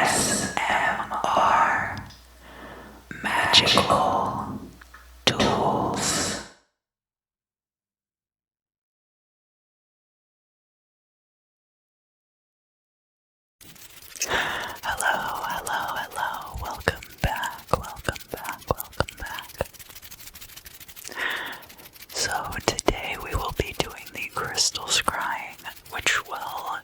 ASMR Magical Tools. Hello, welcome back. So today we will be doing the crystal scrying, which will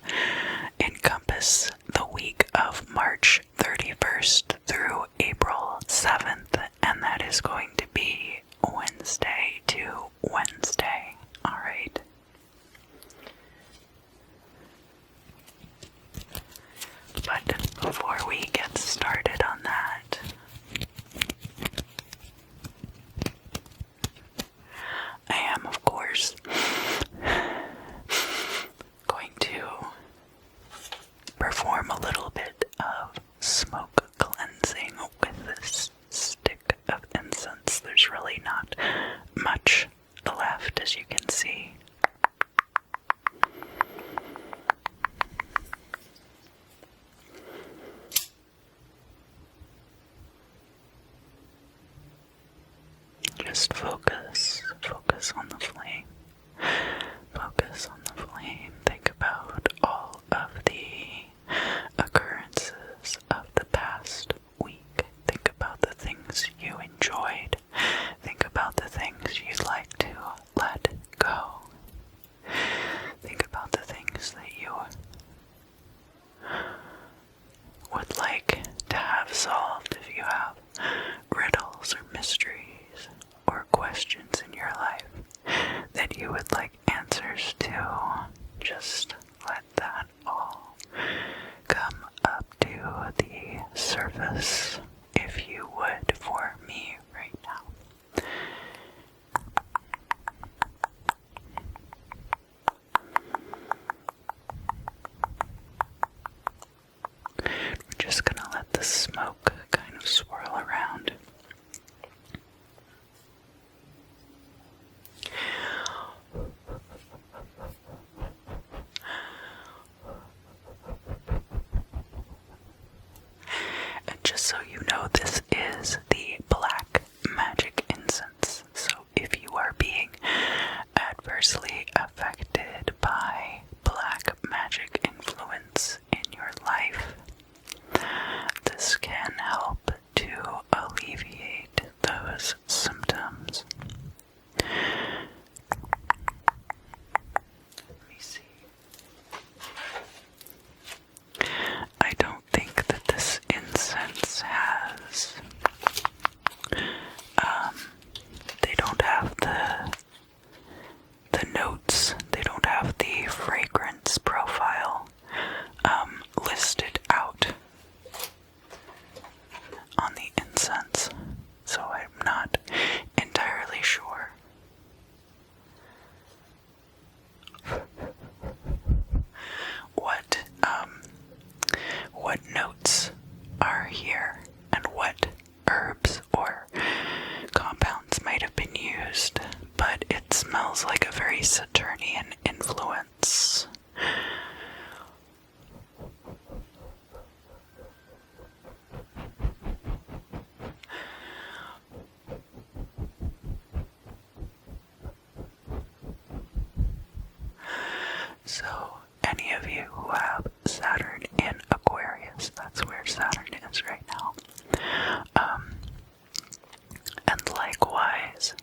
encompass the week of March 31st through April 7th, and that is going to be Wednesday to Wednesday. Alright. But before we get started on that, I am, of course, going to perform a little bit of smoke cleansing with this stick of incense. There's really not much left, as you can see. Just focus on the flame. Focus on the flame. Think about all of the occurrences of the past week. Think about the things you enjoyed. Think about the things you'd like to let go. Think about the things that you would like to have solved if you have riddles or mysteries or questions in your life that you would like answers to. Just let that all come up to the surface, if you would, for me right now. We're just gonna let the smoke kind of swirl around. And just so you know, this is the black magic incense. So if you are being adversely affected by black magic influence in your life, this can help to alleviate those symptoms. Let me see. I don't think that this incense has, they don't have the notes, they don't have the fragrance profile listed out on the incense, so I'm not entirely sure. What notes are here and what herbs or compounds might have been used, but it smells like a very Saturnian influence. So, any of you who have Saturn in Aquarius, that's where Saturn is right now. And likewise,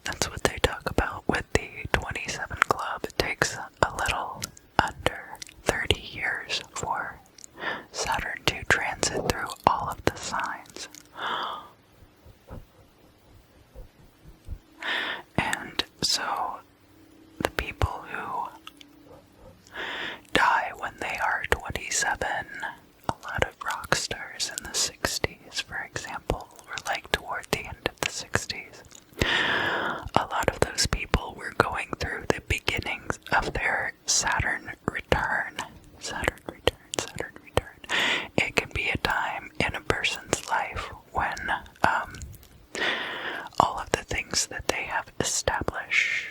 that's what they talk about with the 27 Club. It takes a little under 30 years for Saturn to transit through all of the signs. And so the people who die when they are 27, a lot of rock stars in the 60s, for example, or like toward the end of the 60s, a lot of those people were going through the beginnings of their Saturn return. It can be a time in a person's life when all of the things that they have established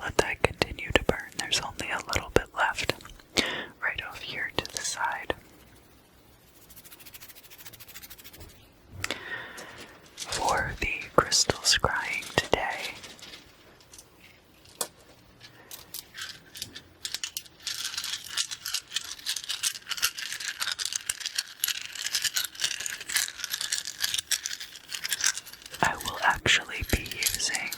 let that continue to burn. There's only a little bit left right over here to the side. For the crystal scrying today, I will actually be using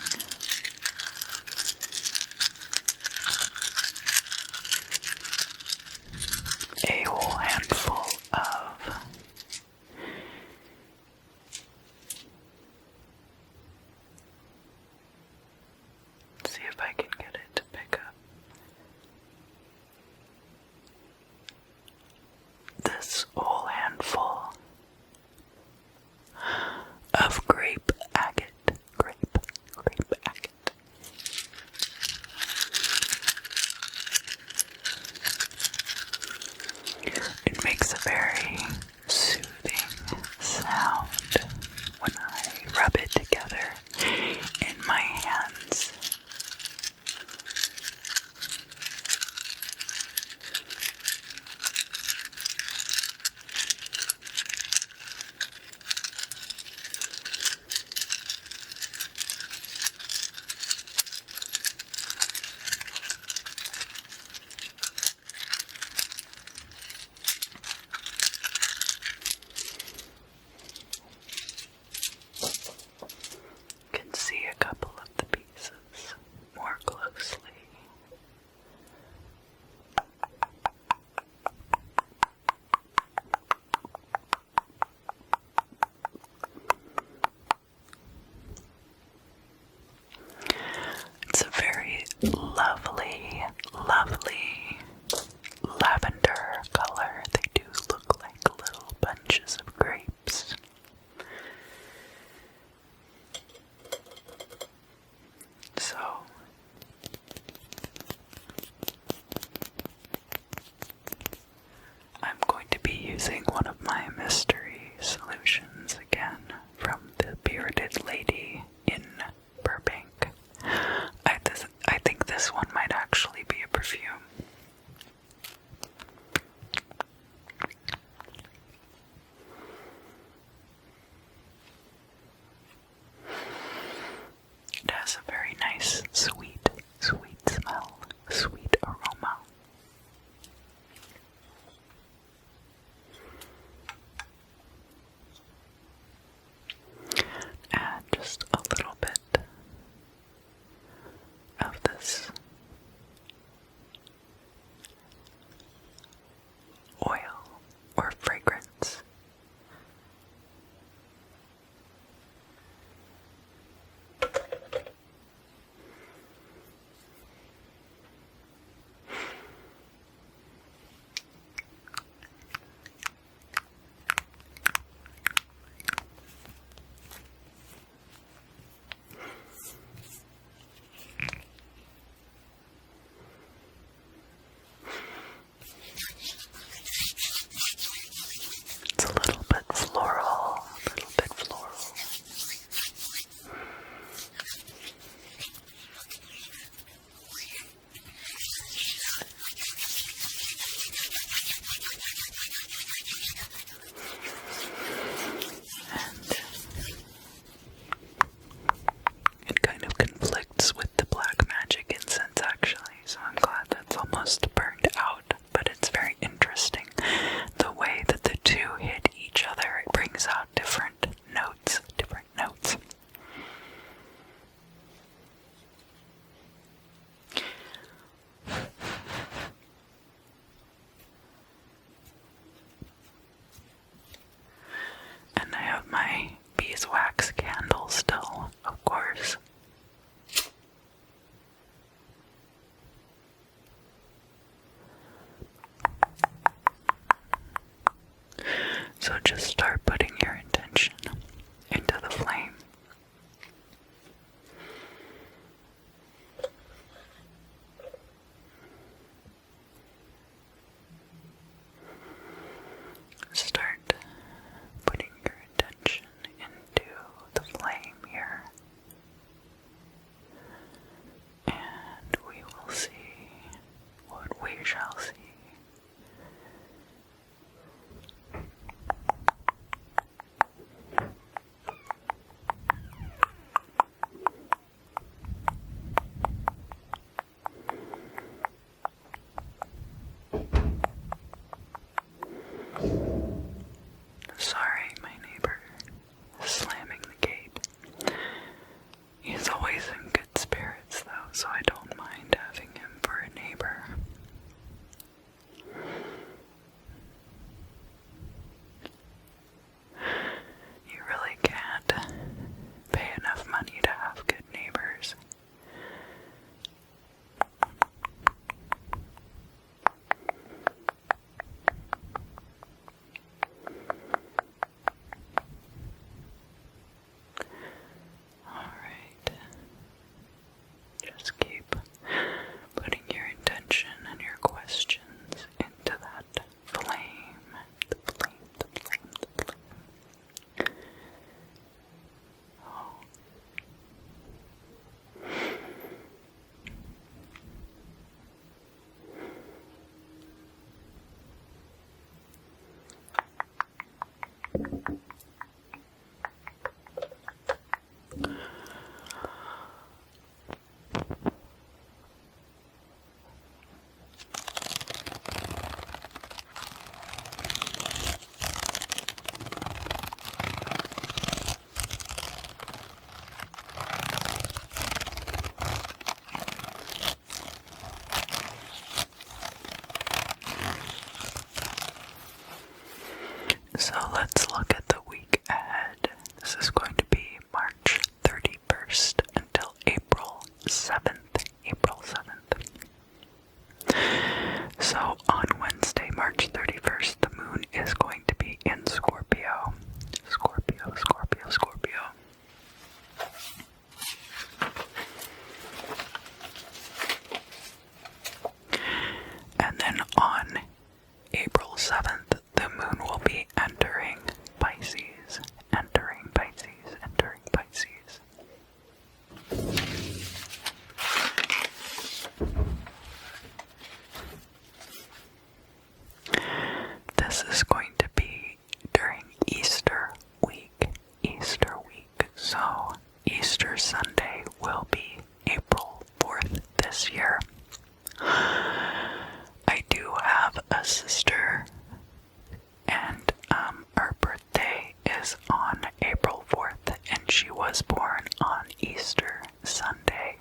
was born on Easter Sunday.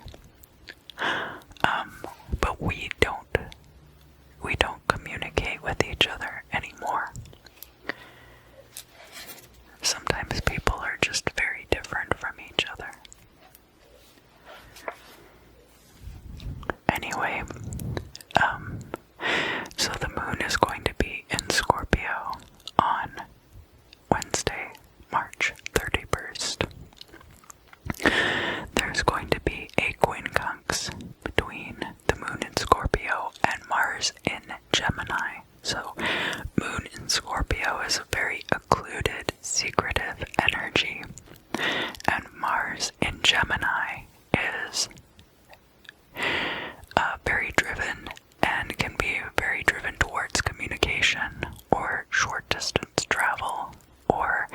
But we don't communicate with each other anymore. Sometimes people are just very different from each other. Anyway, so the moon is going to be in Scorpio on Wednesday, March 31st. There's going to be a quincunx between the moon in Scorpio and Mars in Gemini. So, moon in Scorpio is a very occluded, secretive energy, and Mars in Gemini is very driven and can be very driven towards communication or short distance travel, or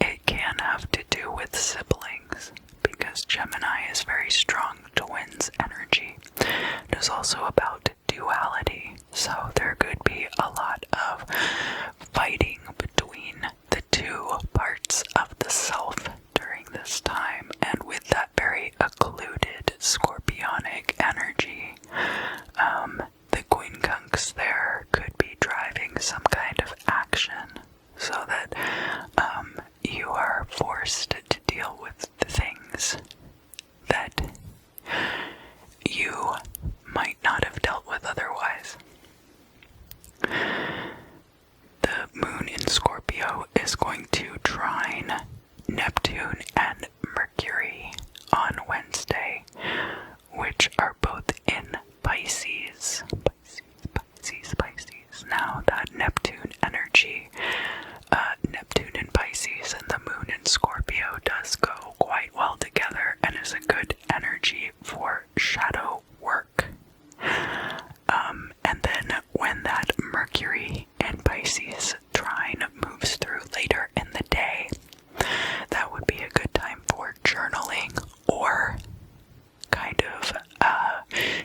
it can have to do with siblings, because Gemini is very strong twins energy. It is also about duality, so there could be a lot of fighting between the two parts of the self during this time, and with that very occluded scorpionic energy, the quincunx there could be driving some kind of action, so that you are forced to deal with things that you might not have dealt with otherwise. The moon in Scorpio is going to trine Neptune and Mercury on Wednesday, which are both in Pisces. Pisces. Now that Neptune energy, Neptune in Pisces and the moon in Scorpio does go quite well together and is a good energy for shadow work. And then when that Mercury in Pisces trine moves through later in the day, that would be a good time for journaling or kind of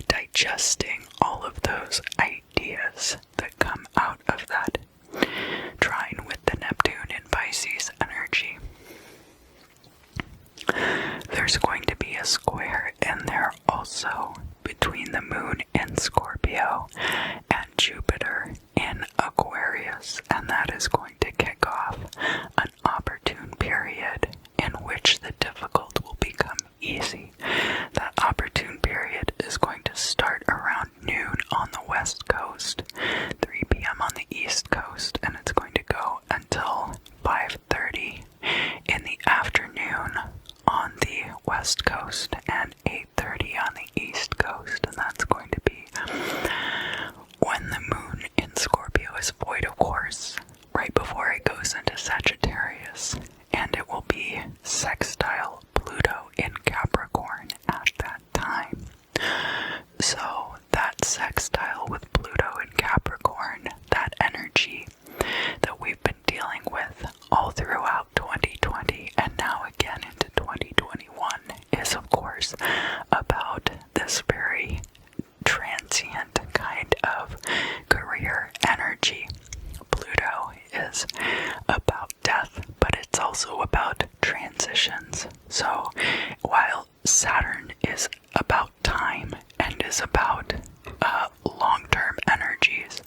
digesting all of those ideas that come out of that trine with the Neptune in Pisces energy. There's going to be a square in there also between the moon in Scorpio and Jupiter in Aquarius, and that is going to kick off an opportune period in which the difficult will become easy. That opportune period is going to start around noon on the west coast, 3 p.m. on the east coast, and it's going to go until 5:30 in the afternoon on the west coast and 8:30 on the east coast, and that's going to be when the moon in Scorpio is void, of course, right before it goes into Sagittarius, and it will be sextile Pluto in Capricorn at that time. So that sextile with Pluto in Capricorn, that energy that we've been dealing with all throughout 2020 and now again into 2021 is, of course, about this very transient kind of career energy. Pluto is about death, but it's also about transitions. So while Saturn is about time and is about long-term energies,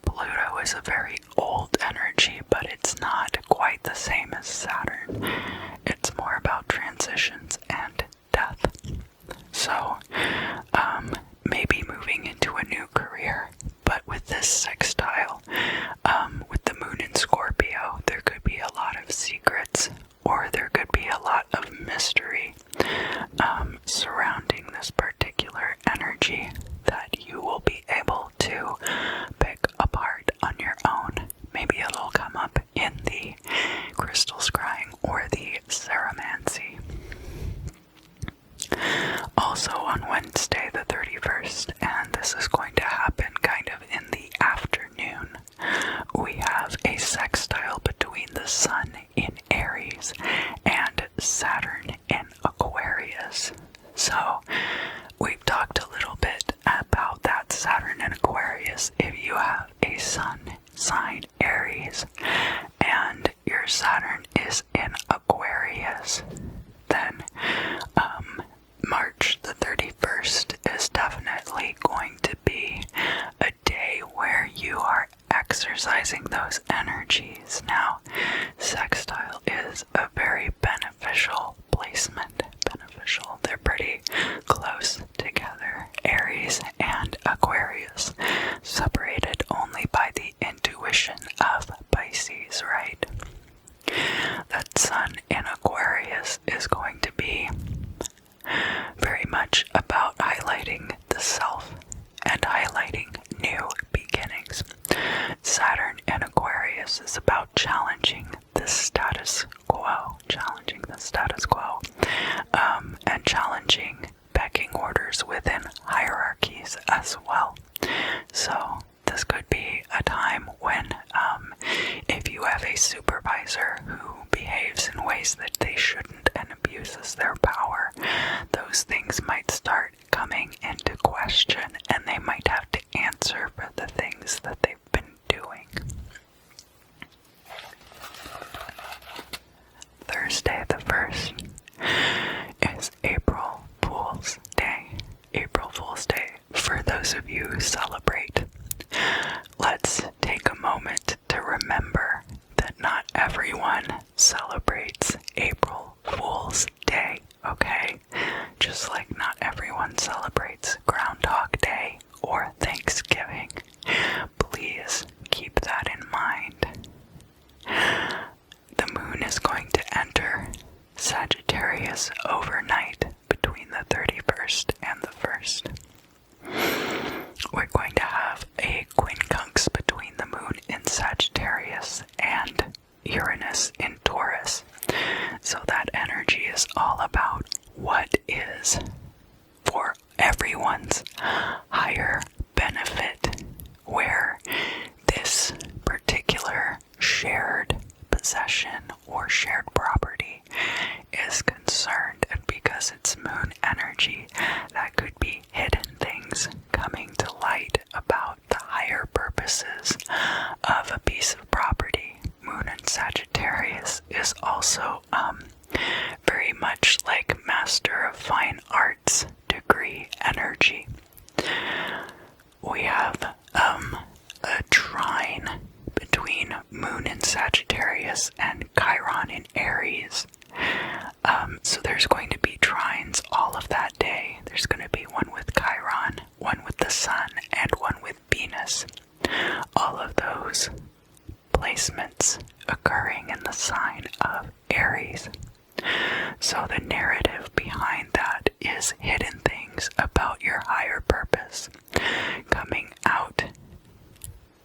Pluto is a very old energy, but it's not quite the same as Saturn. It's more about transitions and death. So, maybe moving into a new career, but with this sextile, with the moon in Scorpio, there could be a lot of secrets, or there could be a lot of mystery surrounding this particular energy that you will be able to pick apart on your own. Maybe it'll come up in the crystal scrying or the ceromancy. Also on Wednesday the 31st, and this is going to happen kind of in the afternoon, we have a sextile between the Sun in Aries and Saturn in Aquarius. So we've talked a little bit about that Saturn in Aquarius. If you have a Sun sign Aries and your Saturn is in Aquarius, then status quo, and challenging pecking orders within hierarchies as well. So this could be a time when, if you have a supervisor who behaves in ways that they shouldn't and abuses their power, those things might start coming into question, and they might have to answer for the things that they've been doing. Thursday the 1st is April Fool's Day. April Fool's Day. For those of you who celebrate, let's take a moment to remember that not everyone celebrates April Fool's Day, okay? Just like not everyone celebrates Groundhog Day or Thanksgiving. Please keep that in mind. The moon is going to enter Sagittarius overnight between the 31st and the 1st. We're going to have a quincunx between the moon in Sagittarius and Uranus in Taurus. So that energy is all about what is for everyone's higher benefit, where this particular shared possession or shared property is concerned. And because it's moon energy, that could be hidden things coming to light about the higher purposes of a piece of property. Moon in Sagittarius is also very much like Master of Fine Arts degree energy. We have a trine between Moon in Sagittarius and Chiron in Aries. So there's going to be trines all of that day. There's going to be one with Chiron, one with the Sun, and one with Venus. All of those placements occurring in the sign of Aries. So the narrative behind that is hidden things about your higher purpose coming out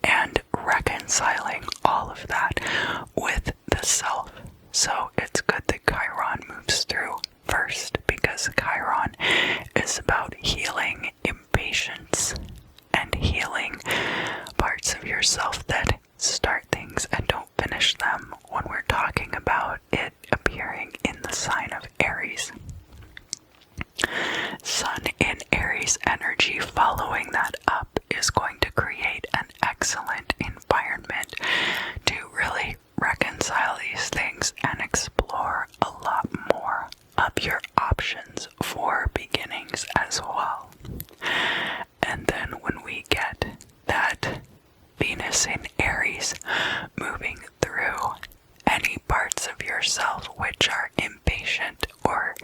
and reconciling all of that with the self. So it's good that Chiron moves through first, because Chiron is about healing impatience and healing parts of yourself that start things and don't finish them, when we're talking about it appearing in the sign of Aries. Sun in Aries energy following that up is going to create an excellent environment to really reconcile these things and explore a lot more of your options for beginnings as well. And then when we get that Venus in Aries moving through any parts of yourself which are impatient or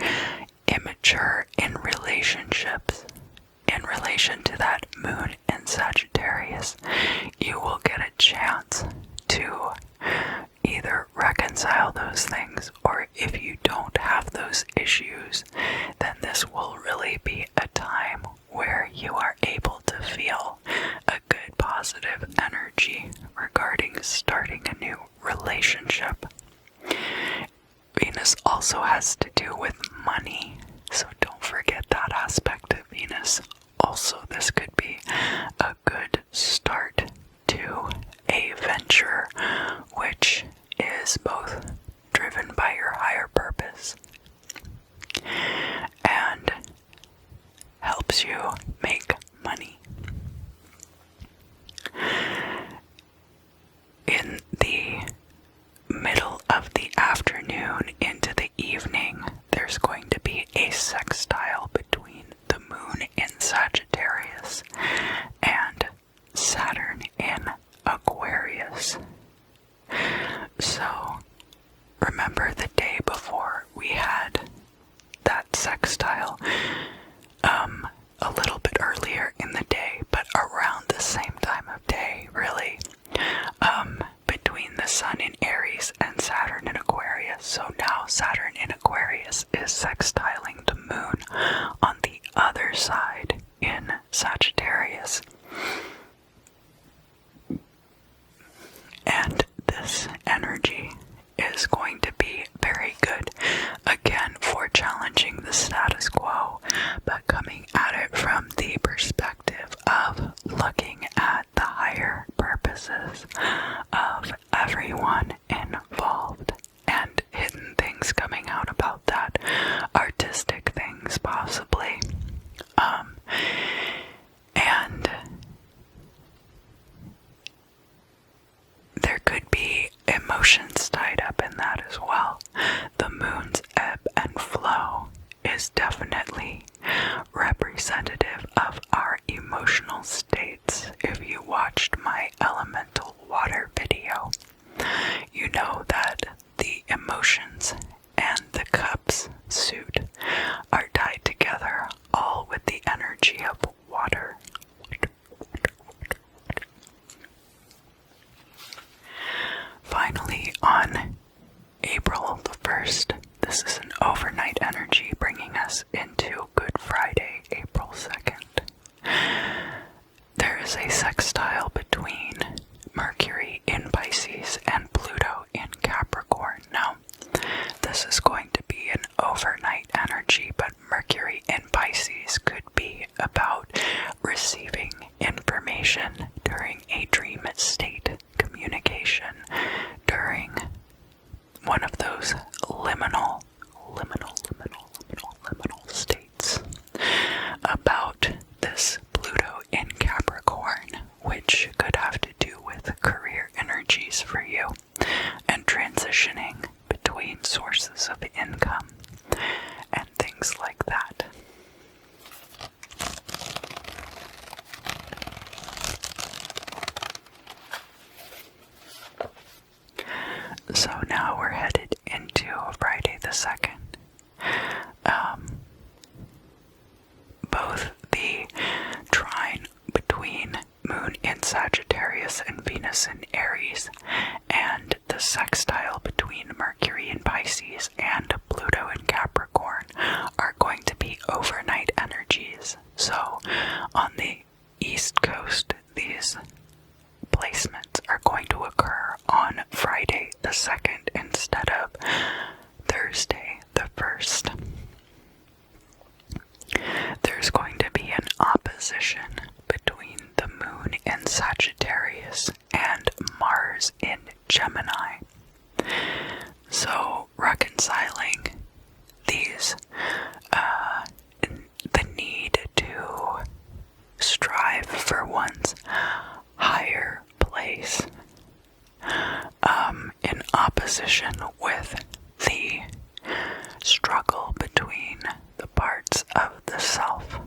immature in relationships, in relation to that moon in Sagittarius, you will get a chance to either reconcile those things, or if you don't have those issues, then this will really be a time where you are able to feel a good positive energy regarding starting a new relationship. Venus also has to do with money, so don't forget that aspect of Venus. Also, this could be a good start to a venture which is both driven by your higher purpose and helps you make money. In the middle of the afternoon into the evening, there's going to be a sextile between the moon in Sagittarius and Saturn in Aquarius. So remember the day before we had that sextile, a little bit earlier in the day, but around the same time of day, really, between the Sun in Aries and Saturn in Aquarius. So now Saturn in Aquarius is sextiling the moon on the other side in Sagittarius. And this energy is going to be very good things coming out about that, artistic things possibly, and there could be emotions tied up in that as well. The moon's ebb and flow is definitely representative of our emotional states. If you watched my elemental water video, you know that the emotions and the cups suit are tied together, all with the energy of water. Finally, on April the 1st, this is an overnight energy bringing us into Good Friday, April 2nd. There is a sextile between Mercury in Pisces and Pluto in Capricorn. Now, this is going to be an overnight energy, but Mercury in Pisces could be about receiving information during a dream state, communication during one of those liminal states. About this Pluto in Capricorn, which could have to do with career energies for you and transitioning between sources of income and things like that. So now we're headed into Friday the 2nd. Both the trine between Moon in Sagittarius and Venus in Aries, and the sextile between Mercury in Pisces and Pluto in Capricorn are going to be overnight energies. So on the East Coast, these placements are going to occur on Friday the 2nd instead of Thursday the 1st. There's going to be an opposition between the Moon in Sagittarius and Mars in Gemini. So reconciling these, the need to strive for one's higher place, in opposition with the struggle between the parts of the self.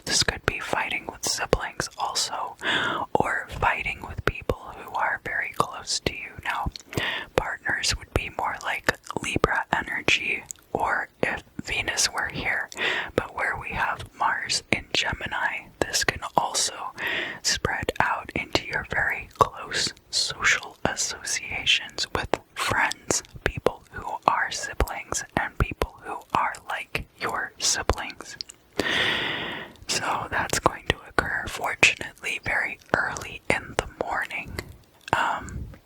This could be fighting with siblings also, or fighting with people who are very close to you. Now, partners would be more like Libra energy, or if Venus were here, but where we have Mars in Gemini, this can also spread out into your very close social associations with friends, people who are siblings, and people who are like your siblings. So that's going to occur, fortunately, very early in the morning,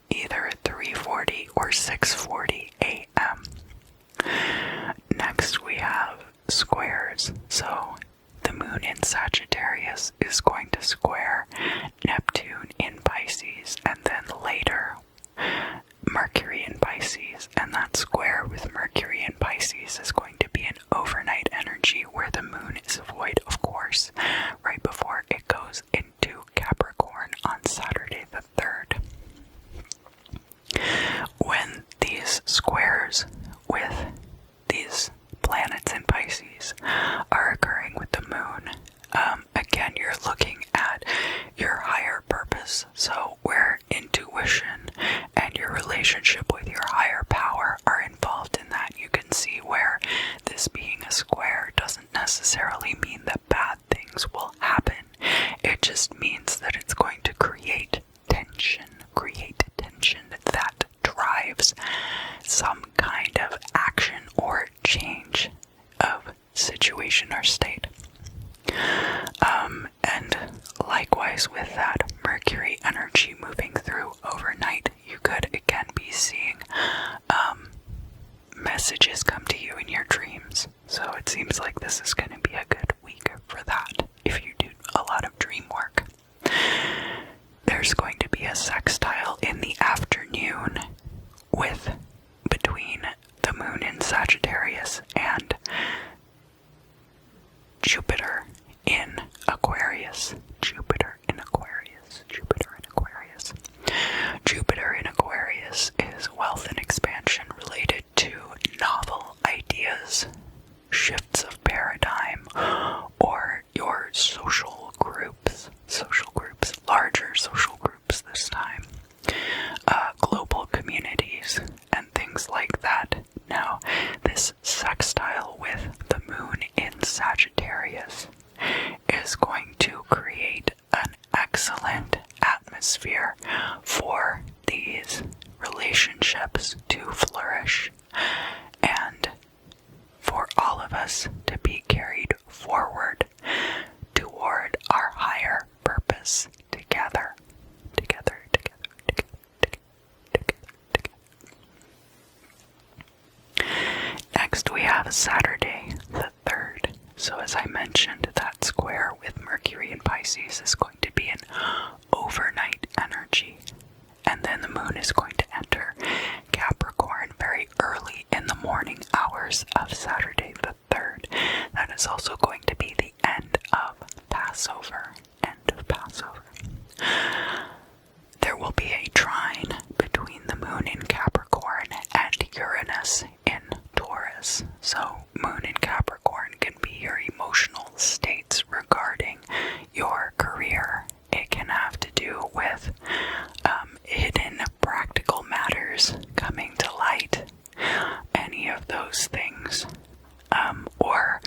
either at 3:40 or 6:40 a.m. Next we have squares. So the Moon in Sagittarius is going to square Neptune in Pisces, and then later Mercury in Pisces, and that square with Mercury in Pisces is going to be an overnight energy where the Moon is void, of course, right before it goes into Capricorn on Saturday the 3rd. When these squares with these planets in Pisces are occurring with the Moon, again, you're looking at your higher purpose. So where intuition and your relationship with your higher power are involved in that, you can see where this being a square doesn't necessarily mean that bad things will happen. It just means that it's going to create tension that drives some kind of action or change of situation or state. And likewise with that Mercury energy moving through overnight, you could again be seeing messages come to you in your dreams. So it seems like this is going to be a good week for that if you do a lot of dream work. There's going to be a sextile in the afternoon with Aquarius and Jupiter in Aquarius. Jupiter in Aquarius. Jupiter in Aquarius. Jupiter in Aquarius is wealth and expansion related to novel ideas, shifts of paradigm, or your social groups, larger social groups this time, global communities, and things like that. Now, this sextile with the moon in Sagittarius is going to create an excellent atmosphere for these relationships to flourish and for all of us to be carried forward toward our higher purpose together. Next we have Saturday the 3rd. So as I mentioned, that square with Mercury in Pisces is going to be an overnight energy. And then the moon is going to enter Capricorn very early in the morning hours of Saturday the 3rd. That is also going to be the end of Passover. There will be a trine between the moon in Capricorn and Uranus in Taurus. So moon in Capricorn can be your emotional states regarding your career. It can have to do with hidden practical matters coming to light, any of those things, or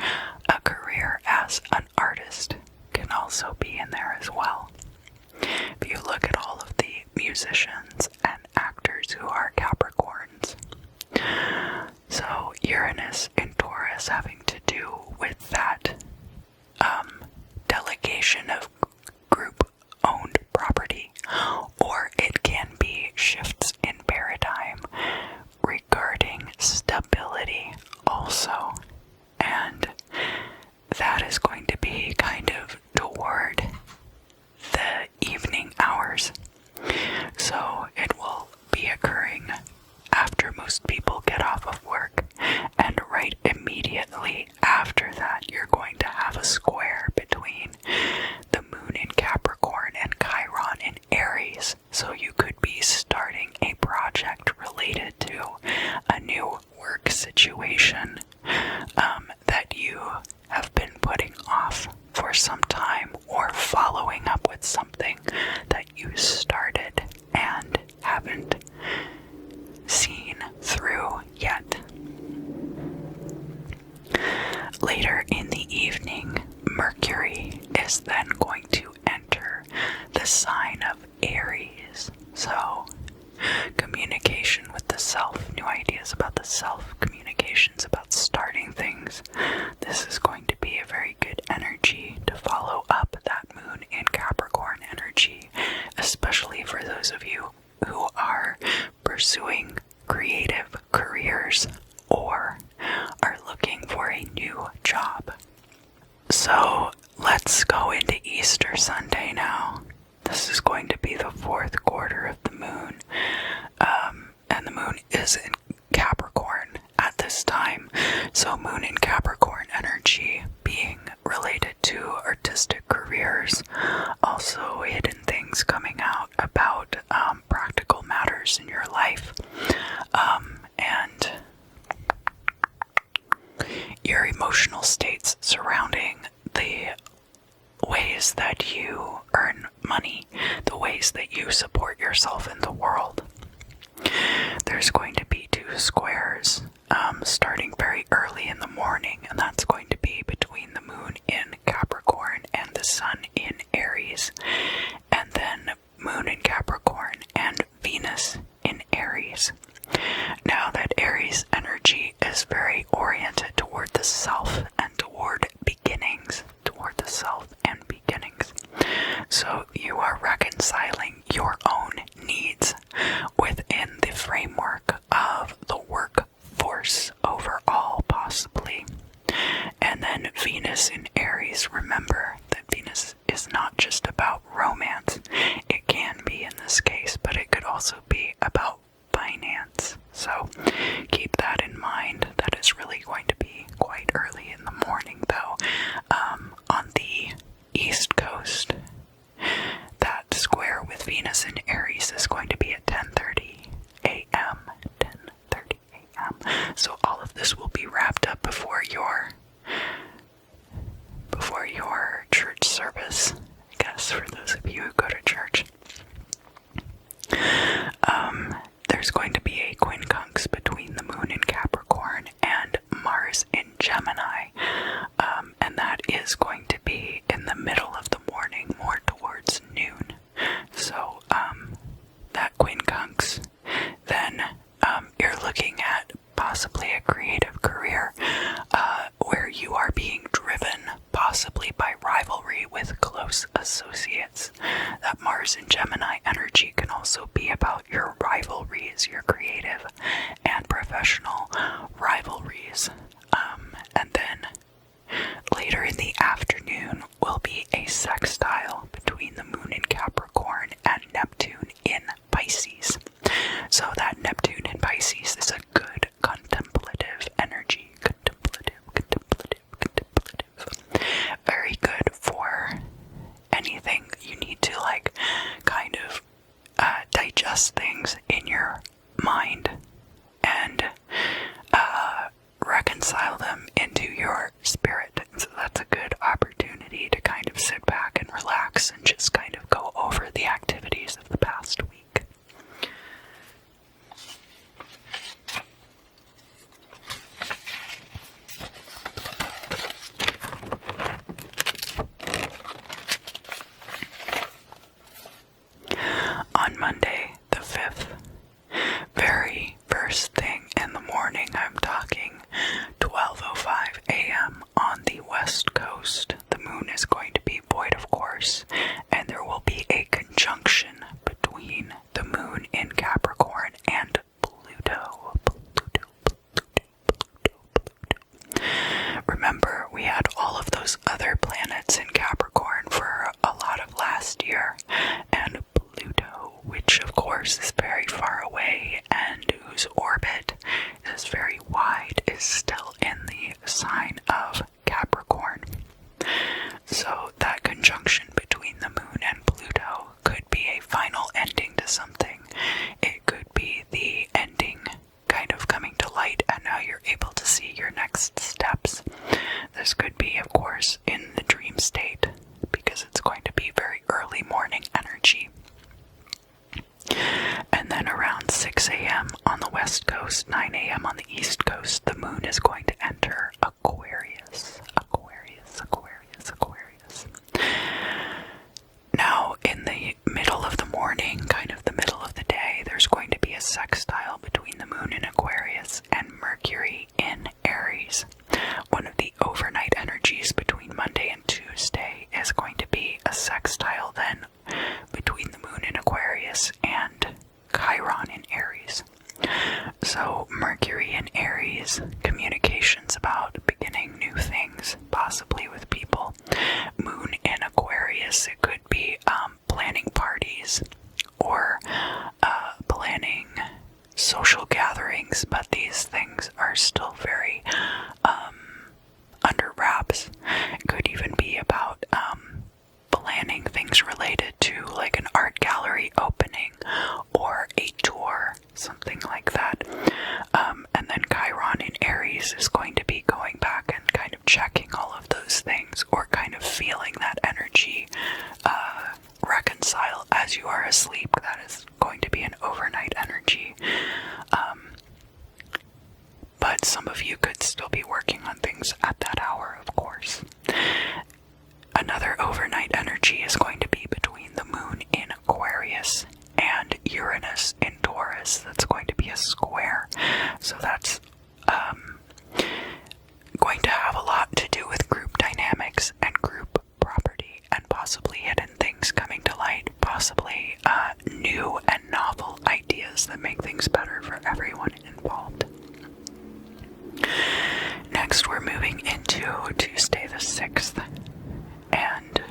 a career as an artist can also be in there as well. If you look at all of the musicians and actors who are Capricorns, so Uranus in Taurus having to do with that delegation of group-owned property, or it can be shifts in paradigm regarding stability also, and that is going to be kind of toward the evening hours. So it will be occurring after most people get off of work, and right immediately after that you're going to have a square between the moon in Capricorn and Chiron in Aries. So you could be starting a project related to a new work situation that you have been putting off for some time, or following up with something that you started and haven't seen through yet. Later in the evening, Mercury is then going to enter the sign of Aries. So, communication with the self, new ideas about the self, communications about starting things. This is going to be a very good energy to follow up that moon in Capricorn energy, especially for those of you who are pursuing creative careers or are looking for a new job. So let's go into Easter Sunday now. This is going to be the 4th quarter of the moon, and the moon is in Capricorn at this time. So moon in Capricorn energy being related to artistic careers, also hidden things coming out about practical matters in your life, and your emotional states surrounding the ways that you earn money, the ways that you support yourself in the world. There's going to be 2 squares starting very early in the morning, and that's going to be between the moon in Capricorn and the sun in Aries, and then moon in Capricorn and Venus in Aries. Now that Aries energy is very oriented toward the self and toward beginnings, toward the self and beginnings. So you are reconciling your own needs within the framework of the work actually going to be quite early in the morning, though. On the East Coast, that square with Venus in Aries is going to be at 10:30 a.m. 10:30 a.m. So all of this will be wrapped up before your church service, I guess, for those of you who go to church. There's going to be a quincunx between the moon in Capricorn and Mars in Gemini, and that is going to be in the middle of the morning, more towards noon. So that quincunx, then you're looking at possibly a creative career where you are being driven possibly by rivalry with close associates. That Mars and Gemini energy can also be about your rivalries, your creative and professional rivalries. And then later in the afternoon will be a sextile between the moon in Capricorn and Neptune in Pisces. So that Neptune in Pisces is a good contemplative energy. Contemplative. Very good for anything you need to kind of digest things in your mind and reconcile them into your spirit. So that's a good opportunity to kind of sit back and relax and just kind of go over the activities of the past week. On Monday, the 5th, very first thing in the morning, I'm talking 12:05 a.m. on the west coast, the moon is going to be void, of course, and there will be a conjunction between the moon in Capricorn and Pluto. Remember, we had all of those other planets in Capricorn for a lot of last year, and Pluto, which of course is very far away and whose orbit is very wide, is still in the sign of Capricorn. So that conjunction between the moon and Pluto could be a final ending to something. It could be the ending kind of coming to light, and now you're able to see your next steps. This could be, of course, in the dream state, because it's going to be very early morning energy. And then around 6 a.m. on the west coast, 9 a.m. on the east coast, the moon is going to enter Aquarius. Now, in the middle of the morning, kind of the middle of the day, there's going to be a sextile between the moon in Aquarius and Mercury in Aries. One of the overnight energies between Monday and Tuesday is going to be a sextile then between the moon in Aquarius and Chiron in Aries. So Mercury in Aries, communications about beginning new things, possibly with people. Moon in Aquarius, it could be planning parties or planning social gatherings, but these things are still very under wraps. It could even be about planning things related to like an art gallery opening or a tour, something like that. And then Chiron in Aries is going to be going back and kind of checking all of those things, or kind of feeling that energy reconcile as you are asleep. That is going to be an overnight energy. But some of you could still be working on things at that hour, of course. Another overnight energy is going to be between the moon in Aquarius and Uranus in Taurus. That's going to be a square. So that's going to have a lot to do with group dynamics and group property, and possibly hidden things coming to light, possibly new and novel ideas that make things better for everyone involved. Next, we're moving into Tuesday the 6th, and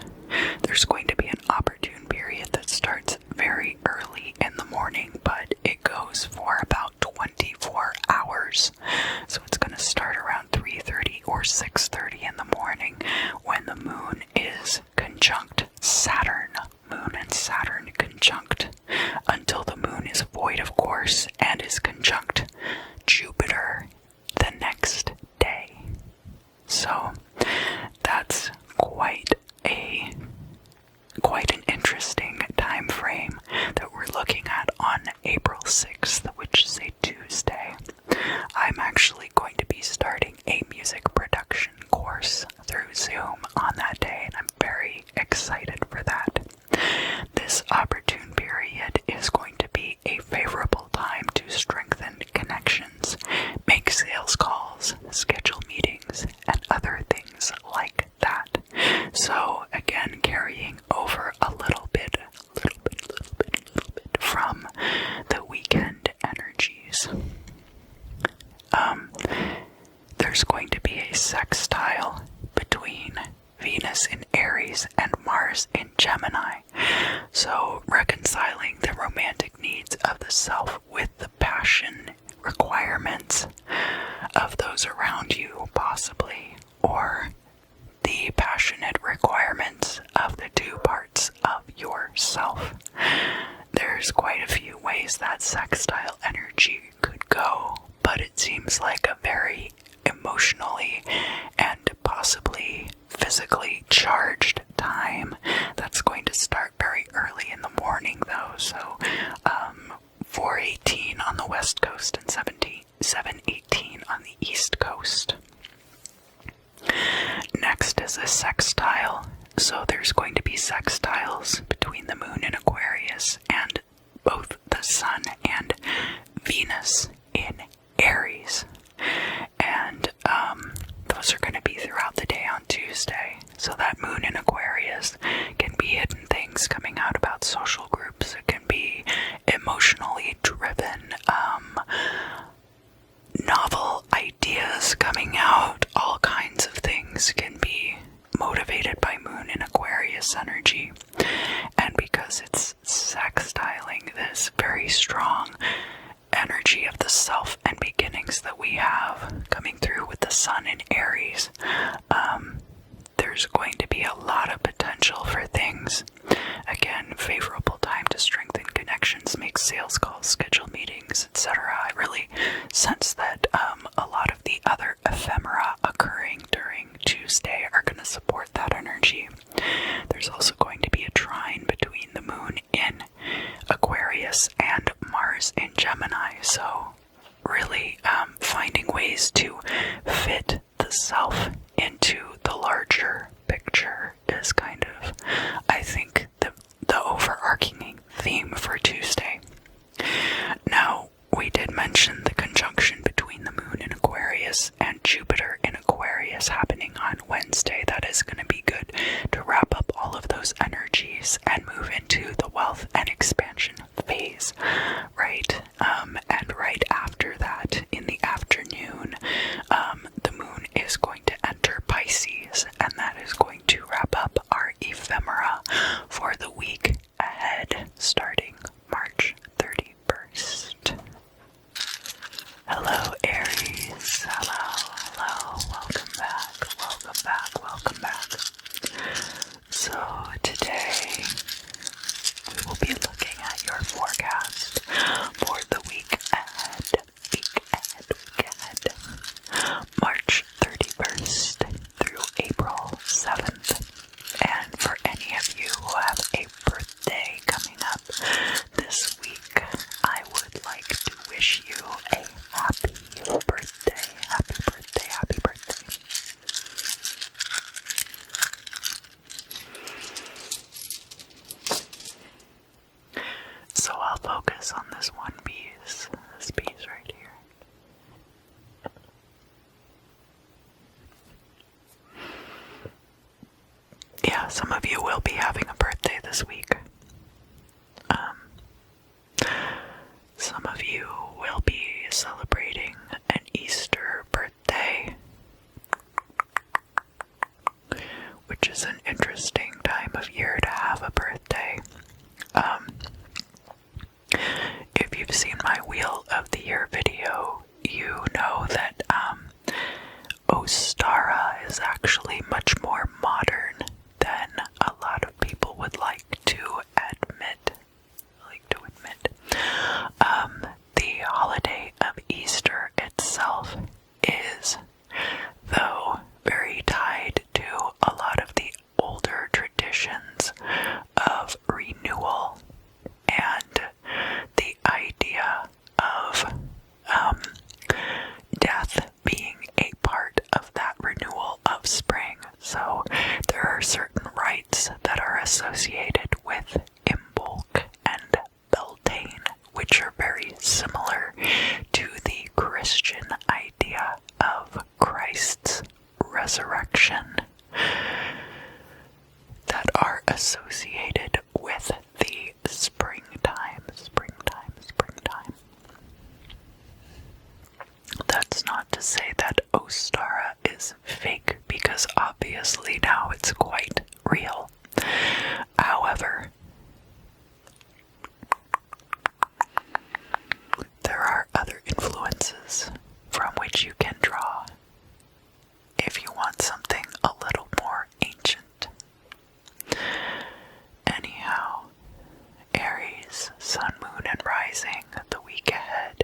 there's going to be an opportune period that starts very early in the morning, but it goes for about 24 hours. So it's going to start around 6:30 in the morning when the moon is conjunct Saturn. Moon and Saturn conjunct until the moon is void, of course, and is conjunct Jupiter the next day. So that's quite an interesting time frame that we're looking at on April 6th, which is a Tuesday. I'm actually going to be starting a music production course through Zoom on that day, and I'm very excited for that. This opportune period is going to be a favorable time to strengthen connections, make sales calls, schedule meetings, and other things like that. So again, carrying over a little bit from the weekend energies. There's going to be a sextile between Venus in Aries and Mars in Gemini. So reconciling the romantic needs of the self with the passion requirements of those around you, possibly, or the passionate requirements of the two parts of yourself. There's quite a few ways that sextile energy could go, but it seems like a very emotionally and possibly physically charged time that's going to start very early in the morning, though. So 4:18 on the west coast and 7:18 on the east coast. Next is a sextile. So there's going to be sextiles between the moon in Aquarius and both the sun and Venus in Aries. And those are going to be throughout the day on Tuesday. So that moon in Aquarius can be hidden things coming out about social groups. It can be emotionally driven, novel ideas coming out. All kinds of things can be motivated by moon in Aquarius energy. And because it's sextiling this very strong energy of the self and beginnings that we have coming through with the sun in Aries, there's going to be a lot of potential for things. Again, favorable time to strengthen connections, make sales calls, schedule meetings, etc. I really sense that a lot of the other ephemera occurring during Tuesday are going to support that energy. There's also going to be a trine between the moon in Aquarius and Mars in Gemini, so really finding ways to fit the self into the larger picture is kind of, I think, the overarching theme for Tuesday. Now, we did mention the conjunction between the moon in Aquarius and Jupiter in Aquarius happening on Wednesday. That is going to be good to wrap up all of those energies and move into the wealth and expansion phase, right? And right after that, in the afternoon, the moon is going to enter Pisces, and that is going to wrap up our ephemera for the week ahead, starting March 31st. Hello, Aries. Hello. Welcome back. So today we will be looking at your forecast for the week ahead. March 31st through April 7th. And for any of you who have a birthday coming up this week, I would like to wish you a happy birthday. So I'll focus on this one piece, right here. Yeah, some of you will be having a birthday this week. Some of you will be celebrating an Easter birthday, which is an interesting time of year to have a birthday. If you've seen my Wheel of the Year video, you know that Ostara actually much more modern than a lot of people would like to admit. The holiday of Easter itself is, though, very tied to a lot of the older traditions of renewal and the idea of death being a part of that renewal of spring. So there are certain rites that are associated with Imbolc and Beltane, which are very similar to the Christian idea of Christ's resurrection, that are associated with the springtime. That's not to say that Ostara is fake, because obviously now it's quite real. However, there are other influences from which you can draw if you want something a little more ancient. Anyhow, Aries, Sun, Moon, and Rising the week ahead,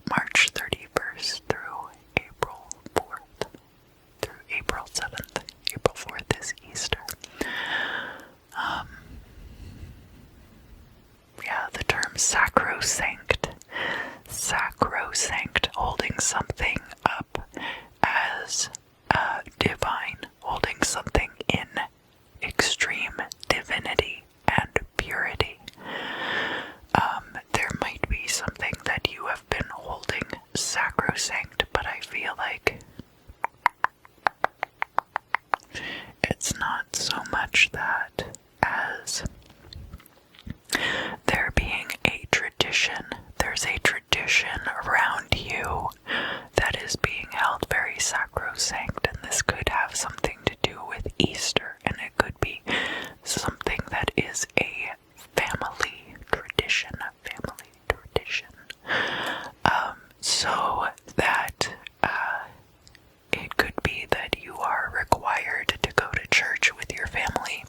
March 31st through April 4th, through April 7th. April 4th is Easter. The term sacrosanct, holding something up as divine, holding something in extreme divinity and purity. There might be something that you have been holding sacrosanct, but I feel like it's not so much that as there being a tradition. There's a tradition around you that is being held very sacrosanct, and this could have something to do with Easter, and it could be something that is a family tradition, so that it could be that you are required to go to church with your family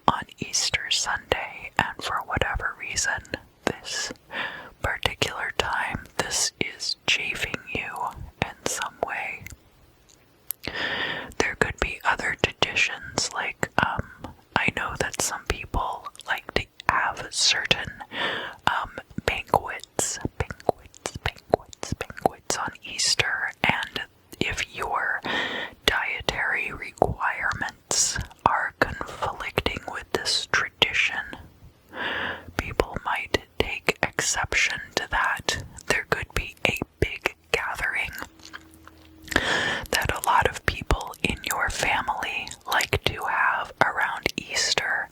on Easter Sunday, and for whatever reason, this particular time, this is chafing you in some way. There could be other traditions, like, I know that some people like to have certain banquets on Easter, and if your dietary requirements are conflicting with this tradition, people might take exception to that. There could be a big gathering that a lot of people in your family like to have around Easter,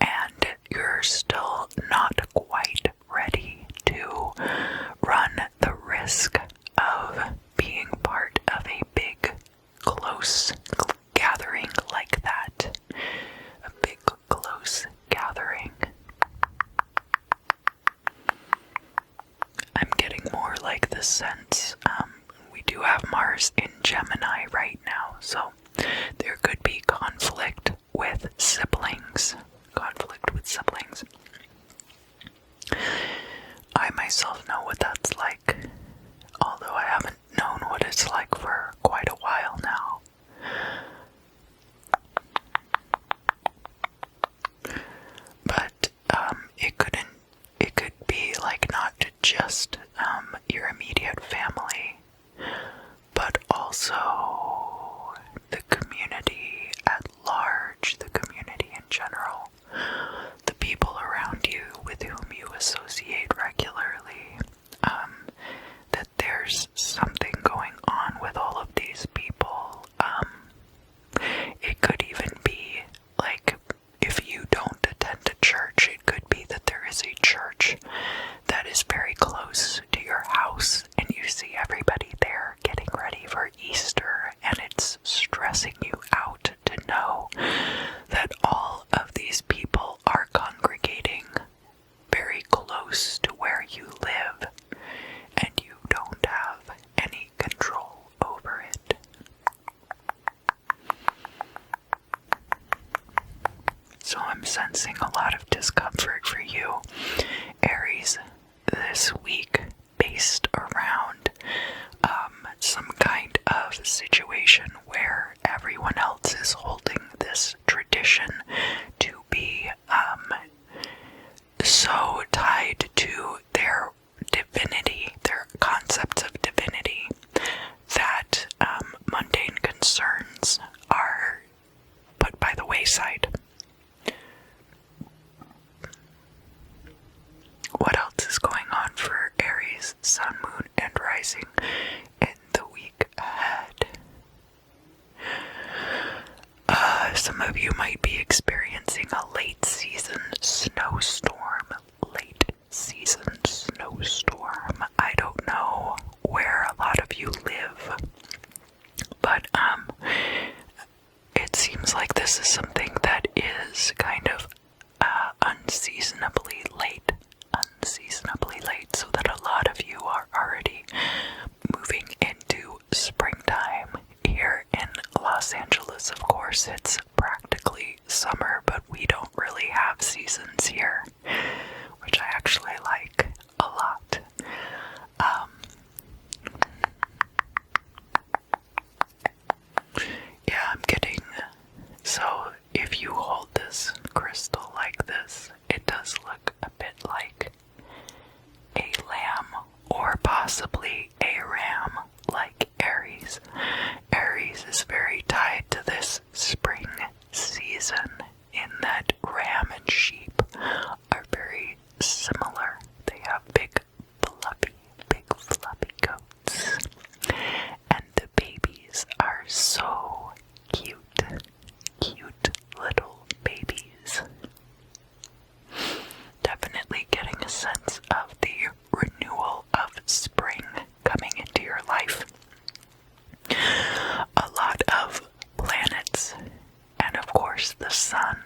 and you're still not quite ready to run the risk of being part of a big, close gathering like that. A big, close gathering. I'm getting more like the sense, we do have Mars in Gemini right now, so there could be conflict with siblings. I myself know what that's like, although I haven't known what it's like for quite a while now. But it could be like not just your immediate family, but also the community at large, the community in general, the people around you with whom you associate regularly, that there's something sensing a lot of discomfort for you, Aries, this week, based around some kind of situation where everyone else is holding this tradition to be so tied to their divinity, their concepts of divinity, that mundane concerns are put by the wayside. What else is going on for Aries, Sun, Moon, and Rising in the week ahead? Some of you might be experiencing a late season snowstorm. I don't know where a lot of you live, but it seems like this is something that is kind of unseasonably late, so that a lot of you are already moving into springtime. Here in Los Angeles, of course, it's practically summer, but we don't really have seasons here, which I actually like a lot. Yeah, I'm getting, so if you hold this crystal like this, it does look a bit like a lamb, or possibly a ram, like Aries. Aries is very tied to this spring season, in that ram and sheep are very similar. They have big fluffy goats, and the babies are so cute little babies. Definitely getting a sense of the renewal of spring coming into your life. A lot of planets, and of course the sun,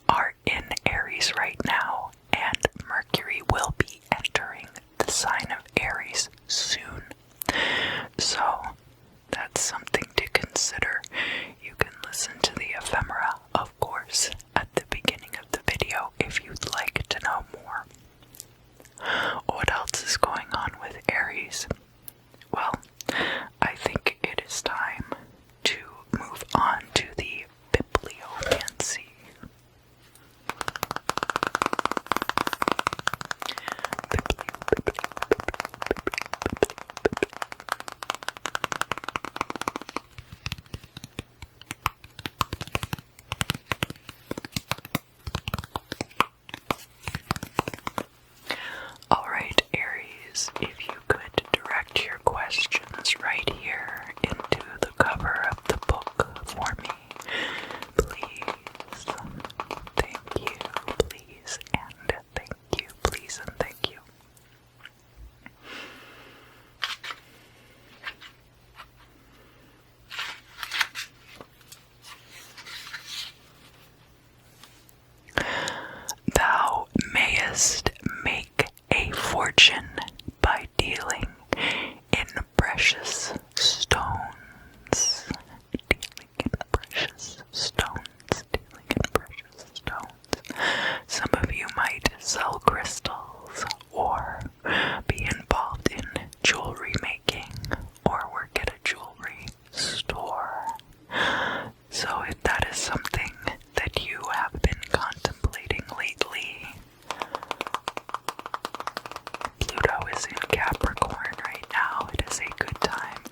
are in Aries right now, and Mercury will be entering the sign of Aries soon. So that's something to consider. You can listen to the ephemera, of course, at the beginning of the video if you'd like to know more. What else is going on with Aries? Well, I think it is time to move on to the bibliomancy. Alright, Aries, if you could direct your questions right here into the cover of the book for me, please. Thank you, please, and thank you, please, and thank you. Thou mayest make a fortune by dealing in precious stones. Some of you might sell crystals, or be involved in jewelry making, or work at a jewelry store. So if that is something that you have been contemplating lately, Pluto is in Capricorn right now. It is a good time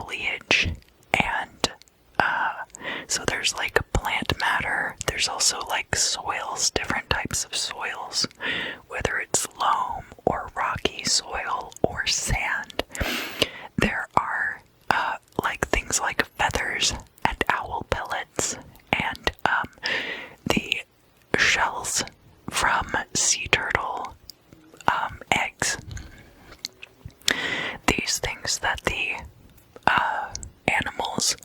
foliage, and so there's like plant matter. There's also like soils, different types of soils, whether it's loam or rocky soil or sand. There are like things like feathers and owl pellets and the shells from sea turtle eggs. These things that the animals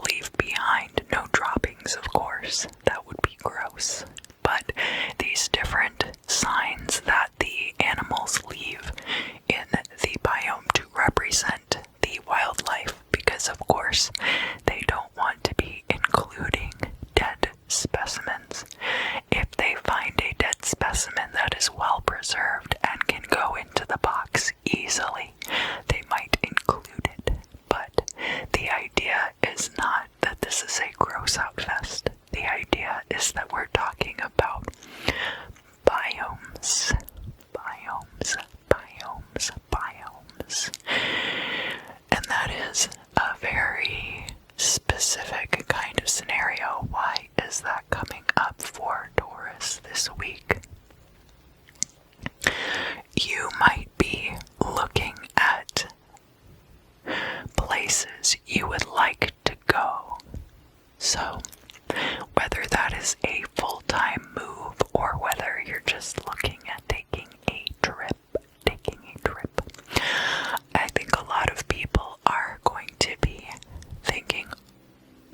leave behind. No droppings, of course. That would be gross. But these different signs that the animals leave in the biome to represent the wildlife, because of course they don't want to be including dead specimens. If they find a dead specimen that is well preserved and can go into the box easily, they might include it. But the idea is not that this is a gross out fest. The idea is that we're talking about biomes. And that is a very specific kind of scenario. Why is that coming up for Taurus this week? You might be looking at places you would like to go. So, whether that is a full-time move or whether you're just looking at taking a trip, I think a lot of people are going to be thinking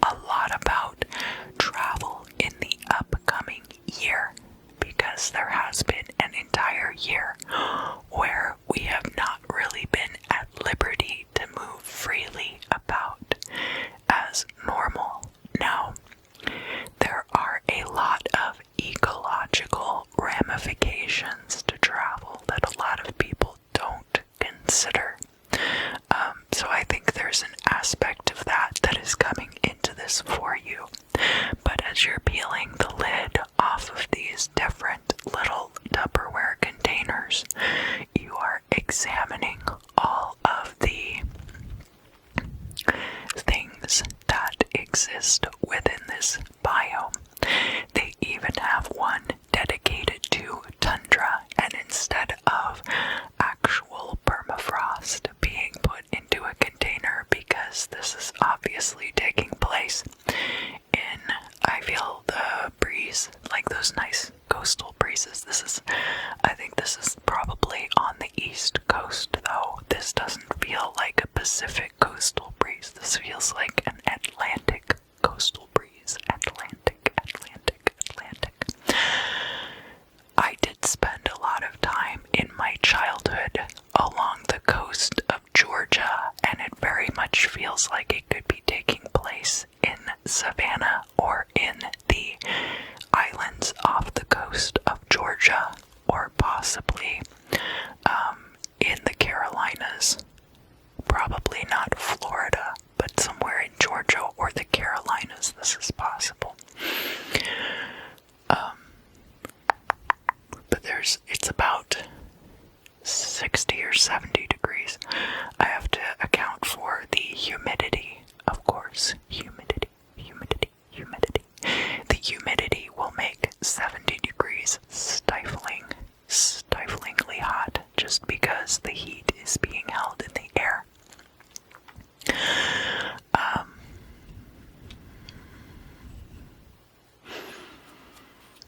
a lot about travel in the upcoming year, because there has been an entire year where we have not really been at liberty to move freely about as normal. Now, there are a lot of ecological ramifications to travel that a lot of people don't consider. So I think there's an aspect of that is coming into this for you. But as you're peeling the lid off of these different little Tupperware containers, you are examining all of the things that exist within this biome. They even have one dedicated to tundra, and instead of actual permafrost being put into a container, because this is obviously taking place in, I feel the breeze, like those nice coastal breezes. I think this is probably on the east coast, though. This doesn't feel like a Pacific coastal breeze. This feels like an Atlantic coastal breeze. Atlantic. I did spend a lot of time in my childhood along the coast of Georgia, and it very much feels like it could be taking place in Savannah or in the islands off the coast of Georgia, or possibly in the Carolinas. Probably not Florida, but somewhere in Georgia or the Carolinas this is possible. But it's about 60 or 70 degrees. I have to account for the humidity, of course. Humidity. The humidity will make 70 degrees stiflingly hot, just because the heat is being held in the air.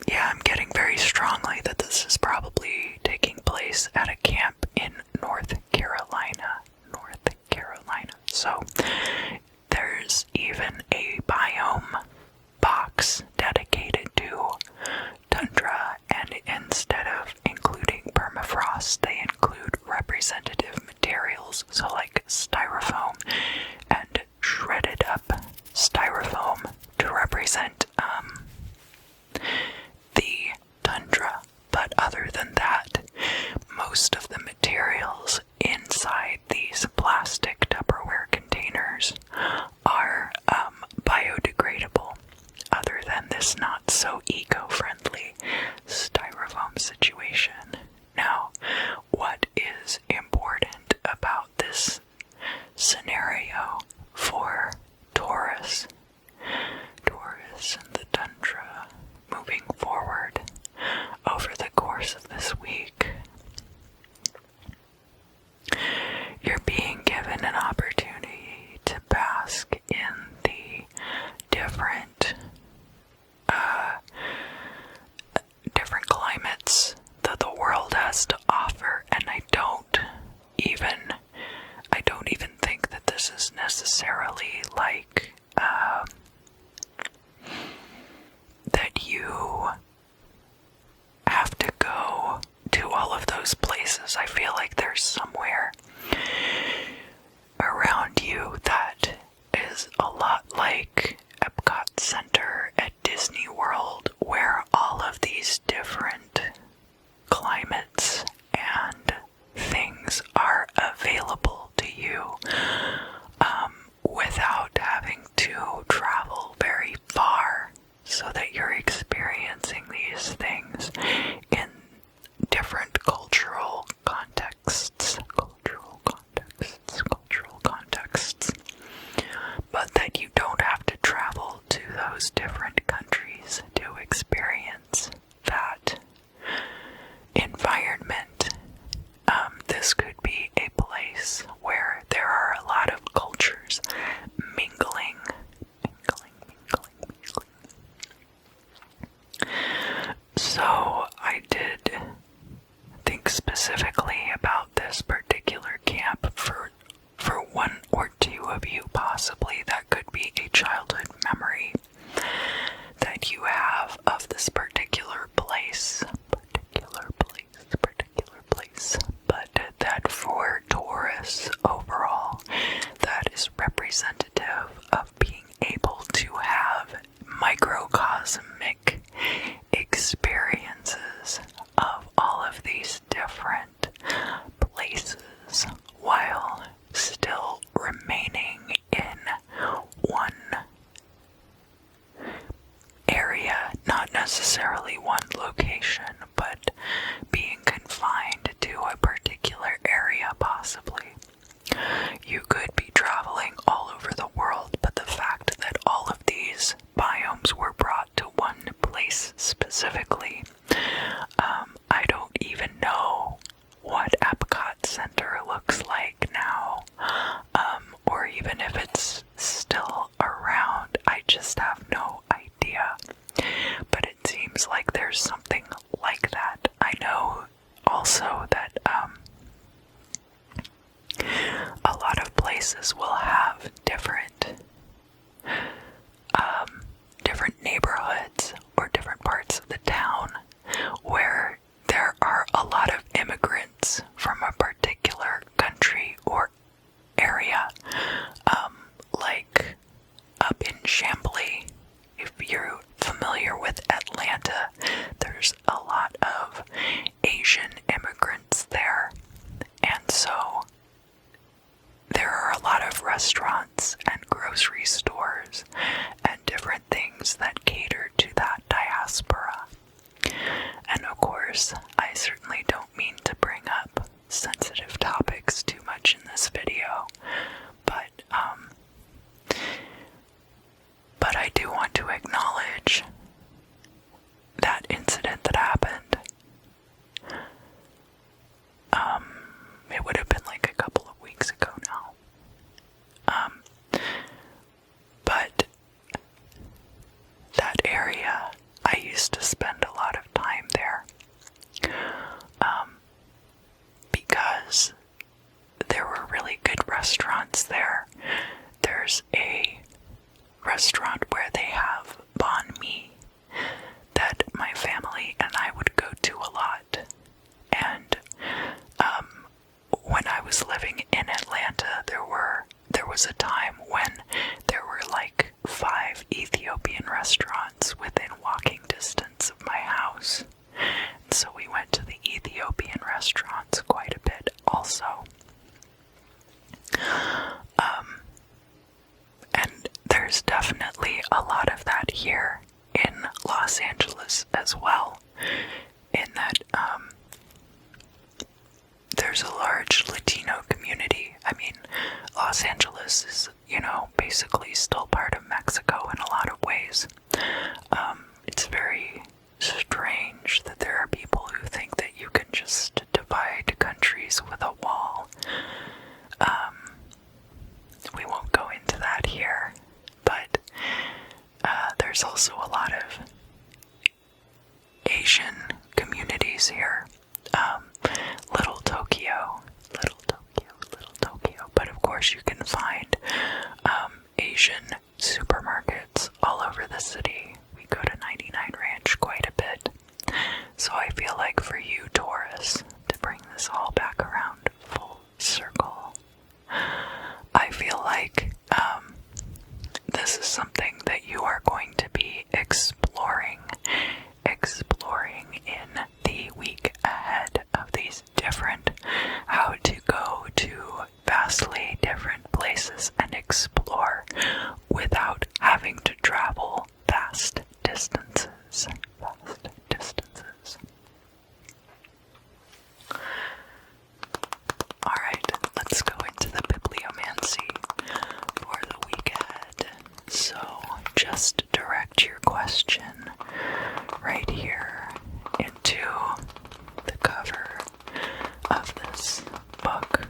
Yeah, I'm getting very strongly that this is probably taking place at a camp in North Carolina. So, there's even a biome box dedicated to tundra, and instead of including permafrost, they include representative materials, so like styrofoam and shredded up styrofoam to represent the tundra. But other than that, most of the materials inside these plastic Tupperware containers are biodegradable, other than this not so eco-friendly styrofoam situation. Now, what is important about this scenario is necessarily like that you have to go to all of those places. I feel like there's somewhere around you that is a lot like Epcot Center at Disney World, where all of these different climates and things are available to you without having to travel very far, so that you're experiencing these things in different cultural contexts, but that you don't have to travel to those different countries to experience that environment. This could be a place where there are a lot of cultures mingling. So I did think specifically about this particular camp for one or two of you, possibly. That could be a childhood memory that you have of this particular place, but that for Taurus overall, that is representative of being able to have microcosmic experiences of all of these different places while still remaining in one area, not necessarily one location, but being confined to a particular area possibly. You could be traveling all over the world, but the fact that all of these biomes were brought to one place specifically, I don't even know what Epcot Center looks like now, or even if it's still around. I just have no idea, but it seems like there's something like that. I know also that a lot of places will have different neighborhoods or different parts of the town where there are a lot of immigrants from a particular country or area, like up in Chambly. If you're familiar with Atlanta, there's a lot of Asian immigrants there, and so there are a lot of restaurants and grocery stores and different things that cater to that diaspora. And of course, I certainly don't mean to bring up sensitive topics too much in this video, but I do want to acknowledge that incident that happened. It would have been like a couple of weeks ago now. But that area, I used to spend a lot of time there, because there were really good restaurants there. There's a restaurant where they have banh mi that my family and I would go to a lot, and when I was living in Atlanta, there was a time when there were like 5 Ethiopian restaurants within walking distance of my house, and so we went to the Ethiopian restaurants quite a bit also. And there's definitely a lot of that here in Los Angeles as well, in that there's a large Latino community. I mean, Los Angeles is, basically still part of Mexico in a lot of ways. It's very strange that there are people who think that you can just divide countries with a wall. We won't go into that here, but there's also a lot of Asian communities here. Little Tokyo, but of course you can find this is something that you are going to be exploring in the week ahead of these different, how to go to vastly different places and explore without having to travel vast distances. Alright, let's go into the bibliomancy for the week ahead. So, just direct your question right here into the cover of this book.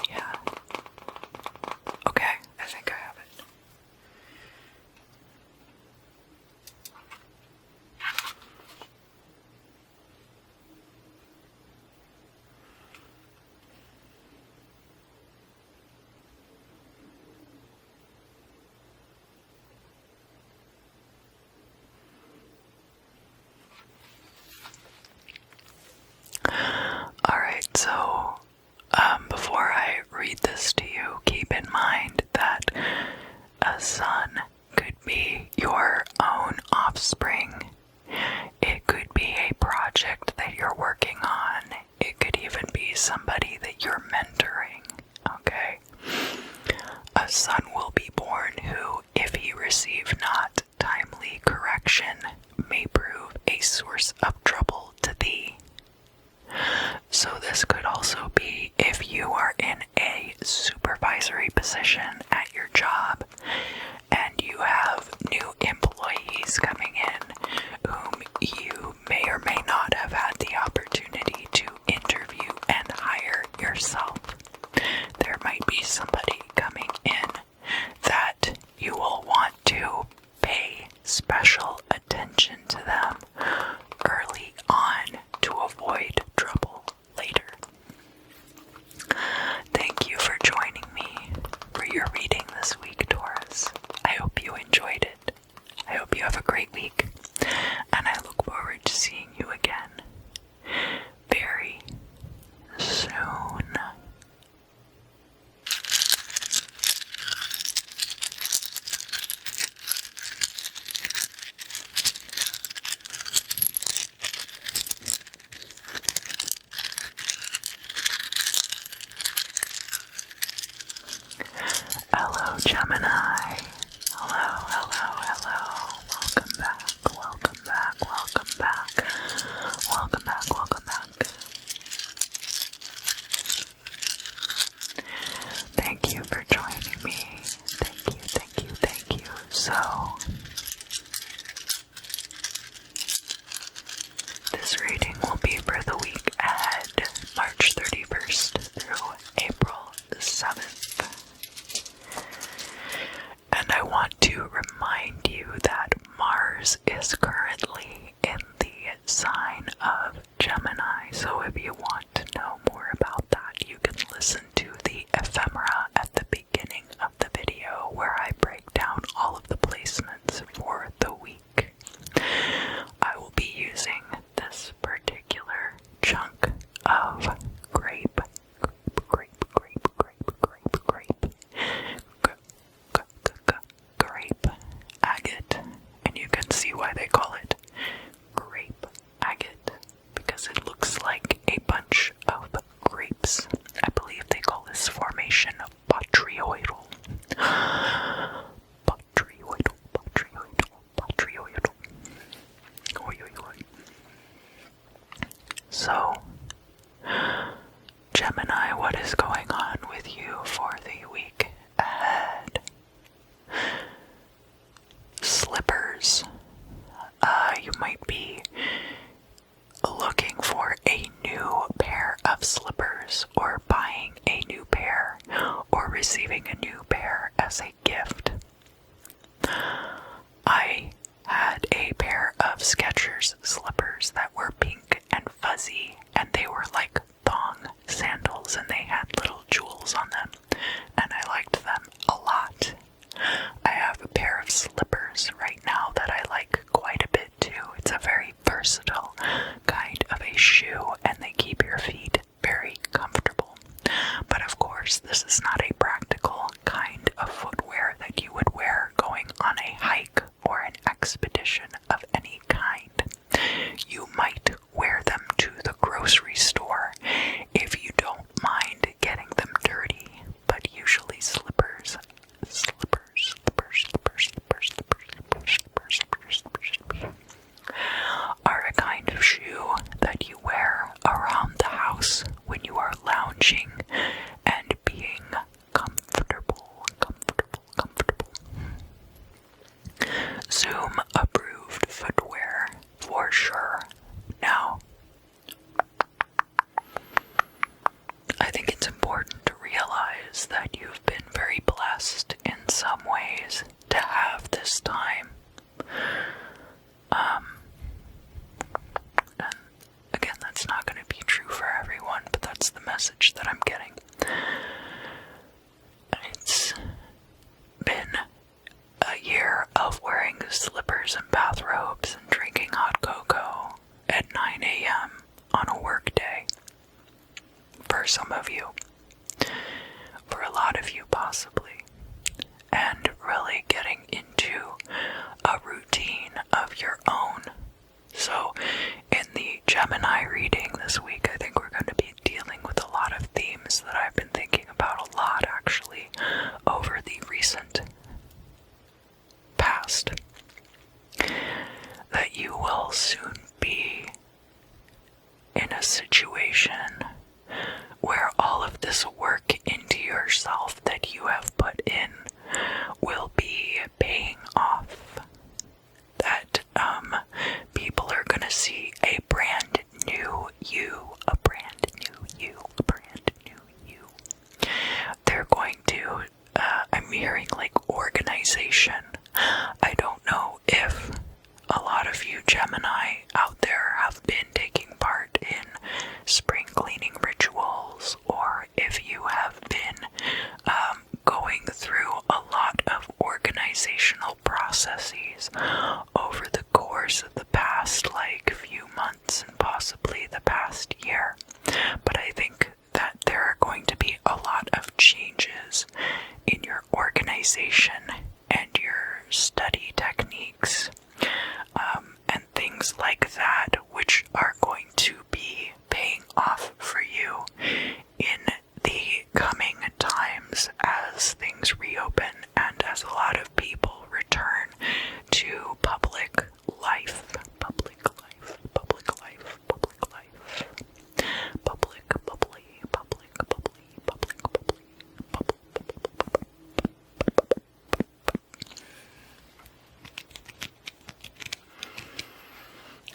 Yeah. Okay, I think I have it. Alright, so before I read this to you, keep in mind that a son could be your own offspring. It could be a project that you're working on. It could even be somebody that you're mentoring, okay? A son will be born who, if he receive not timely correction, may prove a source of trouble to thee. So this could also be if you are in a supervisory position at your job and you have new employees coming in whom you may or may not have had the opportunity to interview and hire yourself. There might be somebody coming in that you will want to pay special attention to them early on to avoid trouble later. Thank you for joining me for your reading this week, Taurus. I hope you enjoyed it. I hope you have a great week, and I look forward to seeing you again very soon. Hello, Gemini. Hello. Welcome back. Thank you for joining me. Thank you. So, this reading will be for the week ahead, March 31st through April 7th. And I want to remind you that Mars is currently in the sign of Gemini. So if you want to know more about that, you can listen to the ephemera at the beginning of the video where I break down all of the placements for the week. I will be using this particular chunk of grape agate, and you can see why they call it grape agate, because it looks like a bunch of grapes. I believe they call this formation botryoidal. So, Gemini, what is going on with you for the week ahead? Slippers. You might be looking for a new pair of slippers, or buying a new pair, or receiving a new pair as a gift. I had a pair of Skechers slippers that were pink and fuzzy, and they were like thong sandals, and they had little jewels on them, and I liked them a lot. I have a pair of slippers right now that I like quite a bit too. expedition of any kind. You might wear them to the grocery store if you don't mind getting them dirty, but usually slippers are a kind of shoe that you wear around the house when you are lounging and being comfortable. Zoom approved footwear for sure. Now, I think it's important to realize that you've been very blessed in some ways to have this time. And again, that's not going to be true for everyone, but that's the message that I'm getting. It's been a year of wearing slippers and bathrobes and drinking hot cocoa at 9 a.m. on a work day. For some of you. For a lot of you, possibly. And really getting into a routine of your own. So, in the Gemini reading this week, I think we're going to be dealing with a lot of themes that I've been thinking about a lot, actually, over the recent past. That you will soon be in a situation where all of this work into yourself that you have put in will be paying off. That people are going to see a brand new you, a brand new you, a brand new you. They're going to, I'm hearing like organization. I don't know if a lot of you Gemini out there have been taking part in spring cleaning rituals, or if you have been going through a lot of organizational processes over the course of the past few months and possibly the past year. But I think that there are going to be a lot of changes in your organization and your study techniques and things like that, which are going to be paying off for you in the coming times as things reopen and as a lot of people return to public life.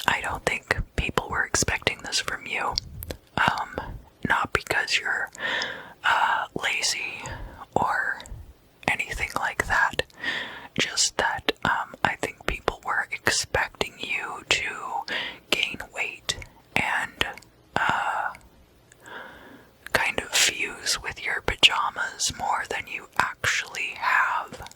I don't think people were expecting this from you. Not because you're lazy or anything like that. Just that I think people were expecting you to gain weight and kind of fuse with your pajamas more than you actually have.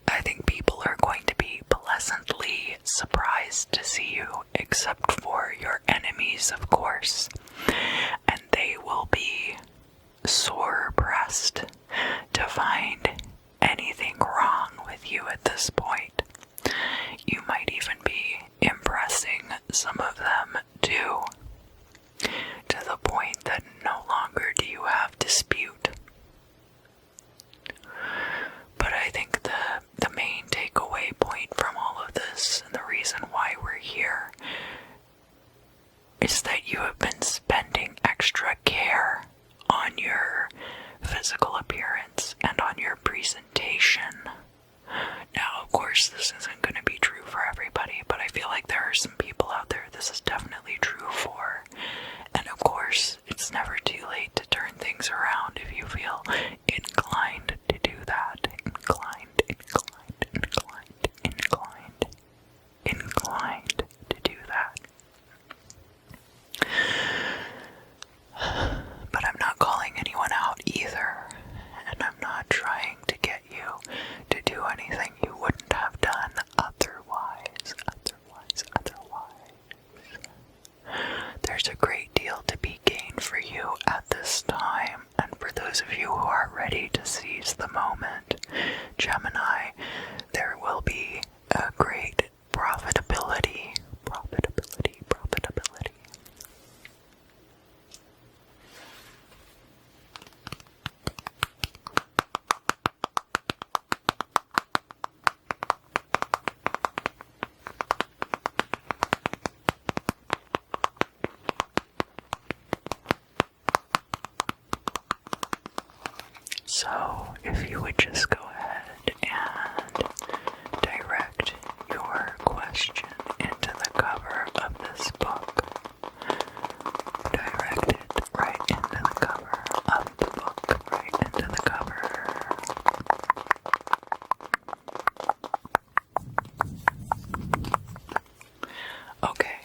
I think people are going to be pleasantly surprised to see you, except for your enemies, of course. And they will be sore pressed to find anything wrong with you at this point. You might even be impressing some of them too, to the point that no longer do you have dispute. But I think the main takeaway point from all of this, and the reason why we're here, is that you have been spending extra care on your physical appearance and on your presentation. Now, of course, this isn't going to be true for everybody, but I feel like there are some people out there this is definitely true for. And of course, it's never too late to turn things around if you feel inclined to do that. Inclined to do that. But I'm not calling anyone out either, and I'm not trying to get you to do anything you wouldn't have done So if you would just go ahead and direct your question into the cover of this book. Direct it right into the cover of the book, right into the cover. Okay.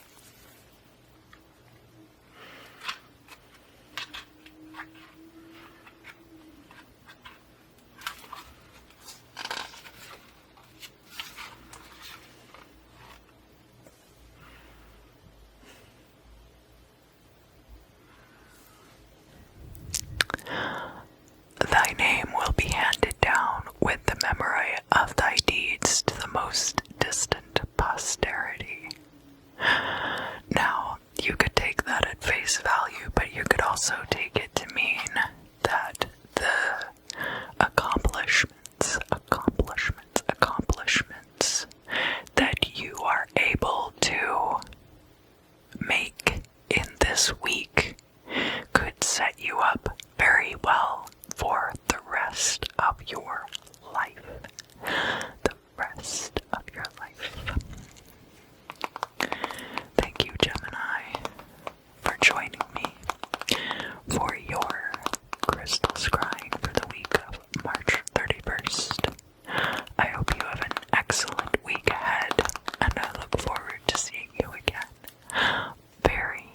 Thy name will be handed down with the memory of thy deeds to the most distant posterity. Now, you could take that at face value, but you could also take it to mean that the accomplishments that you are able to make in this week could set you up very well for the rest of your life. The rest of your life. Thank you, Gemini, for joining me for your crystal scrying for the week of March 31st. I hope you have an excellent week ahead, and I look forward to seeing you again very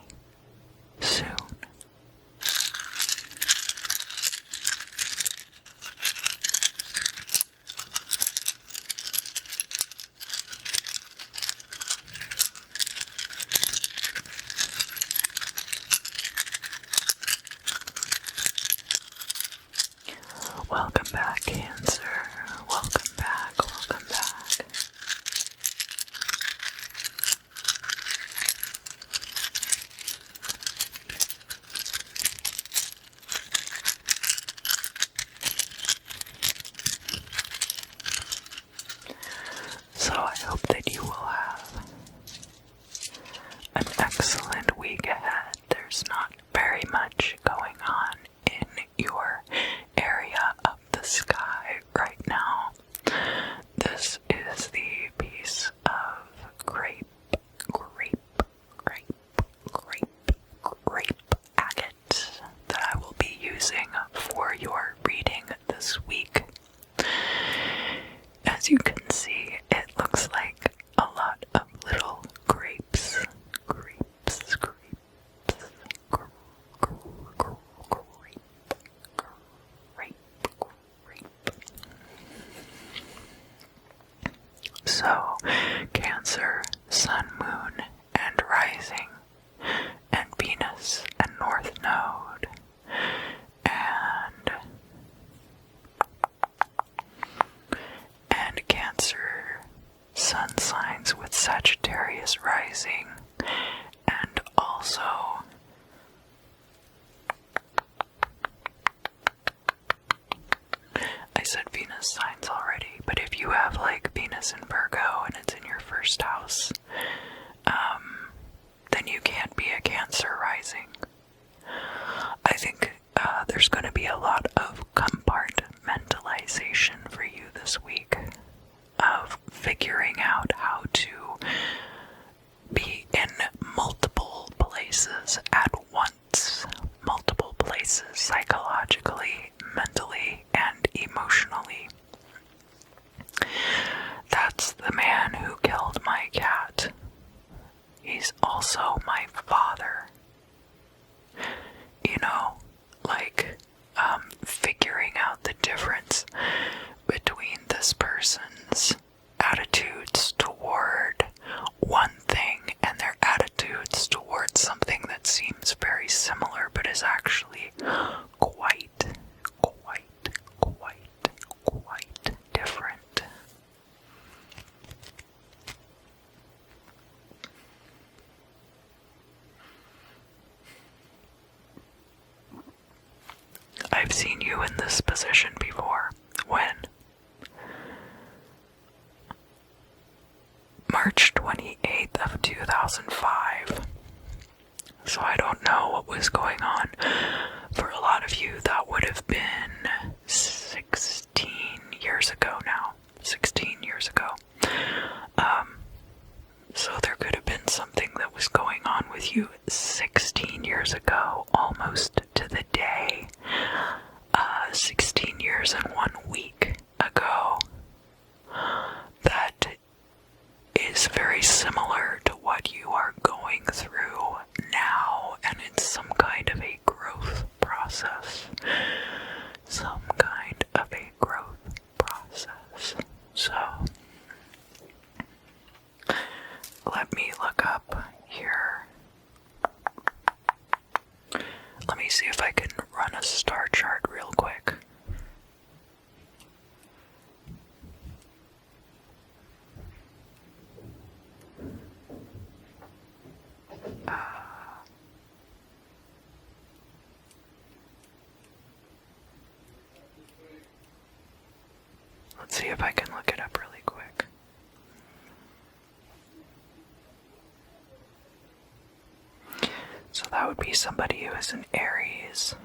soon. Welcome back, Cancer. Welcome back, welcome back. So I hope that you will have an excellent week ahead. There's not very much going on in your area of the sky right now. This is the piece of grape agate that I will be using for your reading this week. As you can see, it looks like a lot of little grapes. So, Cancer, Sun, Moon, and Rising, and Venus, and North Node, and Cancer, Sun signs with Sagittarius rising, and also I said Venus signs already, but if you have like Venus in Virgo and it's in your first house, then you can't be a Cancer rising. I think there's going to be a lot of compartmentalization for you this week, of figuring out how to be in multiple places at once, multiple places psychologically, mentally, and emotionally. That's the man who killed my cat. He's also my father. You know, like, figuring out the difference between this person's attitudes toward one thing and their attitudes towards something that seems very similar but is actually quite different. I've seen you in this position before. When? March 28th of 2005. So I don't know what was going on. For a lot of you, that would have been years ago now, 16 years ago. So there could have been something that was going on with you 16 years ago, almost to the day, 16 years and 1 week ago, that is very similar to what you are going through now, and it's some kind of a growth process. Some kind of a growth process. So, let me look up here. Let me see if I can run a star chart real quick. Let's see if I can look it up really quick. So that would be somebody who is an Aries.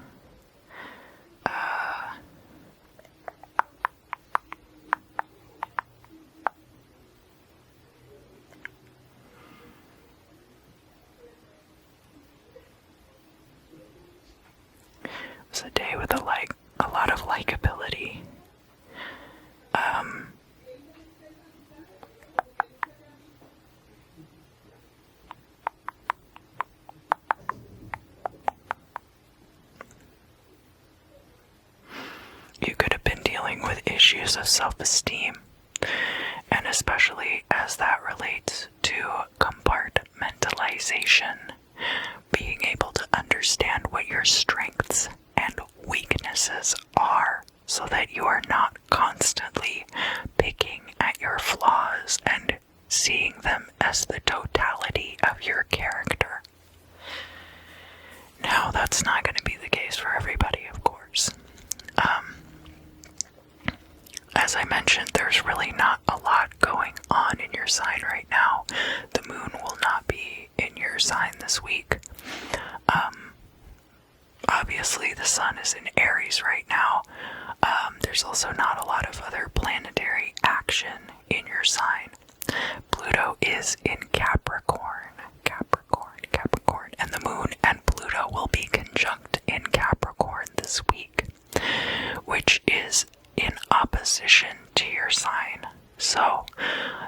It was a day with a lot of likability. You could have been dealing with issues of self-esteem, and especially as that relates to compartmentalization, being able to understand what your strengths and weaknesses are, so that you are not constantly picking at your flaws and seeing them as the totality of your character. Now, that's not going to be the case for everybody, of course. As I mentioned, there's really not a lot going on in your sign right now. The moon will not be in your sign this week. Obviously, the sun is in Aries right now. There's also not a lot of other planetary action in your sign. Pluto is in Capricorn, and the moon and Pluto will be conjunct in Capricorn this week, which is in opposition to your sign. So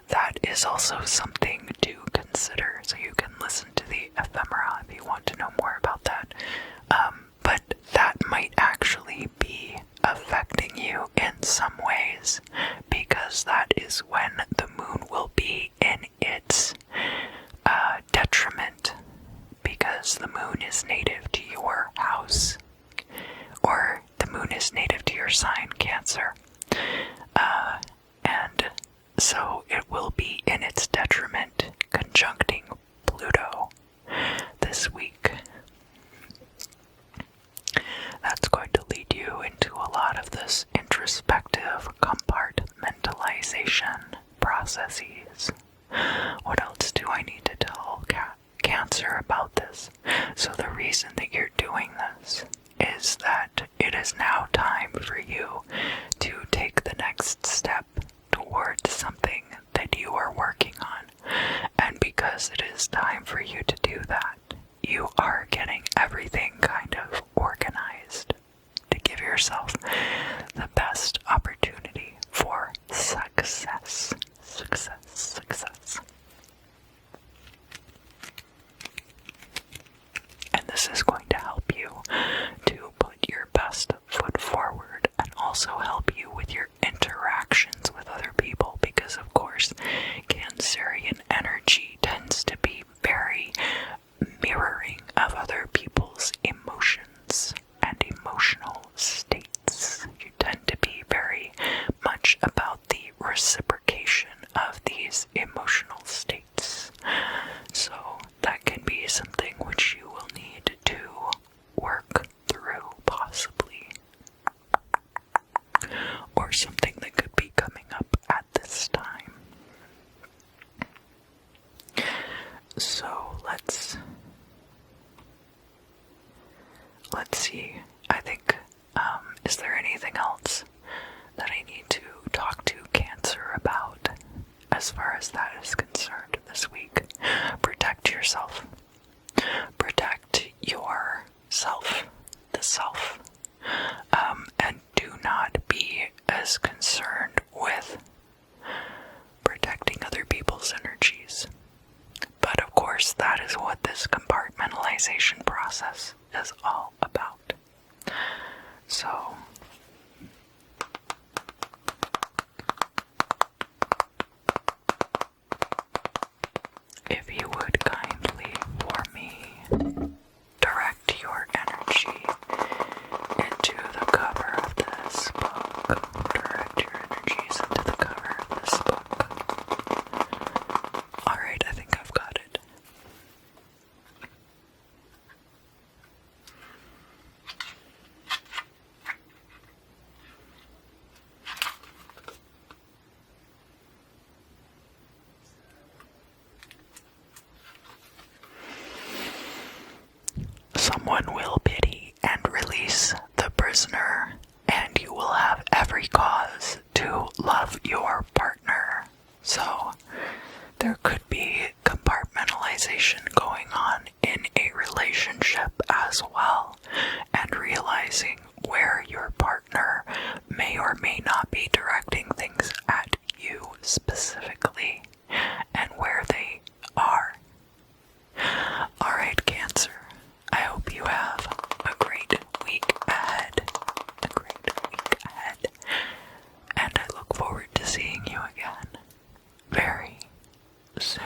that is also something to consider. So you can listen to the ephemera if you want to know more about that. But that might actually be affecting you in some ways, because that is when the moon will be in its detriment, because the moon is native to your house, or the moon is native to your sign, Cancer. And so it will be in its detriment, conjuncting Pluto this week. That's going to lead you into a lot of this introspective compartmentalization processes. What else do I need to tell Cancer about this? So the reason that you're doing this is that it is now time for you to take the next step towards something that you are working on. And because it is time for you to do that, you are getting everything kind of organized to give yourself the best opportunity for success. And this is going to help you to put your best foot forward, and also help you with your interactions with other people, because of course Cancerian energy tends to be very mirroring of other people's emotions and emotional states. You tend to be very much about the reciprocation of these emotional states. So that can be something which you will need to work through, possibly. Or something that could be coming up at this time. So let's see. I think, is there anything else that I need to talk as far as that is concerned this week. Protect yourself. Protect yourself, the self. And do not be as concerned with protecting other people's energies. But of course, that is what this compartmentalization process is all about. So, if you would kindly, for me, direct your energy into the cover of this book. Direct your energies into the cover of this book. Alright, I think I've got it. Someone will pity and release the prisoner, and you will have every cause to love your partner. So, there could be compartmentalization going on in a relationship as well, and realizing where your partner may or may not be directing things at you specifically, and where they are. Alright, Cancer. I hope you have a great week ahead. A great week ahead. And I look forward to seeing you again very soon.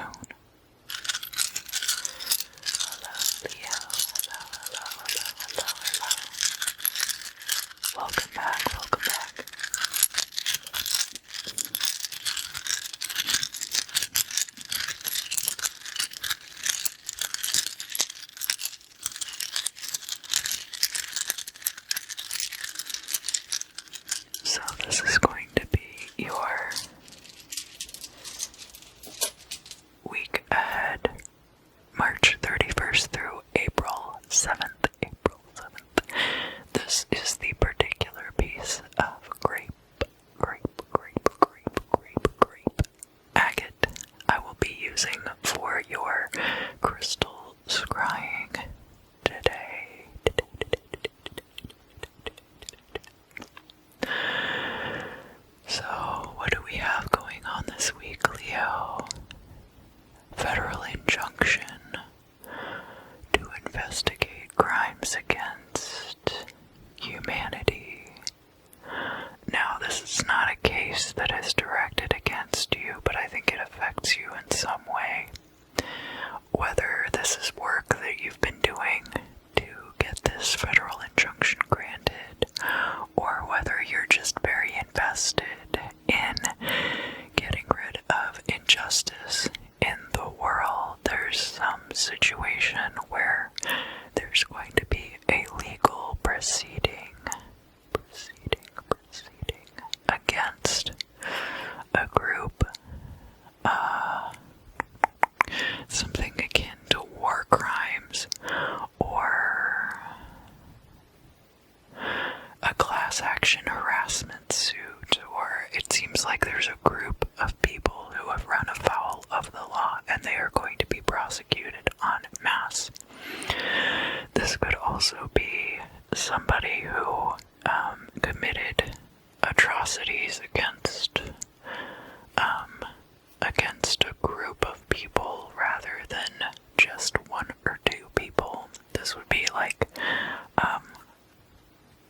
Hello, Leo. Hello, hello, hello, hello, hello. Welcome back, welcome back. So this is going to be your week ahead, March 31st through April 7th. This is the particular piece of grape agate I will be using for your crystal scrying today. So, what do we have going on this week, Leo? Federal injunction to investigate crimes against humanity. Now, this is not a case that is directed against you, but I think it affects you in some way. Whether this is work that you've been doing to get this federal injunction granted, or whether you're just very invested in getting rid of injustice in the world. There's some situation where there's going to be a legal proceeding against a group, something akin to war crimes, or a class action harassment suit, or it seems like there's a group of people who have run afoul of the law and they are going to be prosecuted en masse. This could also be somebody who committed atrocities against a group of people rather than just one or two people. This would be like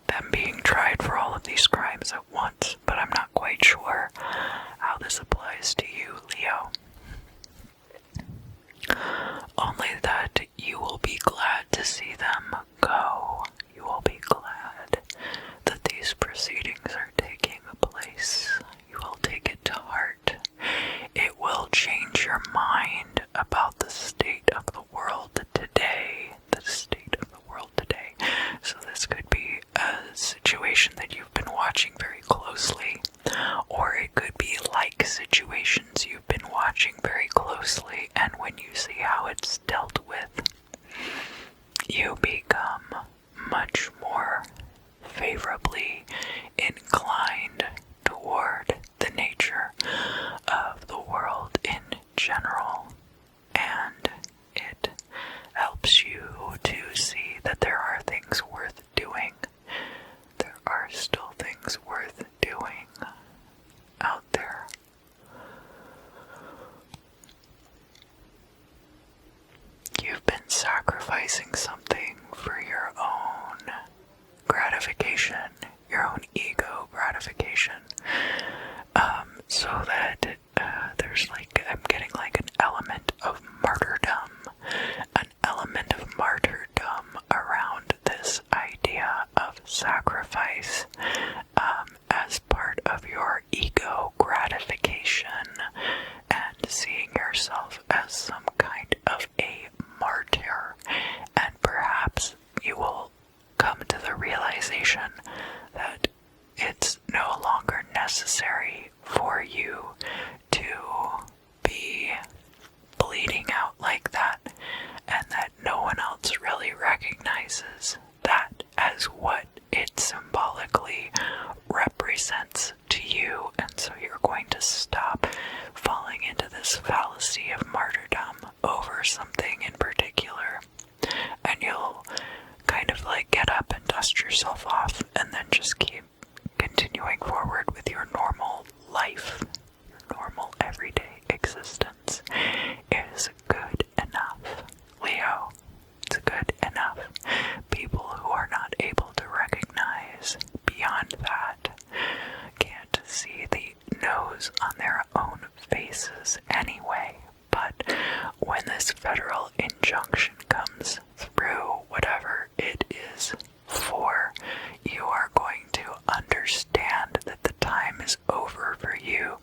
them being tried for all of these crimes at once, but I'm not quite sure how this applies to you, Leo. Only that you will be glad to see them go. You will be glad that these proceedings are taking place. You will take it to heart. It will change your mind about the state of the world today. So this could be a situation that you've been watching very closely, or it could be like situations you've been watching very closely, and when you see how it's dealt with, you become much more favorably inclined toward the nature of the world sacrificing something for your own gratification, your own ego gratification, so that there's like, I'm getting like an element of martyrdom around this idea of sacrifice as part of your ego gratification, and seeing yourself as some kind of a martyr. And perhaps you will come to the realization that it's no longer necessary for you to be bleeding out like that, and that no one else really recognizes that as what it symbolically represents to you. And so you're going to stop falling into this fallacy of martyrdom over something in particular, and you'll kind of like get up and dust yourself off, and then just keep continuing forward with your normal life. Your normal everyday existence is good enough, Leo. It's good enough. People who are not able to recognize beyond that can't see the nose on their own faces anyway. But when this federal injunction comes through, whatever it is for, you are going to understand that the time is over for you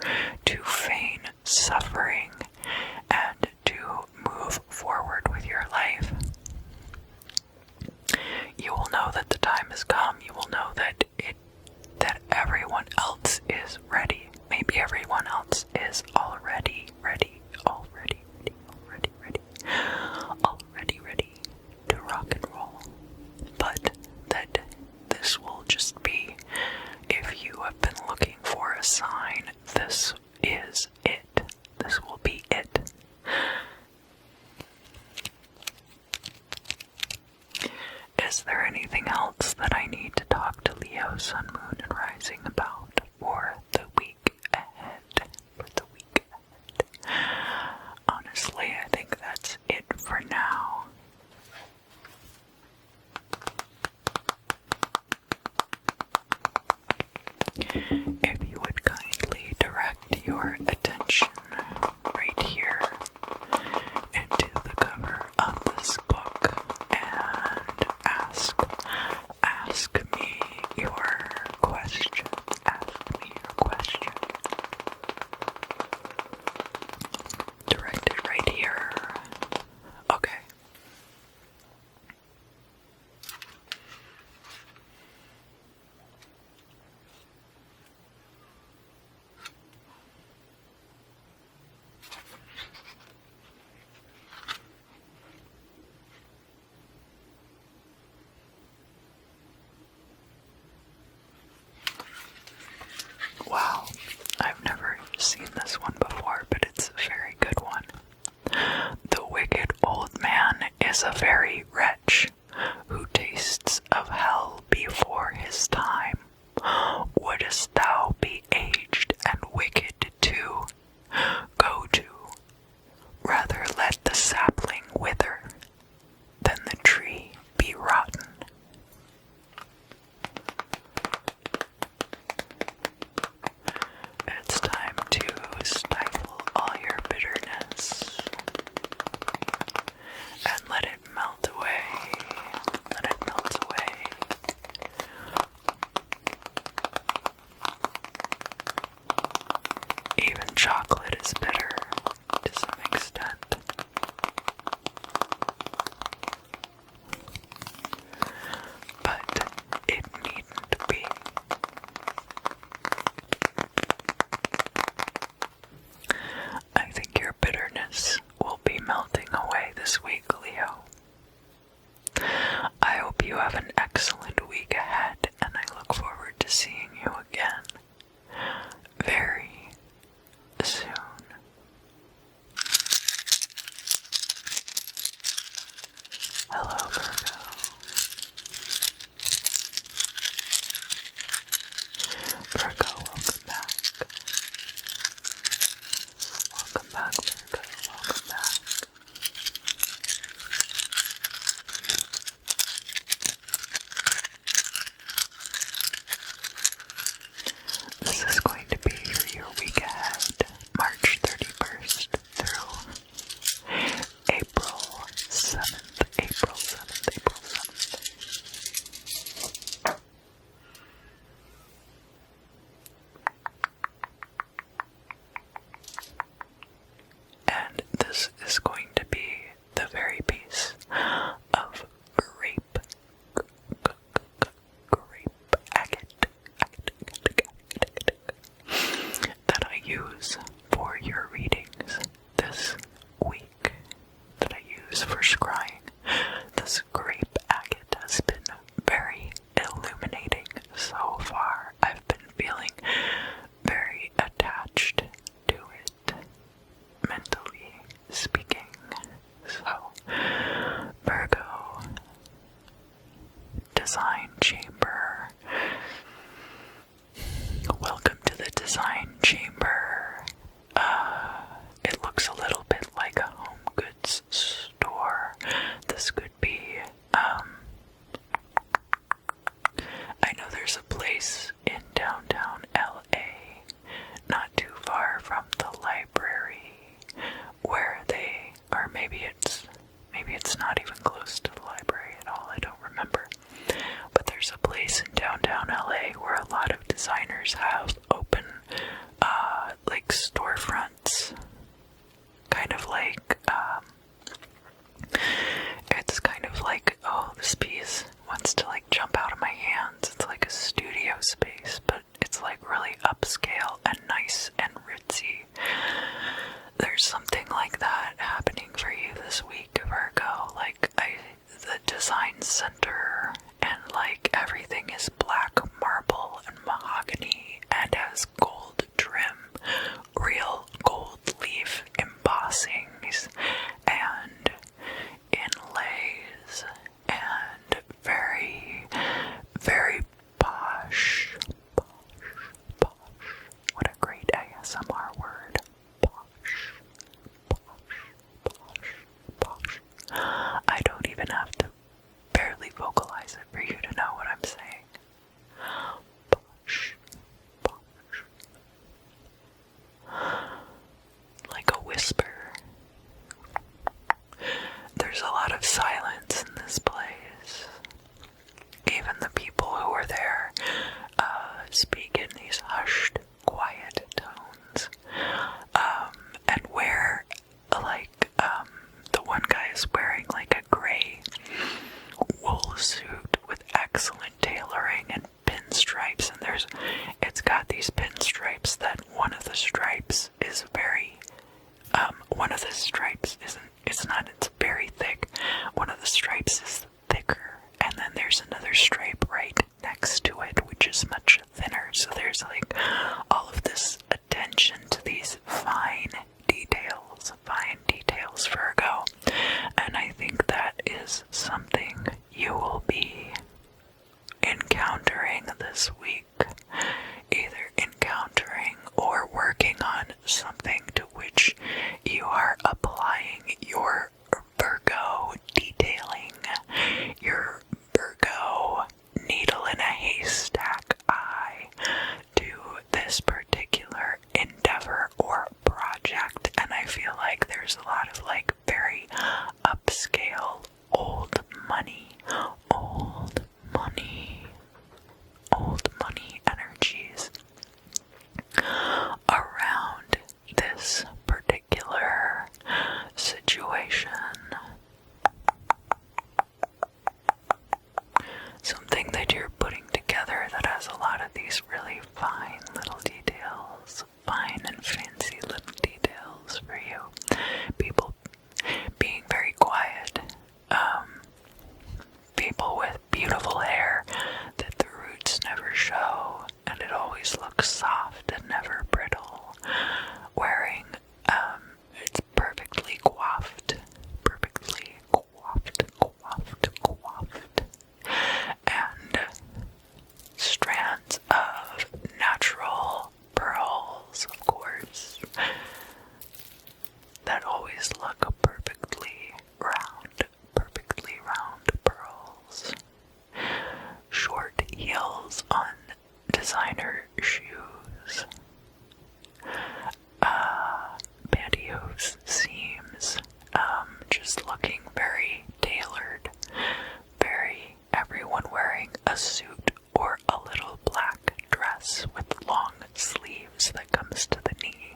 to feign suffering and to move forward with your life. You will know that the time has come. You will know that everyone else is ready. Maybe everyone else is already ready to rock and roll. But that this will just be, if you have been looking for a sign, this is it. This will be it. Is there anything else that I need to talk to Leo, Sun, Moon, and Rising about for the week ahead? Honestly, I think that's it for now. If you would kindly direct your attention right here into the cover of this book and ask me your question. Direct it right here. Okay. Wow, I've never seen this one before, but it's a very good one. The wicked old man is a very wretch who tastes of hell before his time. Wouldst thou be aged and wicked too? Go to. Rather let the sapling wither than the tree be rotten. It's time to stifle all your bitterness and let it melt away. Even chocolate is bitter to some extent. But it needn't be. I think your bitterness will be melting away this week, Leo. I hope you have an excellent week ahead, and I look forward to seeing you again very soon. Hello, Virgo. Virgo, welcome back. Welcome back, Virgo. Welcome back. use for scrying. This grape agate has been very illuminating so far. I've been feeling very attached to it, mentally speaking. So, Virgo, design chamber. Welcome to the design chamber. It looks a little bit like a home goods store. This could be, I know there's a place in downtown LA, not too far from the library, where they, or maybe it's not even close to the library at all, I don't remember. But there's a place in downtown LA where a lot of designers have open, like storefronts. Kind of like, it's kind of like, oh, this piece wants to like jump out of my hands. It's like a studio space, but it's like really upscale and nice and ritzy. There's something like that happening for you this week, Virgo. Like, the design center, and like everything is black marble and mahogany and has gold trim, real gold leaf embossings and inlays, and very, very posh. What a great ASMR word. Posh. I don't even have to barely vocalize it for you to know what I'm saying. Posh. Like a whisper. There's a lot of silence in this place. Even the people who are there speak in these hushed, quiet tones. And wear, like, the one guy is wearing like a gray wool suit with excellent tailoring and pinstripes, and it's got these pinstripes that one of the stripes is very, one of the stripes it's very thick. One of the stripes is thicker, and then there's another stripe right next to it, which is much thinner. So there's like all of this attention to these fine details, Virgo. And I think that is something you will be encountering this week. Either encountering or working on something to which you are applying your Virgo detailing, your Virgo needle in a haystack eye to this particular endeavor or project. And I feel like there's a lot of like very upscale old money energies around this particular situation. Something that you're putting together that has a lot of these really fine little details, fine and fancy little details for you. People being very quiet, people with beautiful hair that the roots never show, and it always looks soft and never brittle, wearing, it's perfectly coiffed, and strands of natural pearls, of course, that always look perfectly round pearls. Short heels on designer shoes. Pantyhose seams, just looking very tailored, everyone wearing a suit or a little black dress with long sleeves that comes to the knee,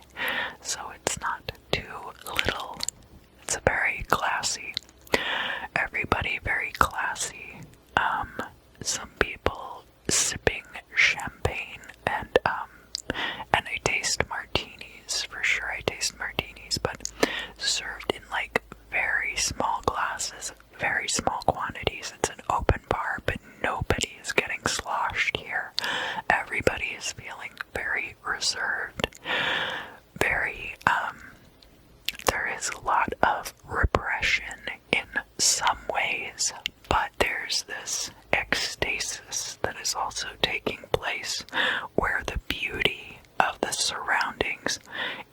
so it's not too little. It's very classy. Everybody very classy. Some people sipping champagne, and I taste martinis, for sure I taste martinis, but served in like very small glasses. very small quantities. It's an open bar, but nobody is getting sloshed here. Everybody is feeling very reserved, very, there is a lot of repression in some ways, but there's this ecstasis that is also taking place where the beauty of the surroundings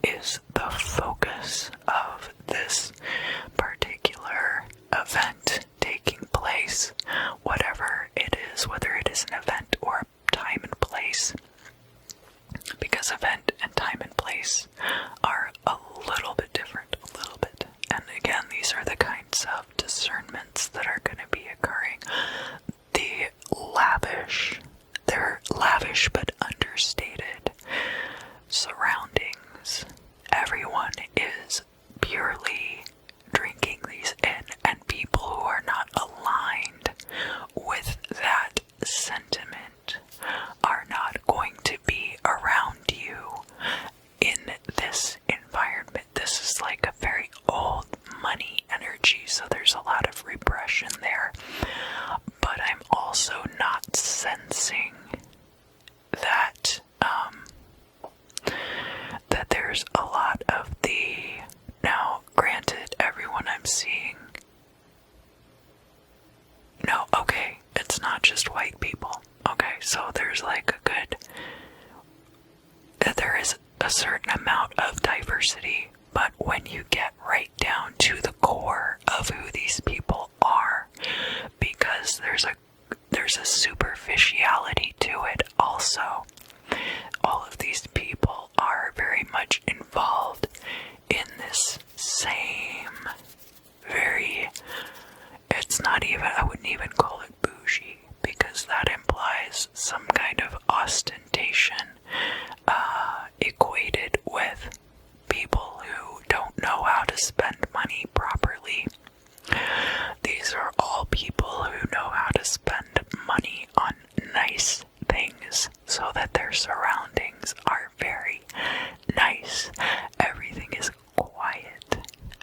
is the focus of this particular event taking place, whatever it is, whether it is an event or time and place, because event and time and place are a little bit different, a little bit. And again, these are the kinds of discernments that are going to be occurring. They're lavish but understated surroundings. Everyone is purely drinking these in, and people who are not aligned with that sentiment are not going to be around you in this environment. This is like a very old money energy, so there's a lot of repression there. But I'm also not sensing that that there's a lot of the, now granted, everyone I'm seeing, no, okay, it's not just white people. Okay, so there's like a good, there is a certain amount of diversity, but when you get right down to the core of who these people are, because there's a superficiality to it also. All of these people are very much involved in this same it's not even, I wouldn't even call it bougie, because that implies some kind of ostentation equated with people who don't know how to spend money properly. These are all people who know how to spend money on nice things so that their surroundings are very nice. Everything is quiet.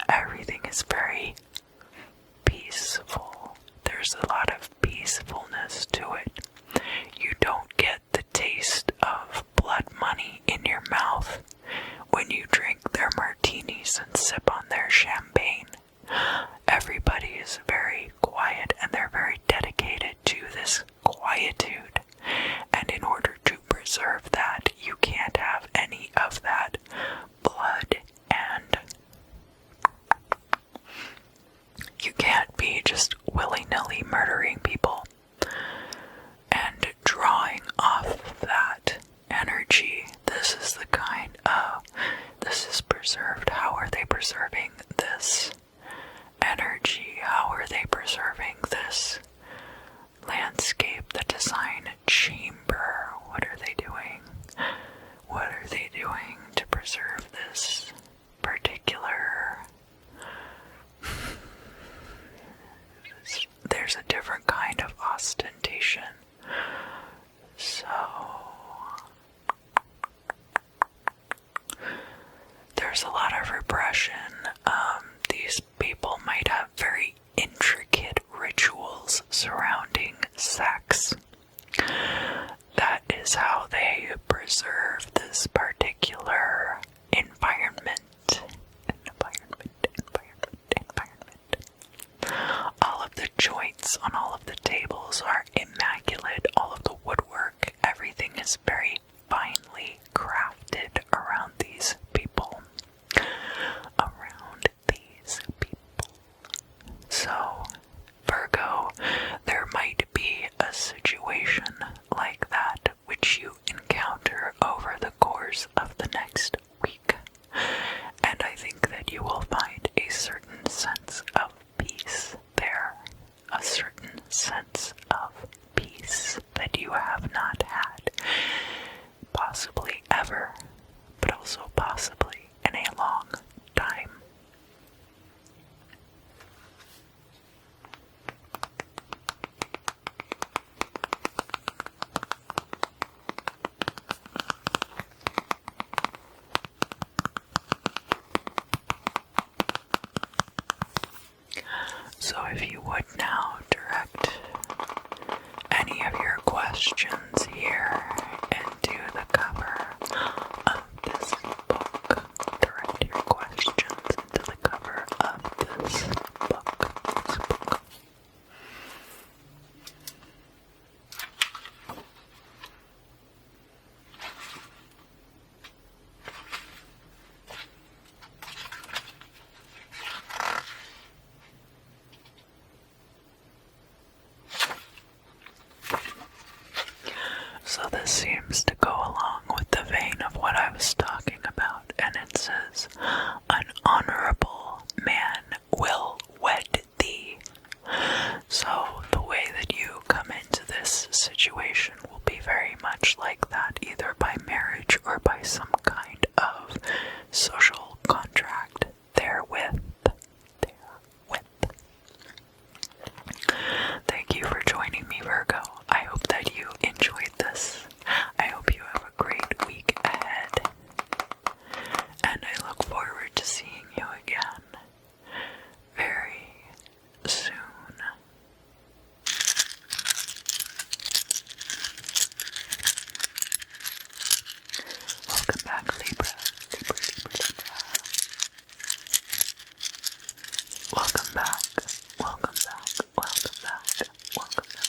Everything is very peaceful. There's a lot of peacefulness to it. You don't get the taste of blood money in your mouth when you drink their martinis and sip on their champagne. Everybody is very quiet, and they're very dedicated to this quietude. And in order to preserve that, you can't have any of that blood, and you can't be just willy-nilly murdering people. So if you would now direct any of your questions here into the cover of this book. Direct your questions into the cover of this book. So this seems to go along with the vein of what I was talking about, and it says, an honorable man will wed thee. So the way that you come into this situation will be very much like that, either by marriage or by some kind of social contract therewith. Thank you for joining me, Virgo. I hope that you enjoyed this. I hope you have a great week ahead. And I look forward to seeing you again very soon. Welcome back, Libra. Libra. Welcome back. Welcome back. Welcome back. Welcome back.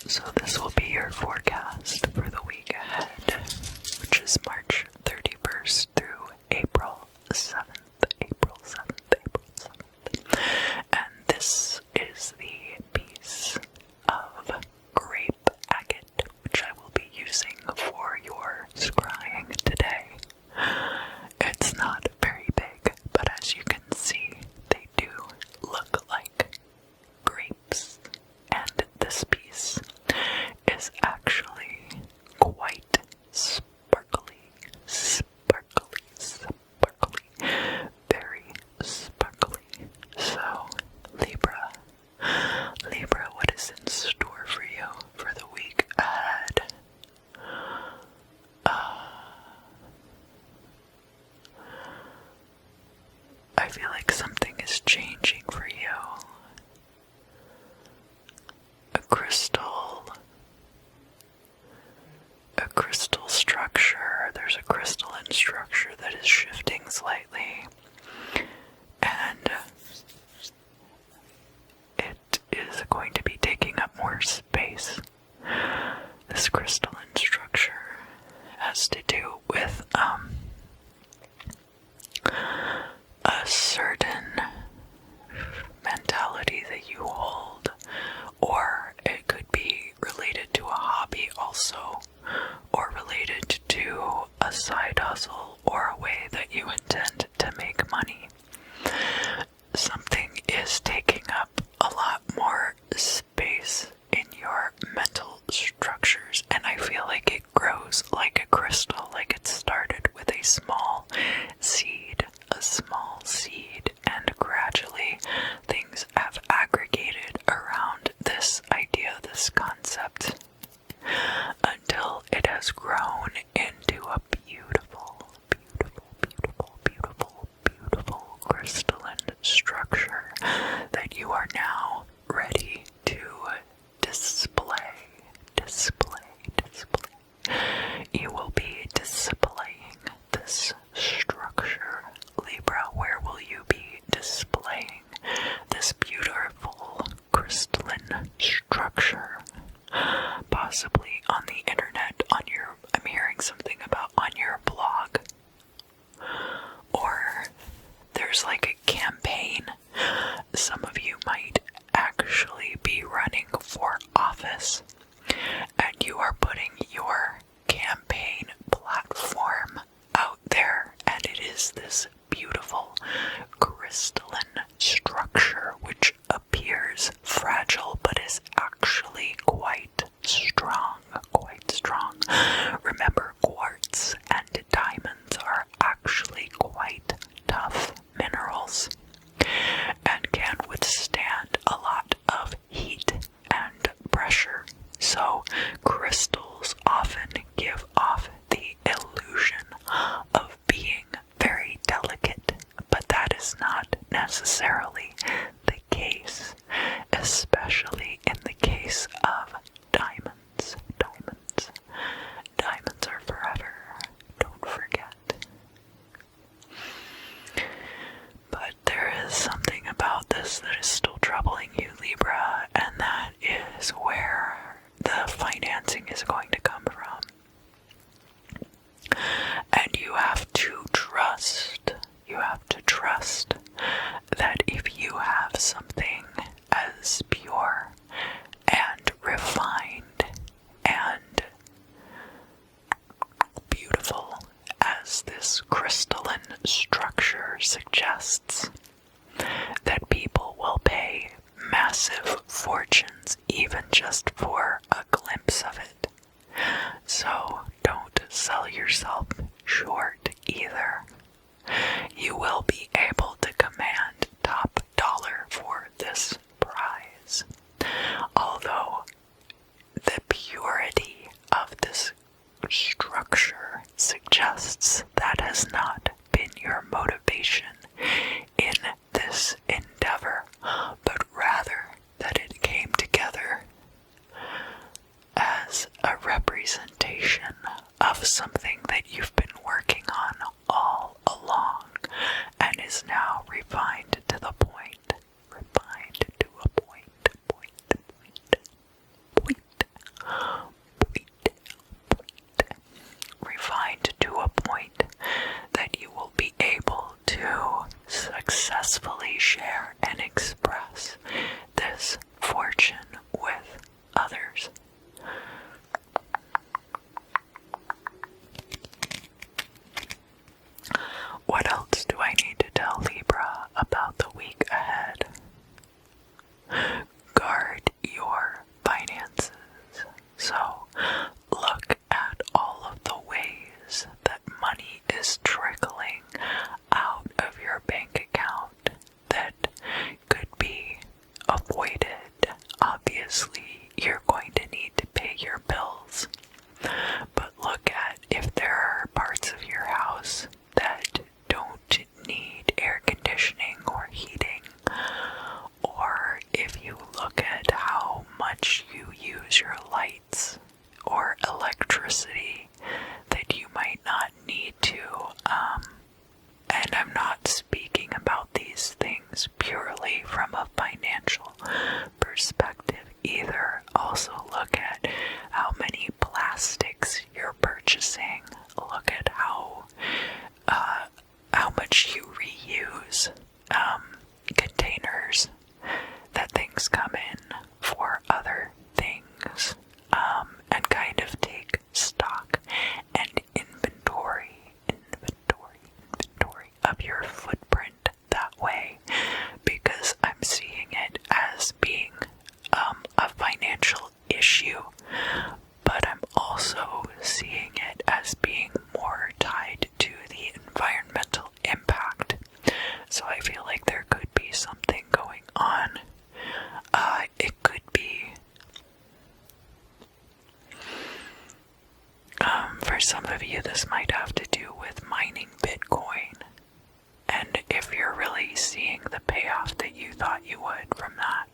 So this will be your forecast for the week ahead, which is March 31st through April 7th. April 7th. And this is the piece of grape agate, which I will be using for your scrying today. It's not very big, but as you can see, they do look like grapes. And this piece is actually quite sparkly, very sparkly. So, Libra, what is in store for you for the week ahead? I feel like something is changing for you. A crystal structure. There's a crystalline structure that is shifting slightly, and it is going to be taking up more space. This crystalline structure has to do with a certain mentality that you hold, or it could be related to a hobby also, or related to a side hustle, or a way that you intend to make money. Something is taking up a lot more space in your mental structures, and I feel like it grows like a crystal, like it started with a small seed, and gradually things have aggregated around this idea, this concept, until it has grown into a beautiful crystalline structure that you are now ready to display. You will be displaying this structure. Libra, where will you be displaying this beautiful crystalline structure? Possibly on the internet, I'm hearing something about on your blog. Or there's like a campaign. Some of you might actually be running for office, and you are putting your campaign platform out there, and it is this beautiful crystalline structure which appears fragile but is actually quite strong. Remember, quartz and diamonds are actually quite tough minerals, is not necessarily the case, especially in the case of diamonds. Diamonds are forever, don't forget. But there is something about this that is still troubling you, Libra, and that is where the financing is going to come from. And you have to trust that if you have something as pure and refined and beautiful as this crystalline structure suggests, that people will pay massive fortunes even just for a glimpse of it. So don't sell yourself short either. You will be able to command top dollar for this prize. Although the purity of this structure suggests that has not been your motivation in this endeavor, but rather that it came together as a representation of something that you've been working on all along and is now refined to the point, refined to a point that you will be able to successfully share and express this fortune with others. What else do I need to tell Libra about the week ahead? Guard your finances. So, look at all of the ways that money is trickling out of your bank account that could be avoided. Obviously, you're going to need to pay your bills, but look at if there are parts of your house that don't need air conditioning or heating, or if you look at how much you use your lights or electricity that you might not need to, and I'm not speaking about these things purely from a financial perspective either. Also look at how many plastics you're purchasing. Look at how much you reuse containers that things come in for other things, and kind of take stock and inventory of your footprint that way, because I'm seeing it as being a financial issue, but I'm also seeing it as being more tied to the environmental impact. So I feel like there could be something going on. It could be for some of you, this might have to do with mining Bitcoin. And if you're really seeing the payoff that you thought you would from that,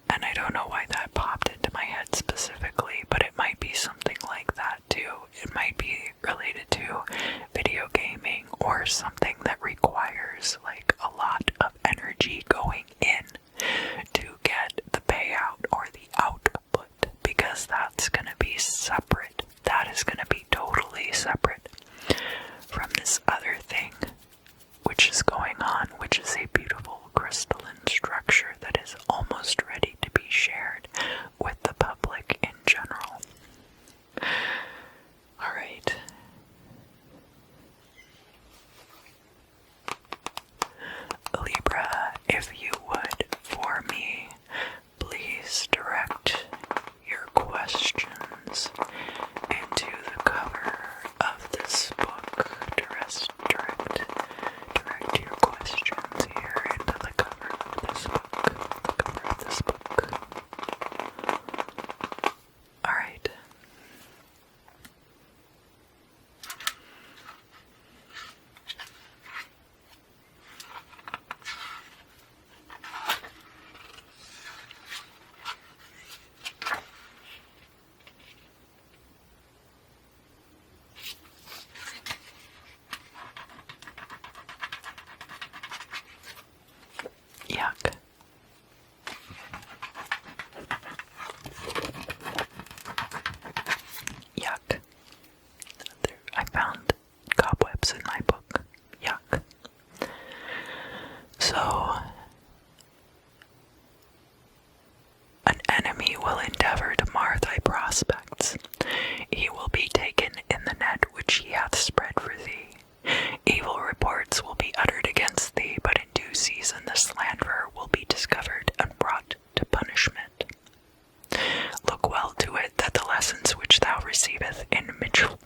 and I don't know why that popped into my head specifically, but it might be something like that too. It might be related to video gaming or something that requires like a lot of energy going in to get the payout or the output, because that's going to be separate. That is going to be totally separate from this other thing which is going on, which So, an enemy will endeavor to mar thy prospects. He will be taken in the net which he hath spread for thee. Evil reports will be uttered against thee, but in due season the slanderer will be discovered and brought to punishment. Look well to it that the lessons which thou receivest in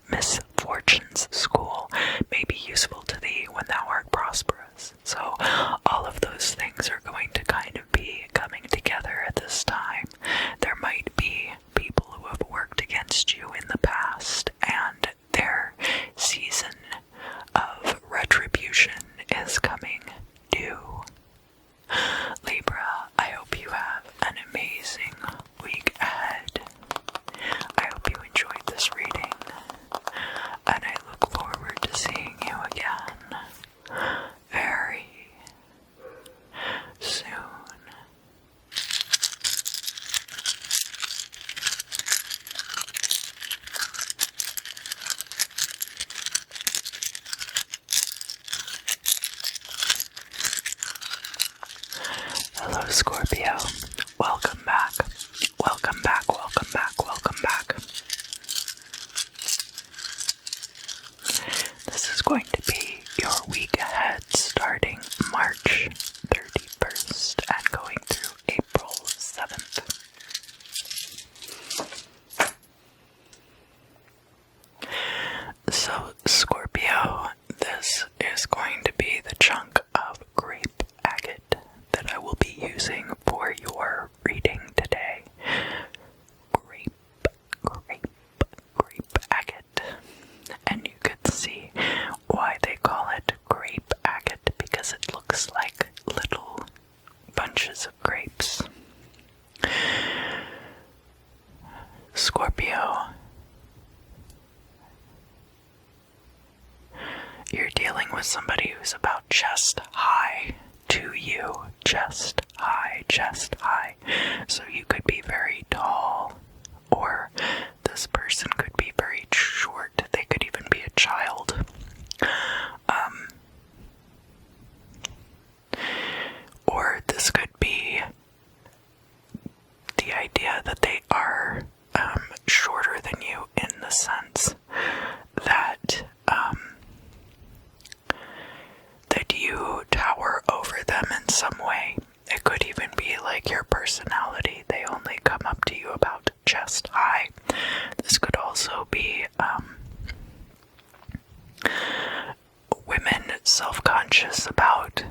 misfortune's school may be useful to thee when thou art prosperous. So all of those things are going to kind of be coming together at this time. There might be people who have worked against you in the past, and their season of retribution is coming due. Libra, I hope you have an amazing week ahead. I hope you enjoyed this reading, and I look forward to seeing you again very soon. Hello, Scorpio. Welcome back. Welcome back, welcome back, welcome back. This is going to be your week ahead starting March 31st and going through April 7th. So, Scorpio, this is going to be the chunk of grape agate that I will be using for your reading today. Grape agate. And you could see why they call it grape agate, because it looks like little bunches of grapes. Scorpio, you're dealing with somebody who's about chest high to you. Chest high, chest high. So you could be very tall, or this person could be very short. They could even be a child. Or this could be the idea that they are shorter than you in the sense that that you tower over them in some way. It could even be like your personality. They only come up to you about chest high. This could also be women self-conscious about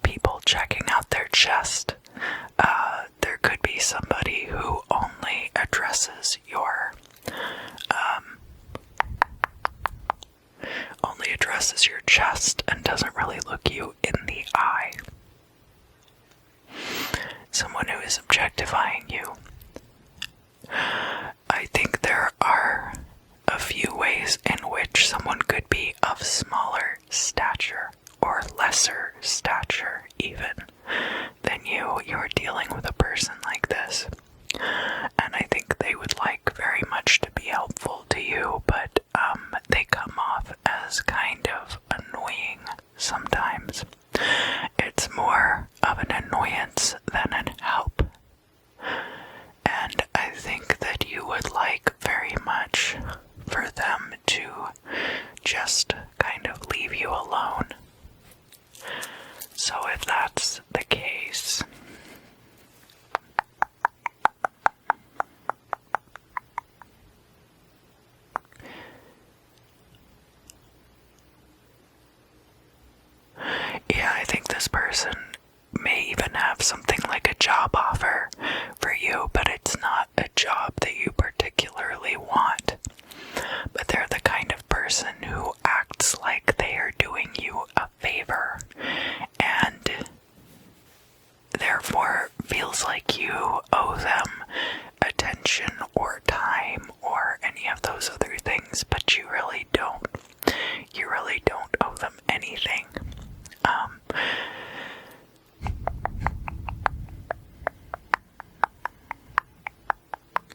people checking out their chest. There could be somebody who only addresses your chest and doesn't really look you in the eye. Someone who is objectifying you. I think there are a few ways in which someone could be of smaller stature or lesser stature even than you. You're dealing with a person like this, and I think they would like very much to be helpful to you, but they come off as kind of annoying sometimes. It's more of an annoyance than an help. And I think that you would like very much for them to just kind of leave you alone. So if that's the case, yeah, I think this person may even have something like a job offer for you, but it's not a job that you particularly want. But they're the kind of person who acts like they are doing you a favor, and therefore feels like you owe them attention or time or any of those other things, but you really don't. You really don't owe them anything.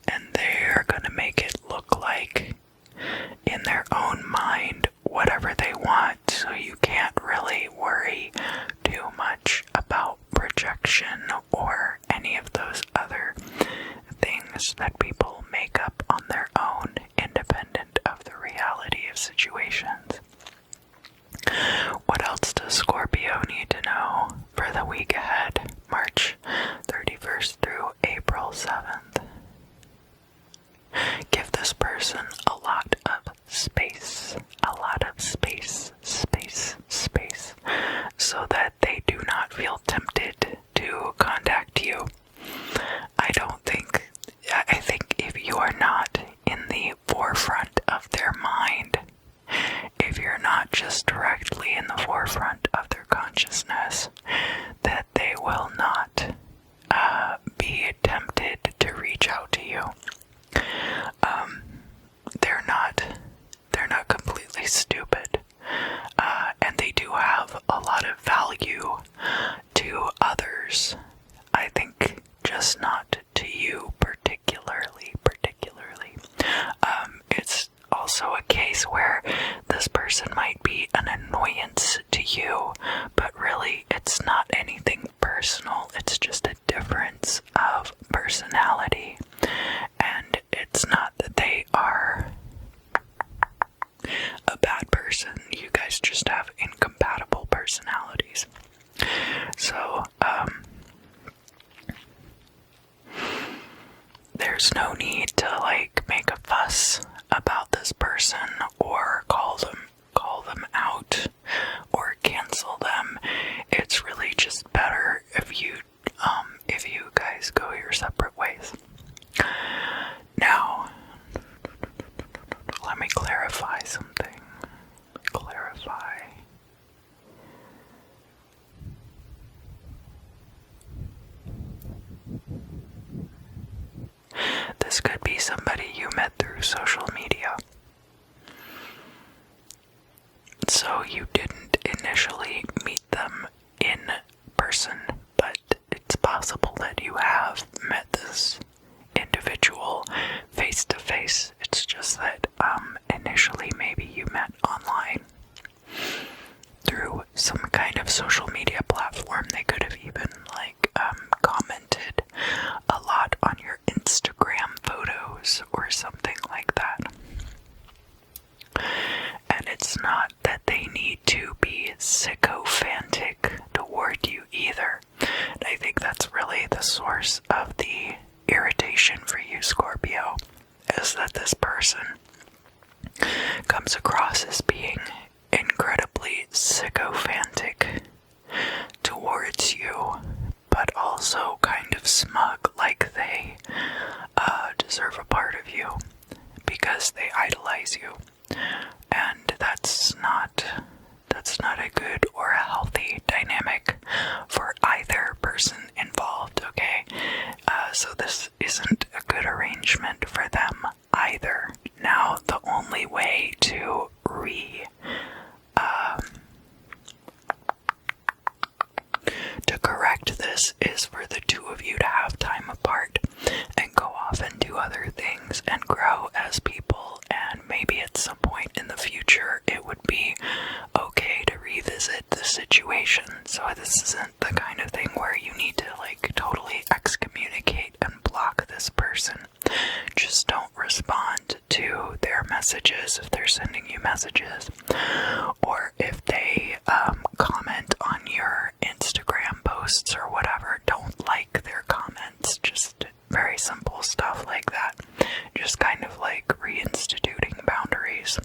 And they're gonna make it look like, in their own mind, whatever they want, so you can't really worry too much so that they do not feel tempted to contact you. I think if you are not in the forefront of their mind, if you're not just directly in the forefront of their consciousness, that they will not be tempted to reach out to you. They're not completely stupid, and they do have a lot of value to others. I think just not to you particularly. It's also a case where this person might be an annoyance to you, but really it's not anything personal. It's just a difference of personality, and it's not that they are a bad person. You guys just have incompatible personalities. So, there's no need to make a fuss about this person or call them out or cancel them. It's really just better if you guys go your separate ways. Now, let me clarify something. This could be somebody you met through social media. So you didn't initially meet them in person, but it's possible that you have met this individual face to face. It's just that initially maybe you met online through some kind of social media platform. They could have even commented a lot on your Instagram photos or something like that. And it's not that they need to be sycophantic toward you either. And I think that's really the source of the irritation for you, Scorpio, is that this person comes across as being incredibly sycophantic towards you, but also kind of smug, like they deserve a part of you because they idolize you. And that's not a good or a healthy dynamic for either person involved, okay? So this isn't a good arrangement for them either. Now, the only way to correct this is for the two of you to have time apart and go off and do other things and grow as people, and maybe at some point in the future it would be okay to revisit the situation. So this isn't the kind of thing where you need to totally excommunicate and block this person. Just don't respond to their messages if they're sending you messages, or if they comment on your Instagram posts or whatever, don't like their comments. Just very simple stuff like that. Just kind of reinstituting boundaries.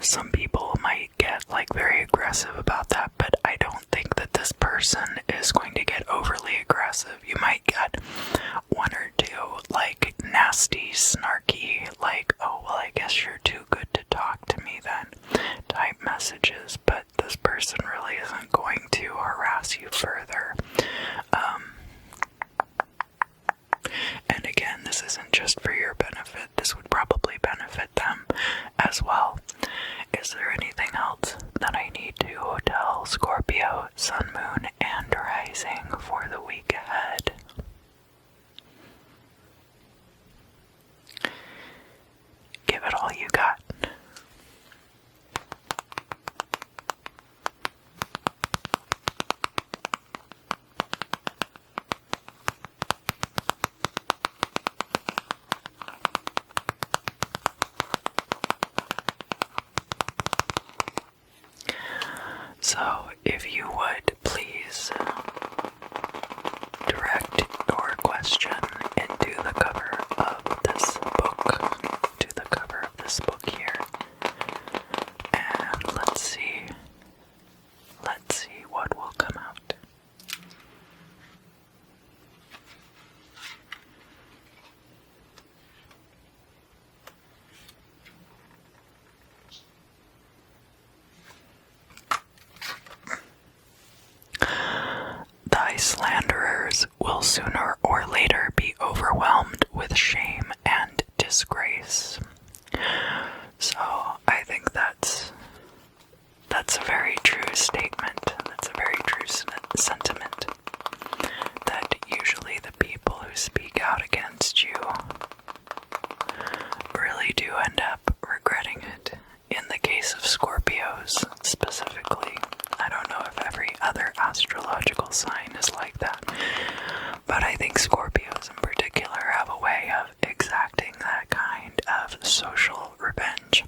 Some people might get very aggressive about that, but I don't think that this person is going to get overly aggressive. You might get one or two nasty, snarky, oh well, I guess you're too good to talk to me then type messages, but this person really isn't going to harass you further. And again, this isn't just for your benefit. This would probably benefit them as well. Is there anything else that I need to tell Scorpio, Sun, Moon, and Rising for the week ahead? Give it all you got. So, if you would please direct your question into the cover of this book, to the usually do end up regretting it. In the case of Scorpios specifically, I don't know if every other astrological sign is like that, but I think Scorpios in particular have a way of exacting that kind of social revenge.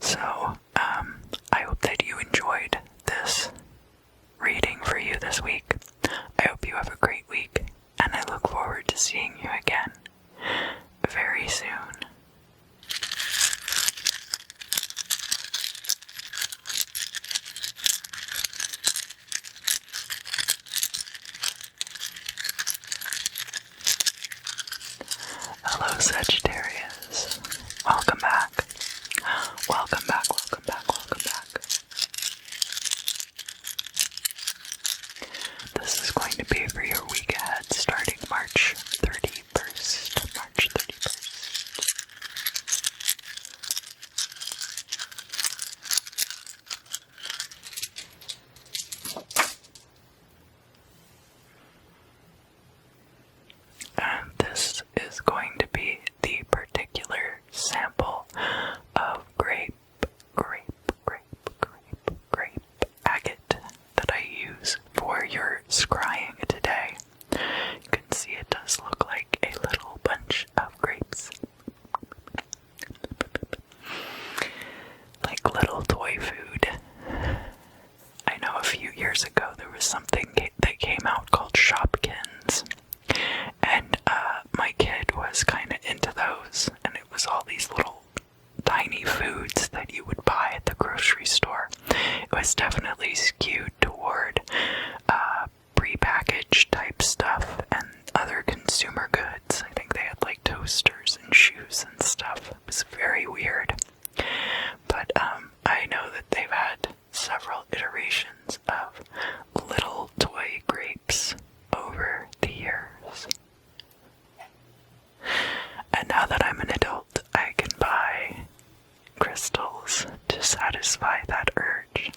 So, I hope that you enjoyed this reading for you this week. I hope you have a great week, and I look forward to seeing you again very soon. Hello, Sagittarius. Welcome back. Welcome back, welcome back, welcome back. This is going to be for your week ahead starting March 31st. March 31st. And this is going to be the particular sample of grape agate that I use for your scrying today. You can see it does look like a little bunch of grapes. Like little toy food. I know a few years ago there was something that came out called Shopkins. And my kid was kind of into those, and it was all these little tiny foods that you would buy at the grocery store. It was definitely skewed toward prepackaged type stuff and other consumer goods. I think they had like toasters and shoes and stuff. It was very weird. But I know that they've had several iterations of little toy grapes over the years. And now that I'm an adult, I can buy crystals to satisfy that urge.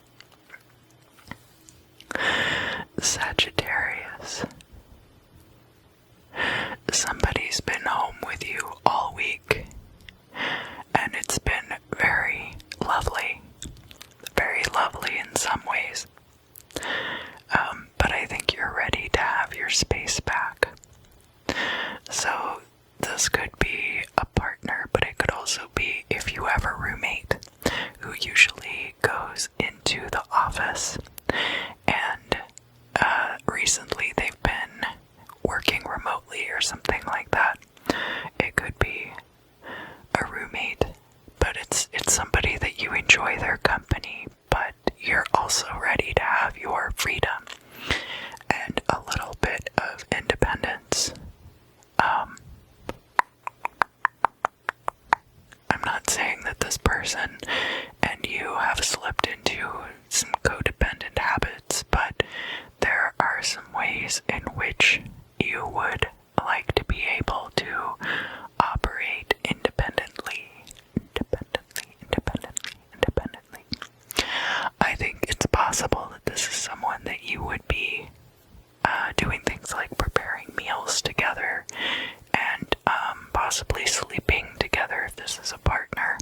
Sagittarius. Somebody's been home with you all week, and it's been very lovely in some ways. But I think you're ready to have your space back. So this could be a partner, but it could also be if you have a roommate who usually goes into the office, and recently they've been working remotely or something like that. It could be a roommate, but it's somebody that you enjoy their company, but you're also ready to have your freedom and a little bit of independence. I'm not saying that this person and you have slipped into some codependent habits, but there are some ways in which you would like to be able to operate independently. I think it's possible that this is someone that you would be doing things like preparing meals together and possibly sleeping together if this is a partner.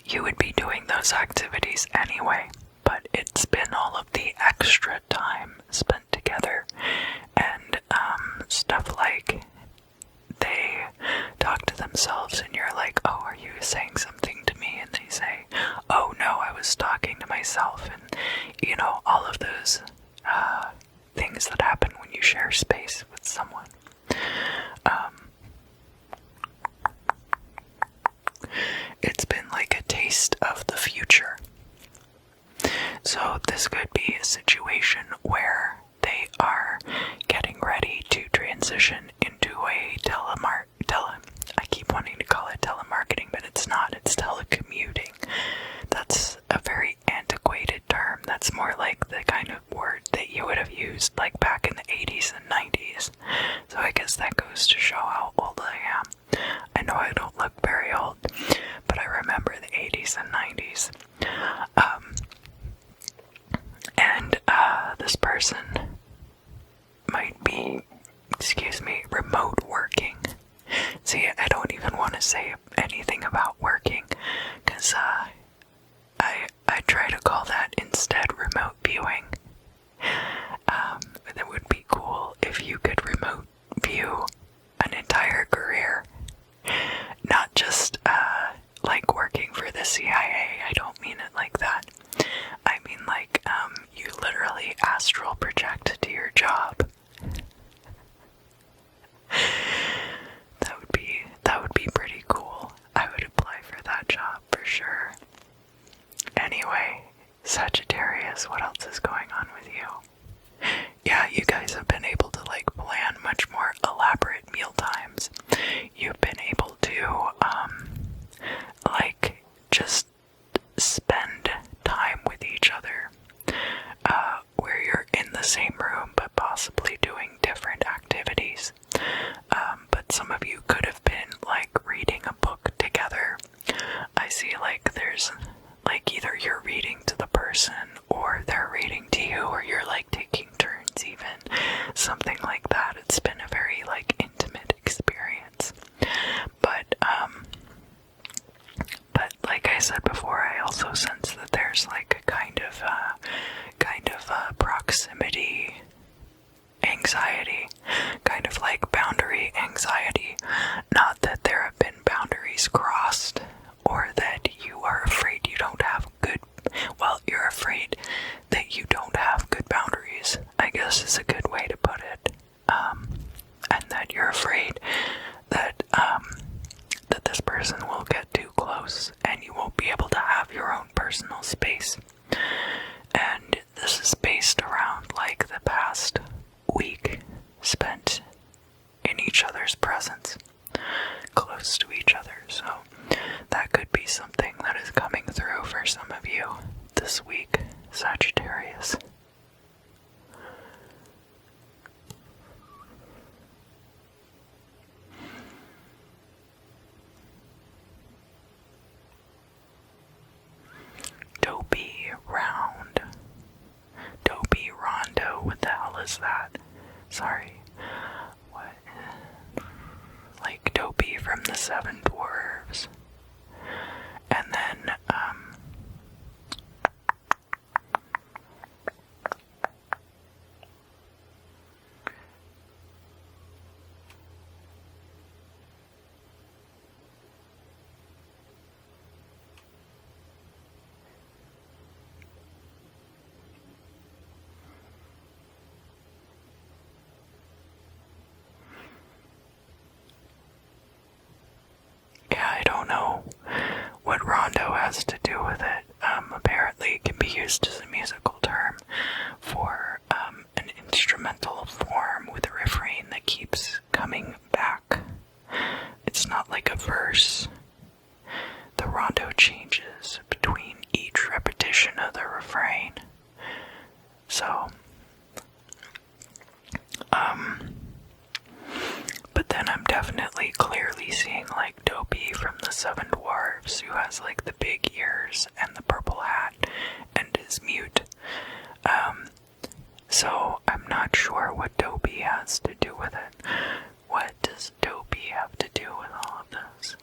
You would be doing those activities anyway, but it's been all of the extra time spent together and stuff like they talk to themselves and you're like, oh, are you saying something to me? And they say, oh no, I was talking to myself. And you know, all of those things that happen when you share space with someone. It's been like a taste of the future. So this could be a situation where they are getting ready to transition into a I keep wanting to call it telemarketing, but it's not, it's telecommuting. That's a very antiquated term. That's more like the kind of word that you would have used like back in the 80s and 90s. So I guess that goes to show how old I am. I know I don't look very old, but I remember the 80s and 90s. This person might be, remote working. See, I don't say anything about working, because I try to call that instead remote viewing. It would be cool if you could remote view an entire career, not just like working for the CIA. I don't mean it like that. I mean like you literally astral project to your job. That would be pretty cool. I would apply for that job for sure. Anyway, Sagittarius, what else is going on with you? Yeah, you guys have been able to like plan much more elaborate meal times. You've been able to like just spend time with each other, where you're in the same room but possibly doing different activities. But some of you could have been like reading a book together. I see like there's like either you're reading to the person or they're reading to you, or you're like taking turns even. Something like that. It's been a very like intimate experience. But like I said before, I also sense that there's like a kind of proximity anxiety, kind of like boundary anxiety. Not that there have been boundaries crossed, or that you are afraid you don't have you're afraid that you don't have good boundaries, I guess is a good way to put it. And that you're afraid that that this person will get too close and you won't be able to have your own personal space. And this is based around like the past week spent in each other's presence, close to each other. So that could be something that is coming through for some of you this week, Sagittarius. Dopey round. Dopey rondo. What the hell is that? Sorry. What? Like Dopey from the Seven Dwarves. And then, I don't know what rondo has to do with it. Apparently it can be used as a musical term for an instrumental form with a refrain that keeps coming back. It's not like a verse. The rondo changes between each repetition of the refrain. So, but then I'm definitely clearly seeing like Dopey from the Seven Dwarves, who has like the big ears and the purple hat and is mute. So I'm not sure what Dopey has to do with it. What does Dopey have to do with all of this?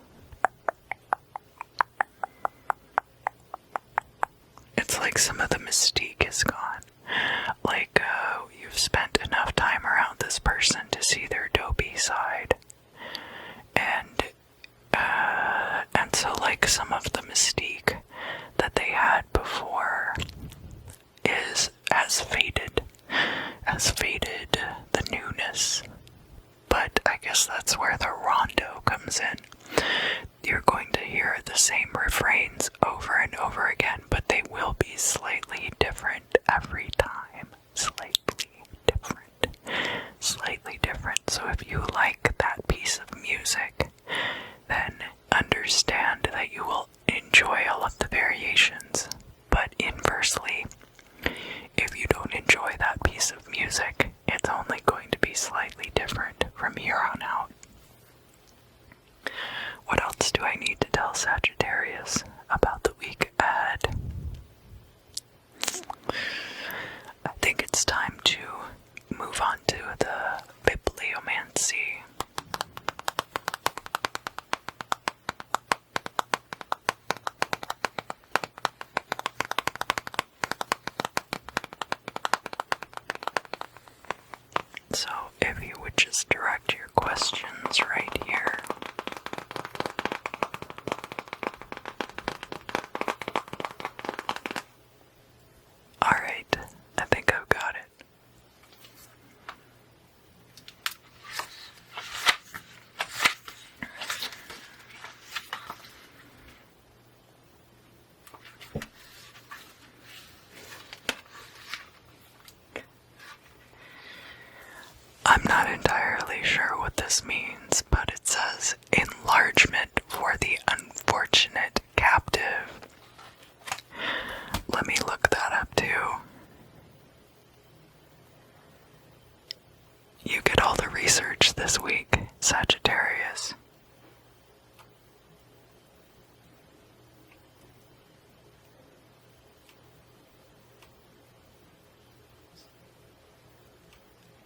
It's like some of the mystique is gone. Like, you've spent enough time around this person to see their dopey side. And so like some of the mystique that they had before has faded the newness. But I guess that's where the rondo comes in. You're going to hear the same refrains over and over again, but they will be slightly different every time. Slightly different. So if you like that piece of music, then understand that you will enjoy all of the variations. But inversely, if you don't enjoy that piece of music, it's only going to be slightly different from here on out. just direct your questions right here. Alright, I think I've got it. I'm not entirely sure what this means, but it says enlargement for the unfortunate captive. Let me look that up too. You get all the research this week, Sagittarius.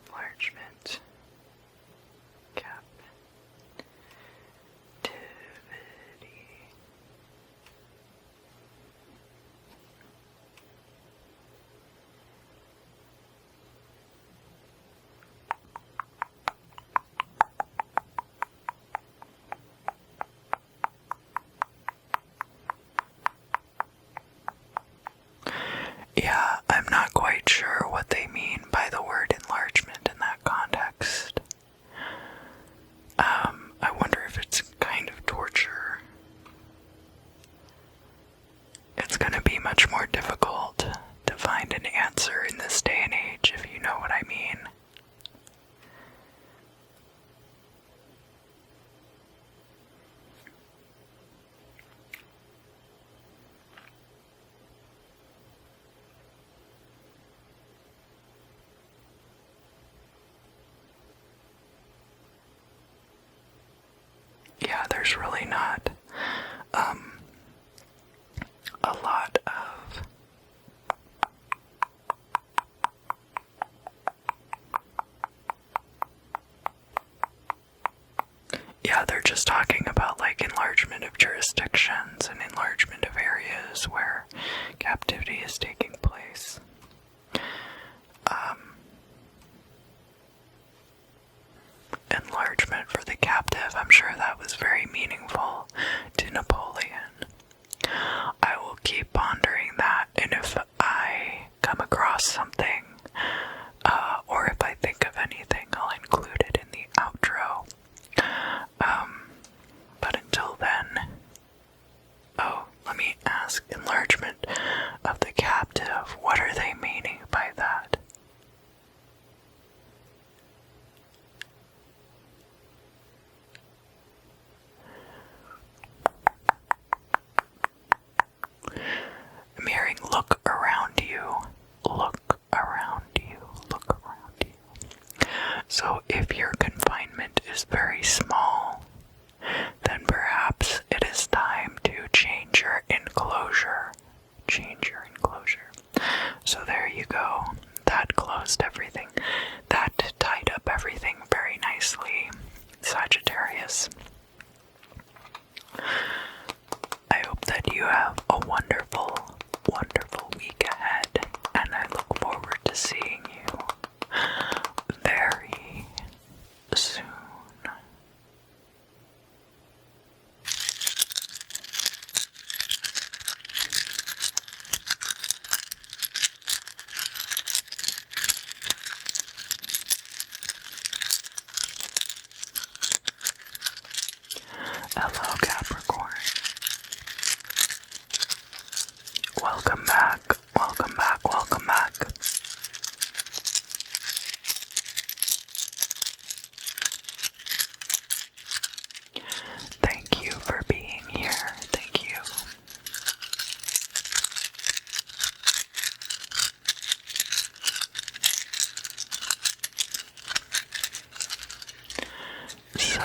Enlargement. Captivity. Yeah, I'm not quite sure what they mean by the word enlargement in that context. I wonder if it's kind of torture. It's going to be much more difficult to find an answer in this day and age, if you know what I mean. Yeah, there's really not a lot of they're just talking about like enlargement of jurisdictions and enlargement of areas where captivity is taking place. Enlargement for the captive, I'm sure that was very meaningful to Napoleon. I will keep pondering that, and if I come across something, or if I think of anything, I'll include it in the outro. But until then, let me ask, enlargement of the captive, what are they meaning by that? I'm hearing look around you, look around you, look around you. So if your confinement is very small, then perhaps it is time to change your enclosure. Change your enclosure. So there you go. That closed everything. That tied up everything very nicely, Sagittarius. I hope that you have a wonderful, wonderful week ahead, and I look forward to seeing you very soon. Hello, Capricorn. Welcome back, welcome back, welcome back. Thank you for being here. Thank you. So,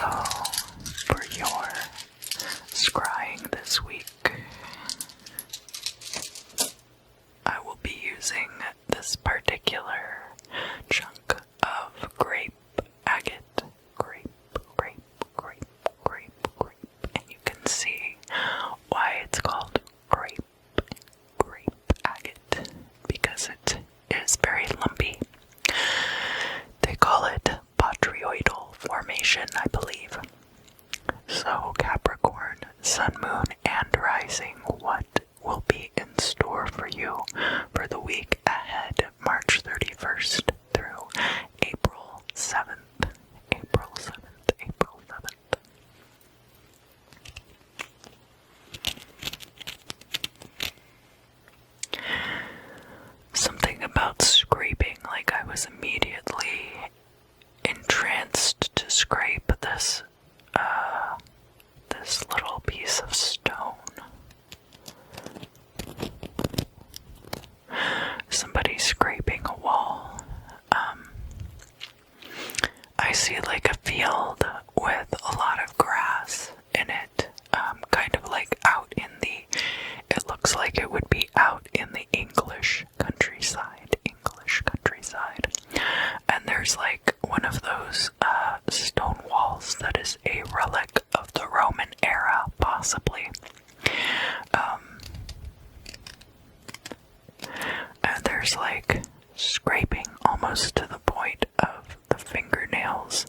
for your scrying this week, I will be using this particular chunk of grape agate. Grape, and you can see why it's called grape agate, because it is very lumpy. They call it botryoidal sun, moon, and rising. What will be in store for you for the week ahead, March 31st through April 7th. April 7th, April 7th. Something about scraping, like I was immediately entranced to scrape this little piece of stone. Somebody scraping a wall. I see like a field with a lot of grass in it, kind of like out in it looks like it would be out in the English countryside, and there's like one of those stone walls that is a relic of the Roman era, possibly. And there's like scraping almost to the point of the fingernails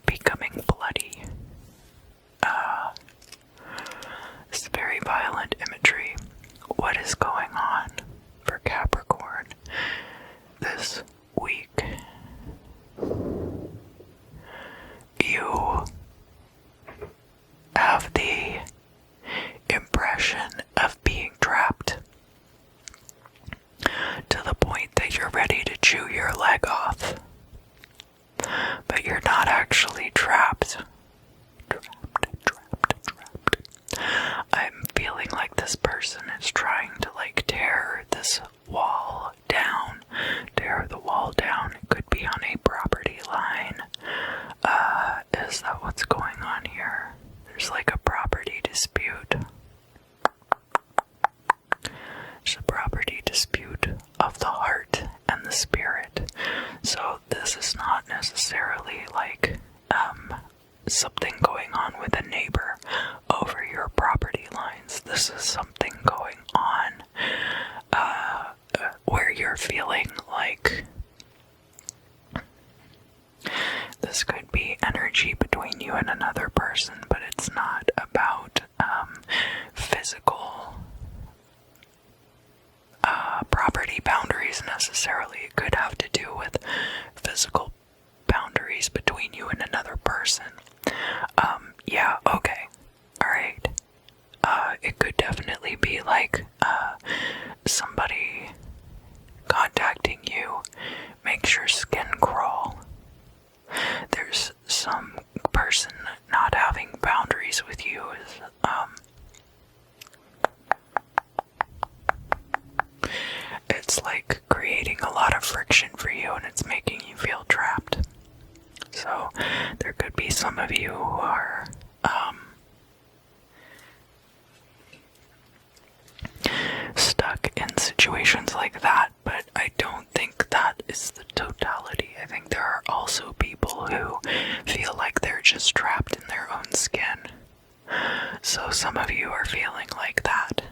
becoming bloody. It's very violent imagery. What is going on for Capricorn this week? You have the impression of being trapped to the point that you're ready to chew your leg off, but you're not actually trapped. I'm feeling like this person is trying to like tear this wall down, tear the wall down. It could be on a property line. Is that what's going on here? There's like a property dispute. It's a property dispute of the heart and the spirit. So this is not necessarily like something going on with a neighbor over your property lines. This is something going on where you're feeling like this could be energy between you and another person, but it's not about physical property boundaries necessarily. It could have to do with physical boundaries between you and another person. Yeah, okay. Alright. It could definitely be like somebody contacting you makes your skin crawl. There's some person not having boundaries with you is it's like creating a lot of friction for you, and it's making you feel trapped. So there could be some of you who are stuck in situations like that, but I don't think that is the totality. I think there are also people who feel like they're just trapped in their own skin. So some of you are feeling like that.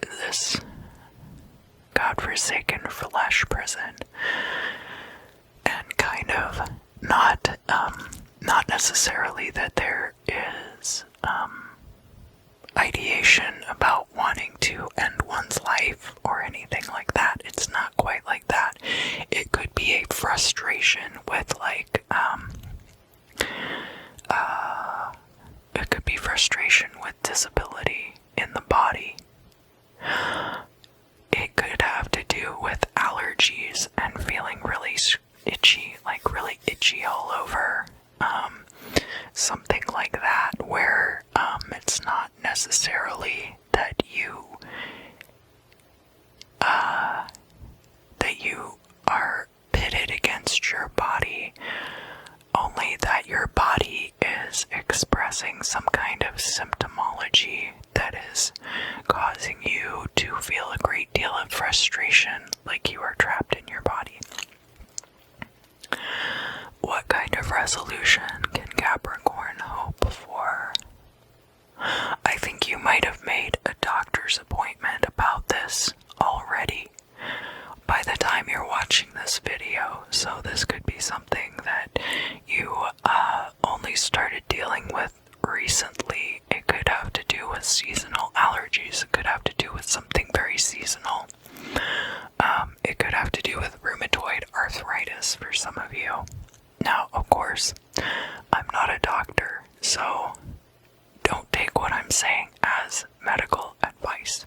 This godforsaken flesh prison, and kind of not necessarily that there is ideation about wanting to end one's life or anything like that. It's not quite like that. It could be a frustration with like it could be frustration with disability in the body. It could have to do with allergies and feeling really itchy, like really itchy all over. Something like that, where it's not necessarily that you are pitted against your body, only that your body is expressing some kind of symptomology that is causing you to feel a great deal of frustration, like you are trapped in your body. What kind of resolution can Capricorn hope for? I think you might have made a doctor's appointment about this already by the time you're watching this video, so this could be something that you only started dealing with recently. It could have to do with seasonal allergies. It could have to do with something very seasonal. It could have to do with rheumatoid arthritis for some of you. Now, of course, I'm not a doctor, so don't take what I'm saying as medical advice.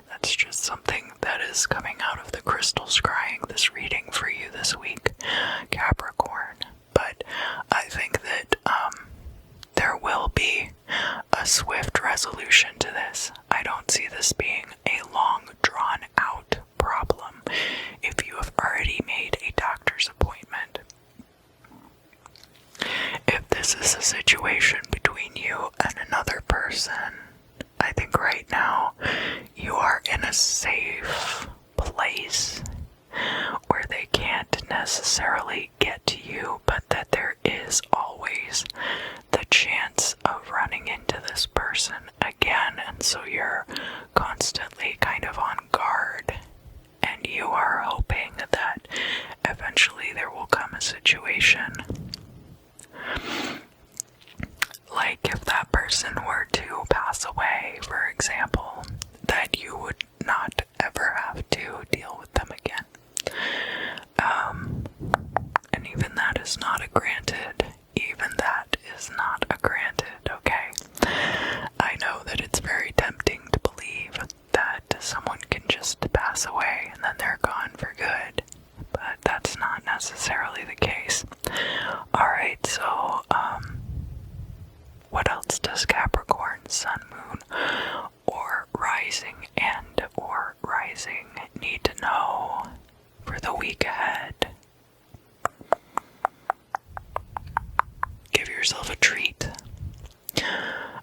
That's just something that is coming out of the crystal scrying, this reading for you this week, Capricorn. But I think that there will be a swift resolution to this. I don't see this being a long, drawn-out problem if you have already made a doctor's appointment. If this is a situation between you and another person, I think right now you are in a safe place where they can't necessarily get to you, but that there is always the chance of running into this person again, and so you're constantly kind of on guard, and you are hoping that eventually there will come a situation like if that person were to pass away, for example, that you would not ever have to deal with them again. And even that is not a granted. Even that is not a granted, okay? I know that it's very tempting to believe that someone can just pass away and then they're gone for good, but that's not necessarily the case. Alright, so, what else does Capricorn, Sun, Moon, or Rising or Rising need to know for the week ahead? Give yourself a treat.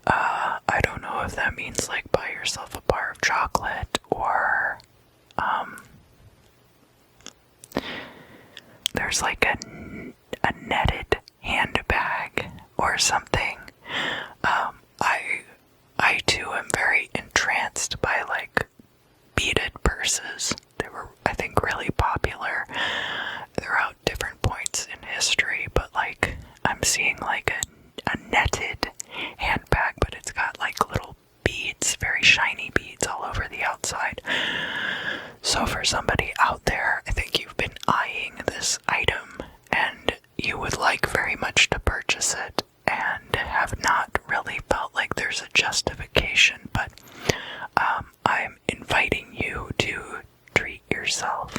I don't know if that means like buy yourself a bar of chocolate or there's like a netted handbag or something. I too am very entranced by like beaded purses. They were, I think, really popular throughout different points in history, but like I'm seeing like a netted handbag, but it's got like little beads, very shiny beads all over the outside. So for somebody out there, I think you've been eyeing this item and you would like very much to purchase it and have not really felt like there's a justification, but I'm inviting you to treat yourself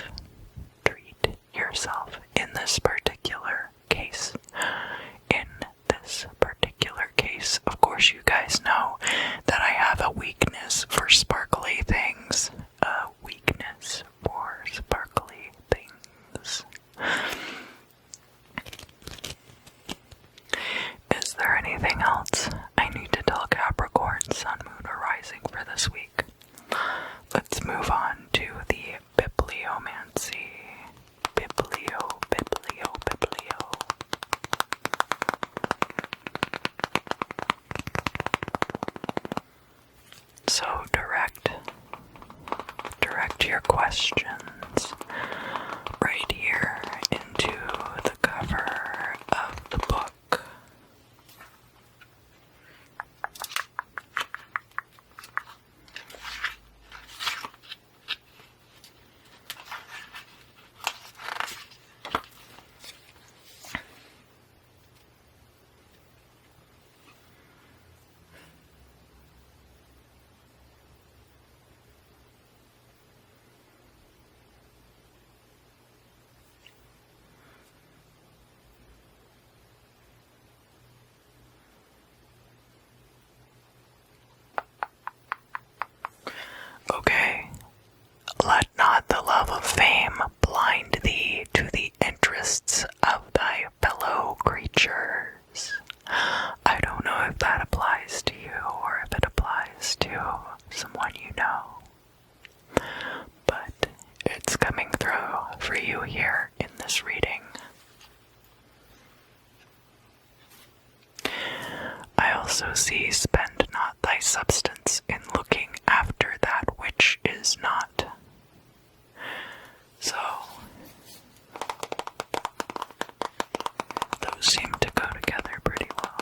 in this particular case. In this particular case, of course, you guys know that I have a weakness for sparkly things. A weakness for sparkly things. Is there anything else I need to tell Capricorn, Sun, Moon, or Rising for this week? Let's move on to the bibliomancy. Biblio. So direct your questions right here into the cover of the book. Okay, let not the love of fame blind thee to the interests of thy fellow creatures. I don't know if that applies to you or if it applies to someone you know, but it's coming through for you here in this reading. I also see spend not thy substance in looking after that which is not. So, those seem to go together pretty well.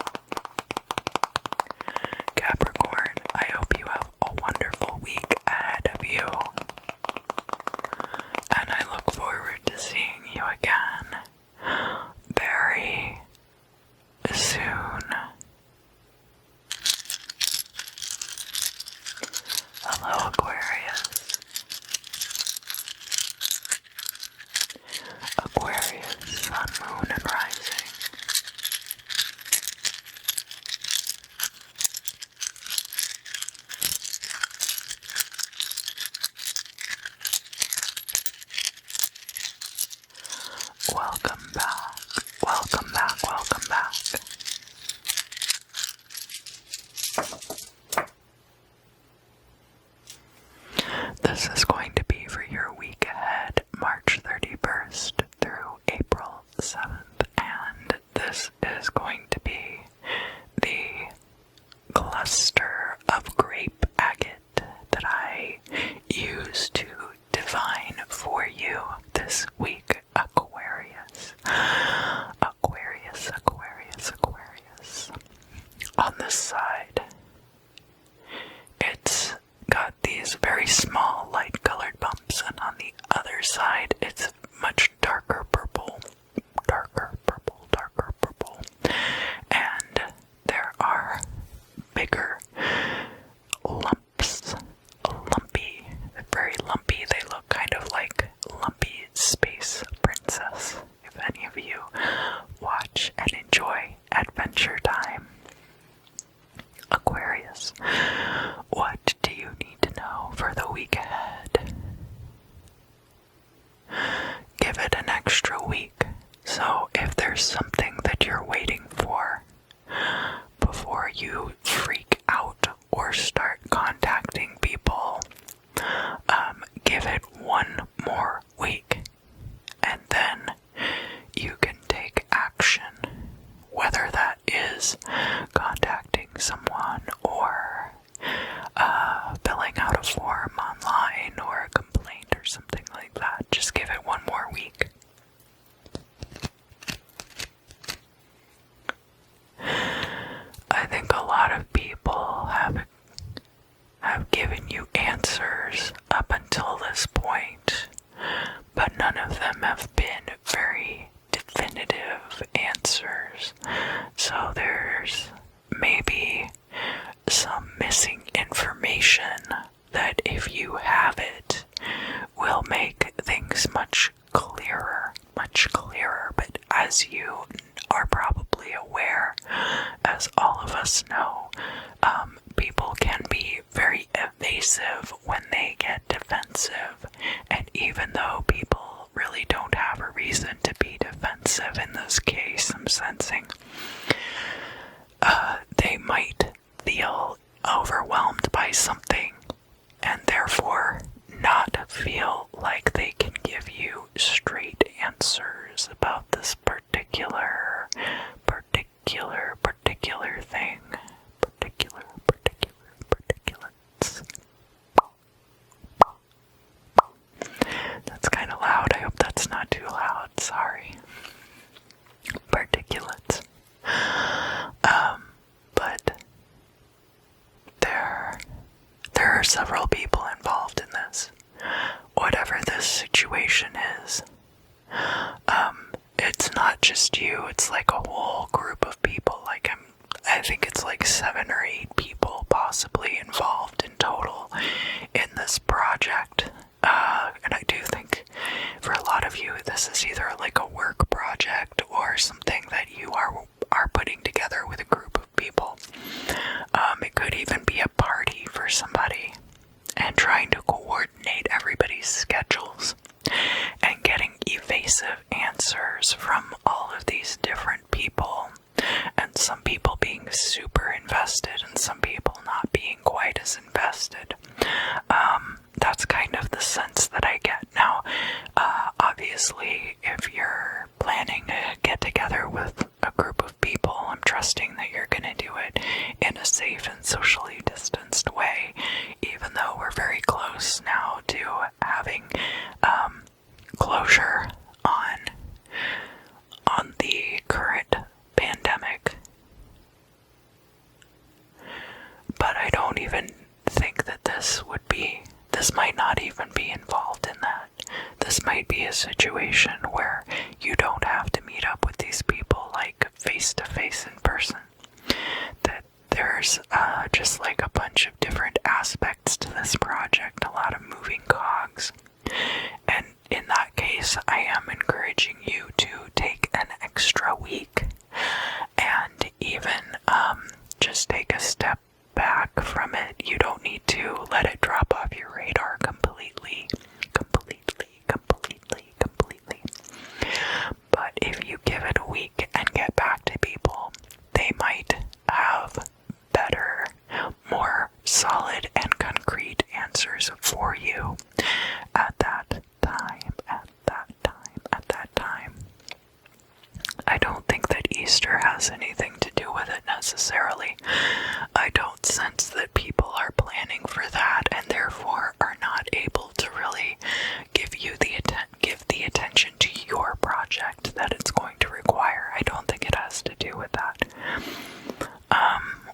Hello, Aquarius. Aquarius, sun, moon, and rising. Welcome back, welcome back, welcome back. This is going to be for your week ahead, March 31st through April 7th, and this is going to be the cluster of grape agate that I use to divine for you this week, Aquarius. Aquarius, Aquarius, Aquarius. On this side, it's got these very small light-colored bumps, and on the other side, it's much darker purple, and there are bigger lumps, lumpy, very lumpy. They look kind of like Lumpy Space Princess, if any of you watch and enjoy Adventure Time. Aquarius, what do you need to know for the week ahead? Give it an extra week. So if there's something that you're waiting for before you freak out or start contacting people, give it one more week, and then you can take action, whether that is contacting someone or filling out a form online or a complaint or something like that. Just give it one more week. I think a lot of people have given you answers up until this point, but none of them have been very definitive answers. So there's maybe some missing information that, if you have it, will make things much clearer. But as you are probably aware, as all of us know, people can be very evasive when they get defensive, and even though people really don't have a reason to be defensive in this case, I'm sensing, they might feel overwhelmed by something and therefore not feel like they can give you straight answers about this particular thing. Particulates. That's kind of loud. I hope that's not too loud. Sorry. Particulates. But there are several people involved in this. Whatever this situation is, it's not just you, it's like a whole group of people. I think it's like 7 or 8 people possibly involved in total in this project. And I do think for a lot of you, this is either like a work project or something that you are putting together with a group of people. It could even be a party for somebody, and trying to coordinate everybody's schedules and getting evasive answers from all of these different people, and some people being super invested and some people not being quite as invested. That's kind of the sense that I get. Now, obviously, if you're planning to get together with a group of people, I'm trusting that you're going to do it in a safe and socially distanced way, even though we're very close now to having closure on the current pandemic. But I don't even think that this might not even be involved in that. This might be a situation where you don't have to meet up with these people like face to face in person. That there are there's just like a bunch of different aspects to this project, a lot of moving cogs. And in that case, I am encouraging you to take an extra week and even just take a step back from it. You don't need to let it drop off your radar completely. But if you give it a week and get back to people, they might have better, more solid and concrete answers for you at that time. I don't think that Easter has anything to do with it necessarily. I don't sense that people are planning for that and therefore are not able to really give the attention to your project that it's going to require. I don't think it has to do with that.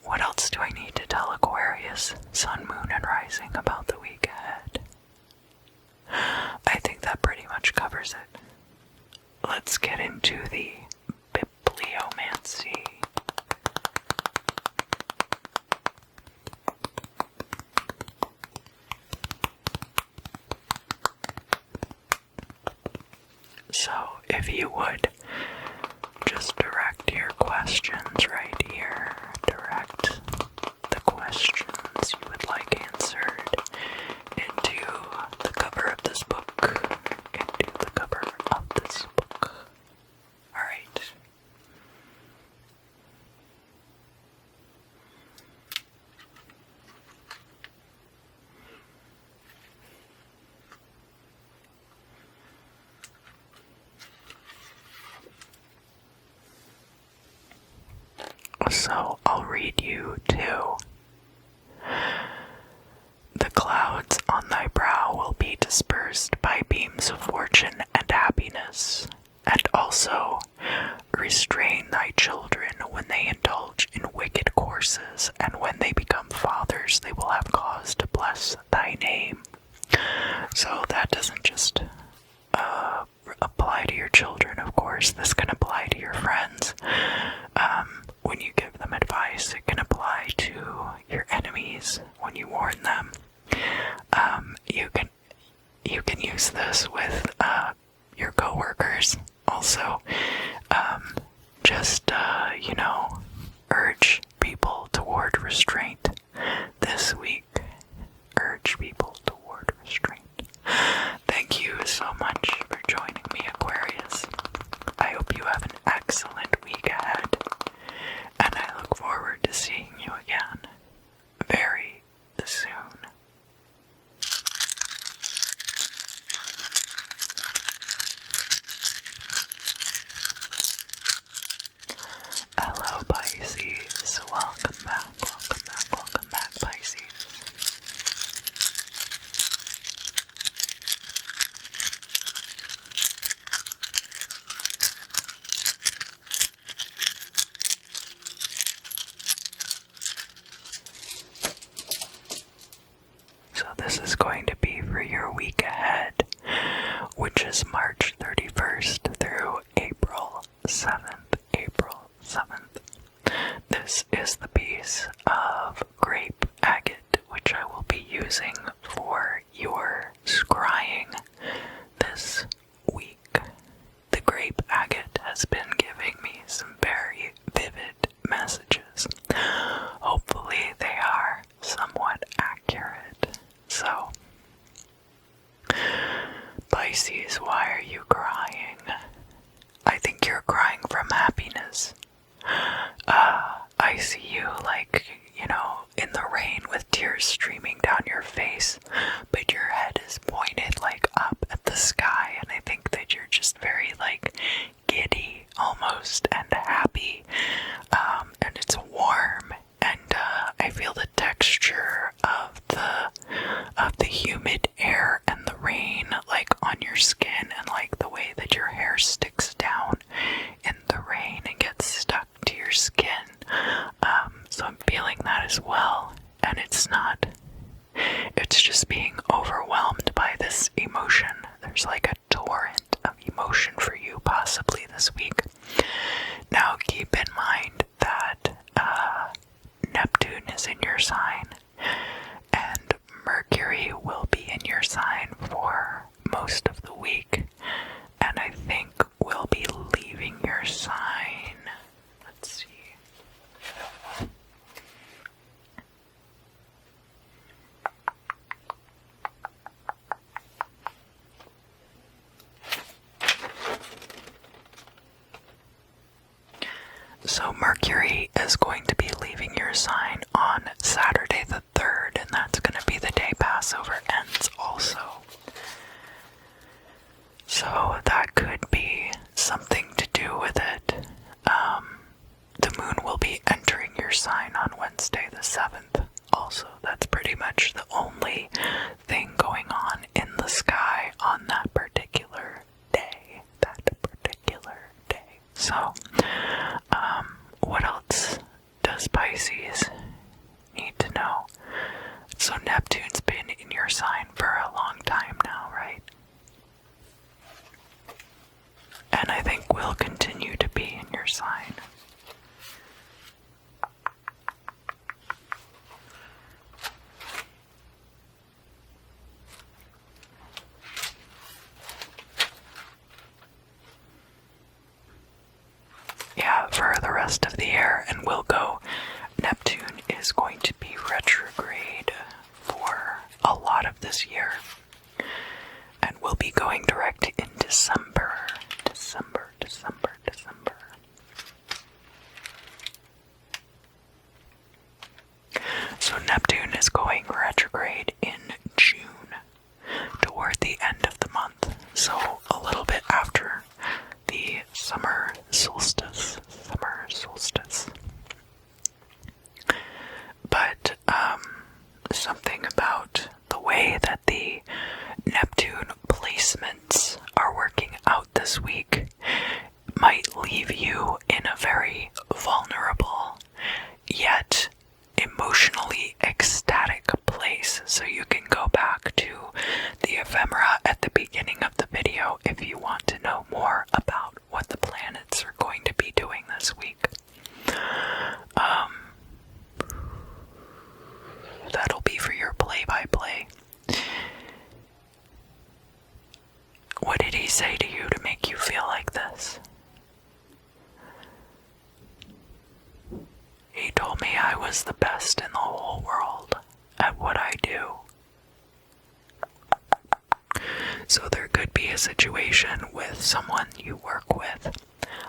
What else do I need to tell Aquarius, Sun, Moon, and Rising about the week ahead? I think that pretty much covers it. Let's get into the bibliomancy. So, if you would, just direct your questions right here. Direct the questions you would like answered into the cover of this book. Alright. So I'll read you two. The clouds on thy brow will be dispersed by beams of fortune and happiness, and also restrain thy children when they indulge in wicked courses, and when they become fathers they will have cause to bless thy name. So that doesn't just apply to your children, of course. This can apply to your friends. When you give them advice, it can apply to your enemies when you warn them. You can use this with your coworkers also. Just urge people toward restraint this week. Urge people toward restraint. Thank you so much for joining me, Aquarius. I hope you have an excellent week ahead, and I look forward to seeing you again very soon. Hello, Pisces. Welcome back, Pisces. So this is going to be for your week ahead, which is March 31st through April 7th. This is the piece of grape agate, which I will be using for your scrying this week. The grape agate has been giving me some very vivid messages. Hopefully they are somewhat accurate. So, Pisces, why are you crying? I think you're crying from happiness. I see you in the rain with tears streaming down your face, but your head is pointed up at the sky, and I think that you're just very giddy almost and happy, and it's warm, and I feel the texture of the humid air and the rain on your skin, and the way that your hair sticks down in the rain and gets stuck to your skin. So I'm feeling that as well, and it's just being overwhelmed by this emotion. There's a torrent of emotion for you possibly this week. Now keep in mind that Neptune is in your sign, and Mercury will be in your sign for most of the week, and I think will be leaving your sign. Let's see. So Mercury is going to be leaving your sign on Saturday the 3rd, and that's going to be the day Passover ends also. So that could be something to do with it. The moon will be entering your sign on Wednesday the 7th also. That's pretty much the only thing going on in the sky on that particular day. So, what else does Pisces need to know? So Neptune's been in your sign for a long time now, right? And I think will continue to be in your sign. Yeah, for the rest of the year, and will go. Neptune is going to be retrograde for a lot of this year, and will be going direct in December. So Neptune is going retrograde in June, toward the end of the month, so a little bit after the summer solstice. But something about the way that the Neptune placements are working out this week might leave you in a very vulnerable yet emotionally ecstatic place. So you can go back to the ephemera at the beginning of the video if you want to know more about what the planets are going to be doing this week. That'll be for your play-by-play. What did he say to you to make you feel like this? He told me I was the best in the whole world at what I do. So there could be a situation with someone you work with,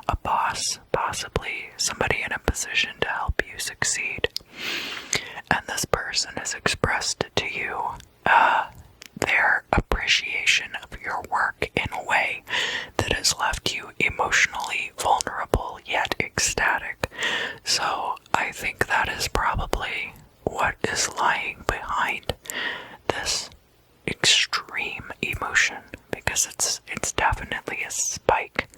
a boss, possibly somebody in a position to help you succeed, and this person has expressed to you their appreciation of your work in a way that has left you emotionally vulnerable yet ecstatic. So I think that is probably what is lying behind this extreme emotion, because it's definitely a spike.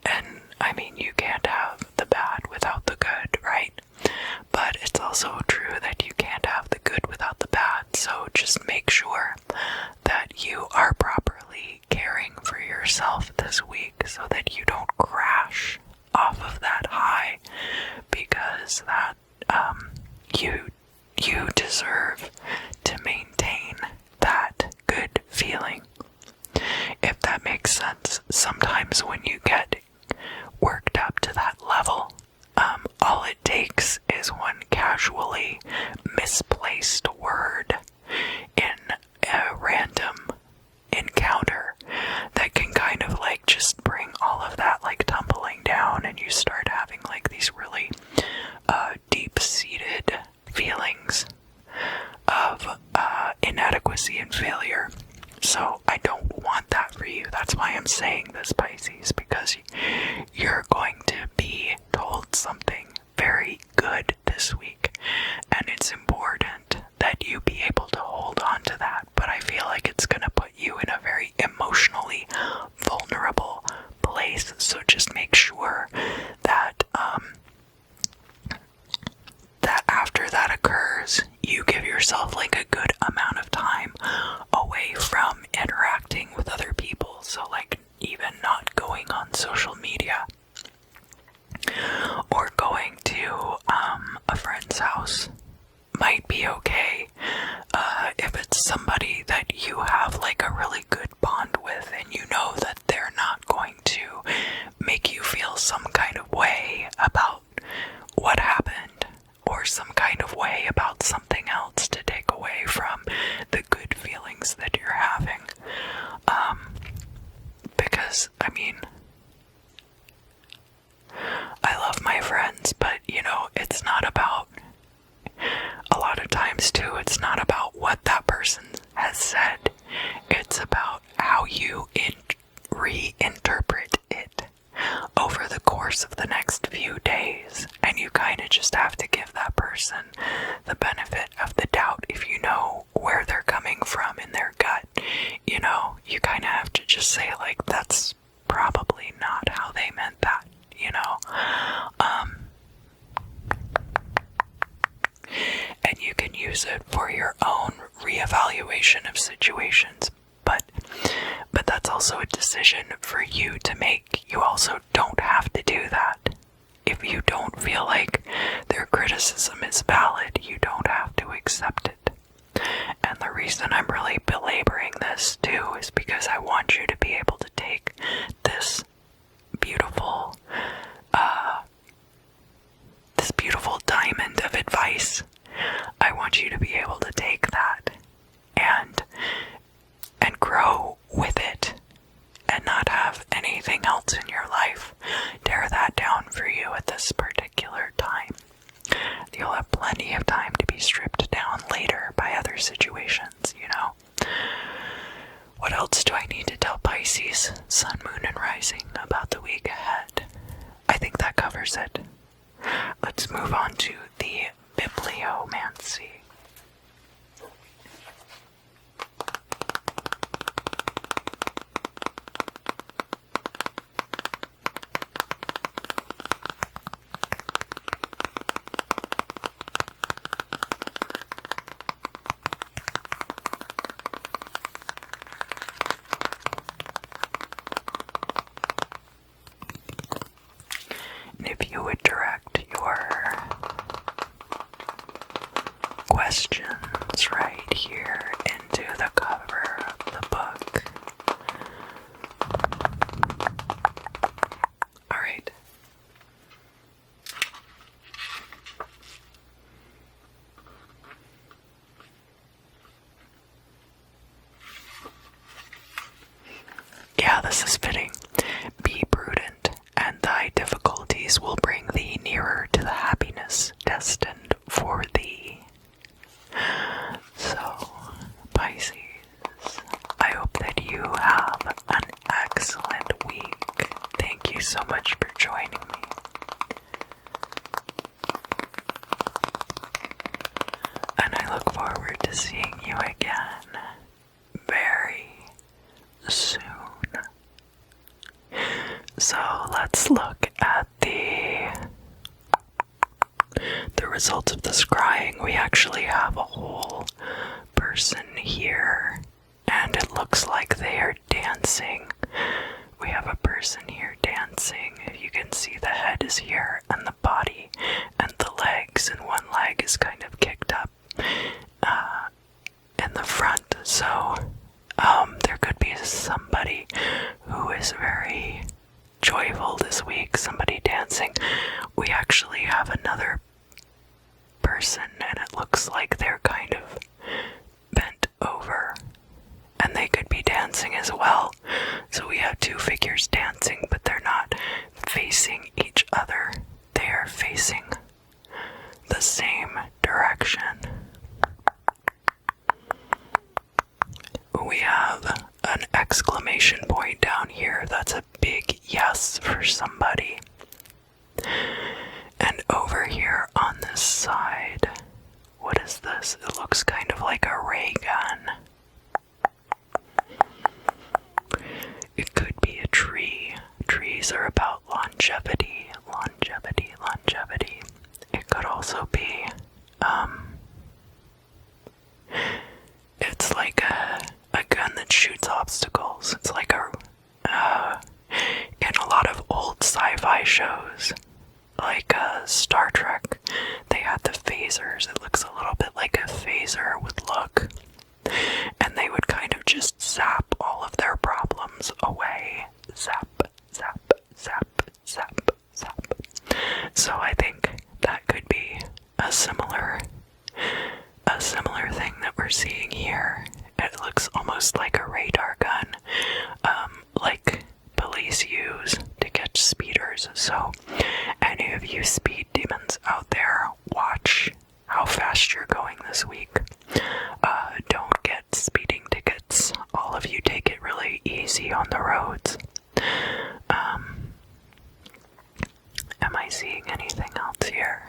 And I mean, you can't have the bad without the good, right? But it's also true that you can't have the good without the bad. So just make sure that you are properly caring for yourself this week so that you don't crash off of that high, because that you deserve to maintain that good feeling. If that makes sense. Sometimes when you get worked up to that level, all it takes is one casually misplaced word in a random encounter that can kind of like just bring all of that like tumbling down, and you start having like these really deep-seated feelings of inadequacy and failure. So I don't want that for you. That's why I'm saying this, Pisces, because you're going to be told something very good this week, and it's important that you be able to hold on to that. But I feel like it's going to put you in a very emotionally vulnerable place. So just make sure that that after that occurs, you give yourself like a good amount of time away from interacting with other people. So like even not going on social media, or going to might be okay. If it's somebody that you have like a really good bond with and you know that they're not going to make you feel some kind of way about what happened, or some kind of way about something else to take away from the good feelings that you're having. Because, I mean, I love my friends, but, you know, it's not about, a lot of times too, it's not about what that person has said. It's about how you reinterpret it over the course of the next few days. And you kind of just have to give that person the benefit of the doubt if you know where they're coming from in their gut. You know, you kind of have to just say, like, that's probably not how they meant that, you know? And you can use it for your own reevaluation of situations, but that's also a decision for you to make. You also don't have to do that. If you don't feel like their criticism is valid, you don't have to accept it. And the reason I'm really belaboring this too is because I want you to be able to take this beautiful diamond of advice. I want you to be able to take that and grow with it, and not have anything else in your life tear that down for you at this particular time. You'll have plenty of time to be stripped down later by other situations, you know. What else do I need to tell Pisces, Sun, Moon, and Rising about the week ahead? I think that covers it. Let's move on to the bibliomancy. If you would direct your questions right here into the cover of the book. Alright. Yeah, this is fitting. Be prudent, and thy difficulties will bring thee nearer to the happiness destined for thee. So, Pisces, I hope that you have an excellent week. Thank you so much for joining me. And I look forward to seeing you again very soon. So let's look at the results of the scrying. We actually have a whole person here, and it looks like they are dancing. We have a person here dancing. If you can see, the head is here, and the body, and the legs, and one leg is kind of kicked up in the front. So there could be somebody who is very joyful this week, somebody dancing. We actually have another person, and it looks like they're kind of bent over, and they could be dancing as well. So we have two figures dancing, but they're not facing each other. They are facing the same direction. We have an exclamation point down here. That's a big yes for somebody. And over here on this side, what is this? It looks kind of like a ray gun. It could be a tree. Trees are about longevity, longevity, longevity. It could also be, it's like a gun that shoots obstacles. It's like in a lot of old sci-fi shows, like Star Trek, they had the phasers. It looks a little bit laser would look, and they would kind of just zap all of their problems away. Zap, zap, zap, zap, zap. So I think that could be a similar thing that we're seeing here. It looks almost like a radar gun, like police use to catch speeders. So any of you speed demons out there, watch how fast you're going this week. Don't get speeding tickets. All of you take it really easy on the roads. Am I seeing anything else here?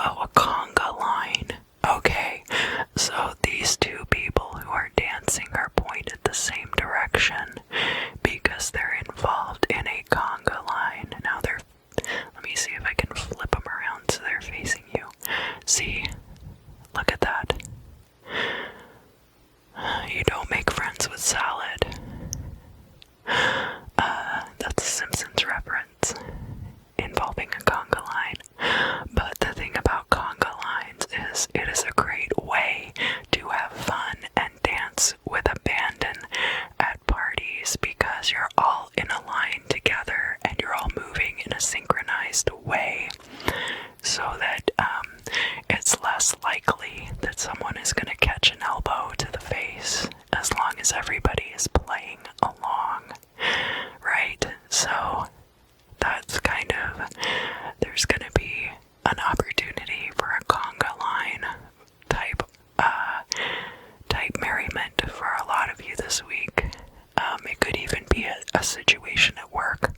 Oh, a conga line. Okay, so these two people who are dancing are pointed the same direction because they're involved in a conga line. Now let me see if I can flip them around so they're facing you. See? Look at that. You don't make friends with salad. That's a Simpsons reference involving a conga line. But the thing about conga lines is it is a great way to have fun and dance with abandon at parties because you're all in a line together and you're all moving in a synchronized way, so that it's less likely that someone is going to catch an elbow to the face as long as everybody is playing along, right? So that's kind of, there's going to be an opportunity for a conga line type merriment for a lot of you this week. It could even be a situation at work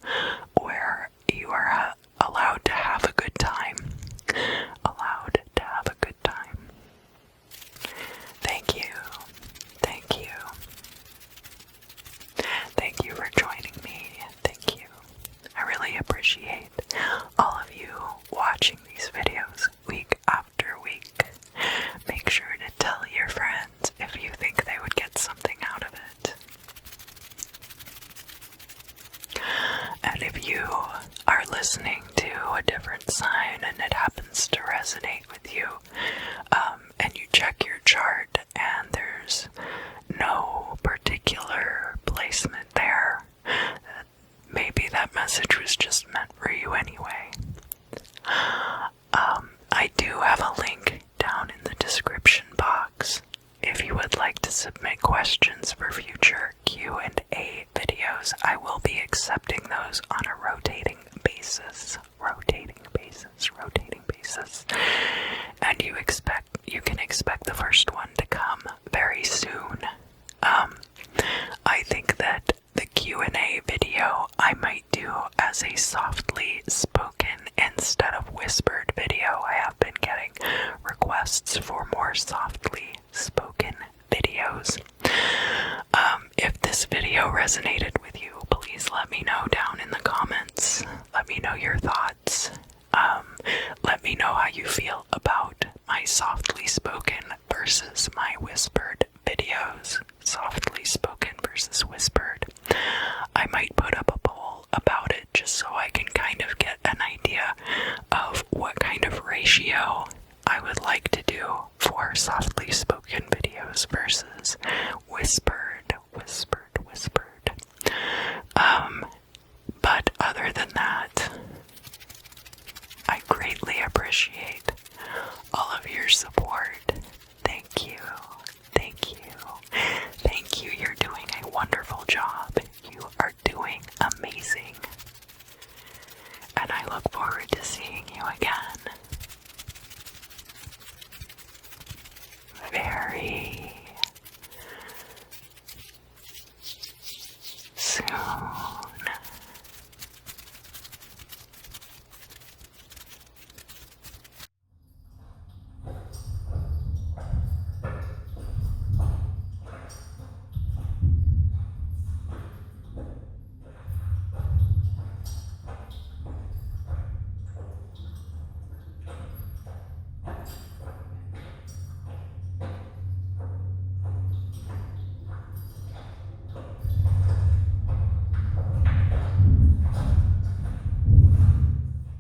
where you are allowed to have a good time. Allowed to have a good time. Thank you. Thank you. Thank you for joining me. Thank you. I really appreciate all of you watching these videos week after week. Make sure to tell your friends if you think they would get something out of it. And if you are listening to a different sign and it happens to resonate with you, and you check your chart and there's no particular placement there, maybe that message was just meant for you anyway. I do have a link down in the description box if you would like to submit questions for future Q&A videos. I will be accepting those on a rotating basis. And you can expect the first one to come very soon. I think that the Q&A video I might do as a softly spoken instead of whispered video. I have been getting requests for more softly spoken videos. If this video resonated with you, please let me know down in the comments. Let me know your thoughts. Let me know how you feel about my softly spoken versus my whispered videos. Softly spoken versus whispered. I might put up a poll about it just so I can kind of get an idea of what kind of ratio I would like to do for softly spoken videos versus whispered. But other than that, I greatly appreciate all of your support. Thank you. You're doing a wonderful job. You are doing amazing. And I look forward to seeing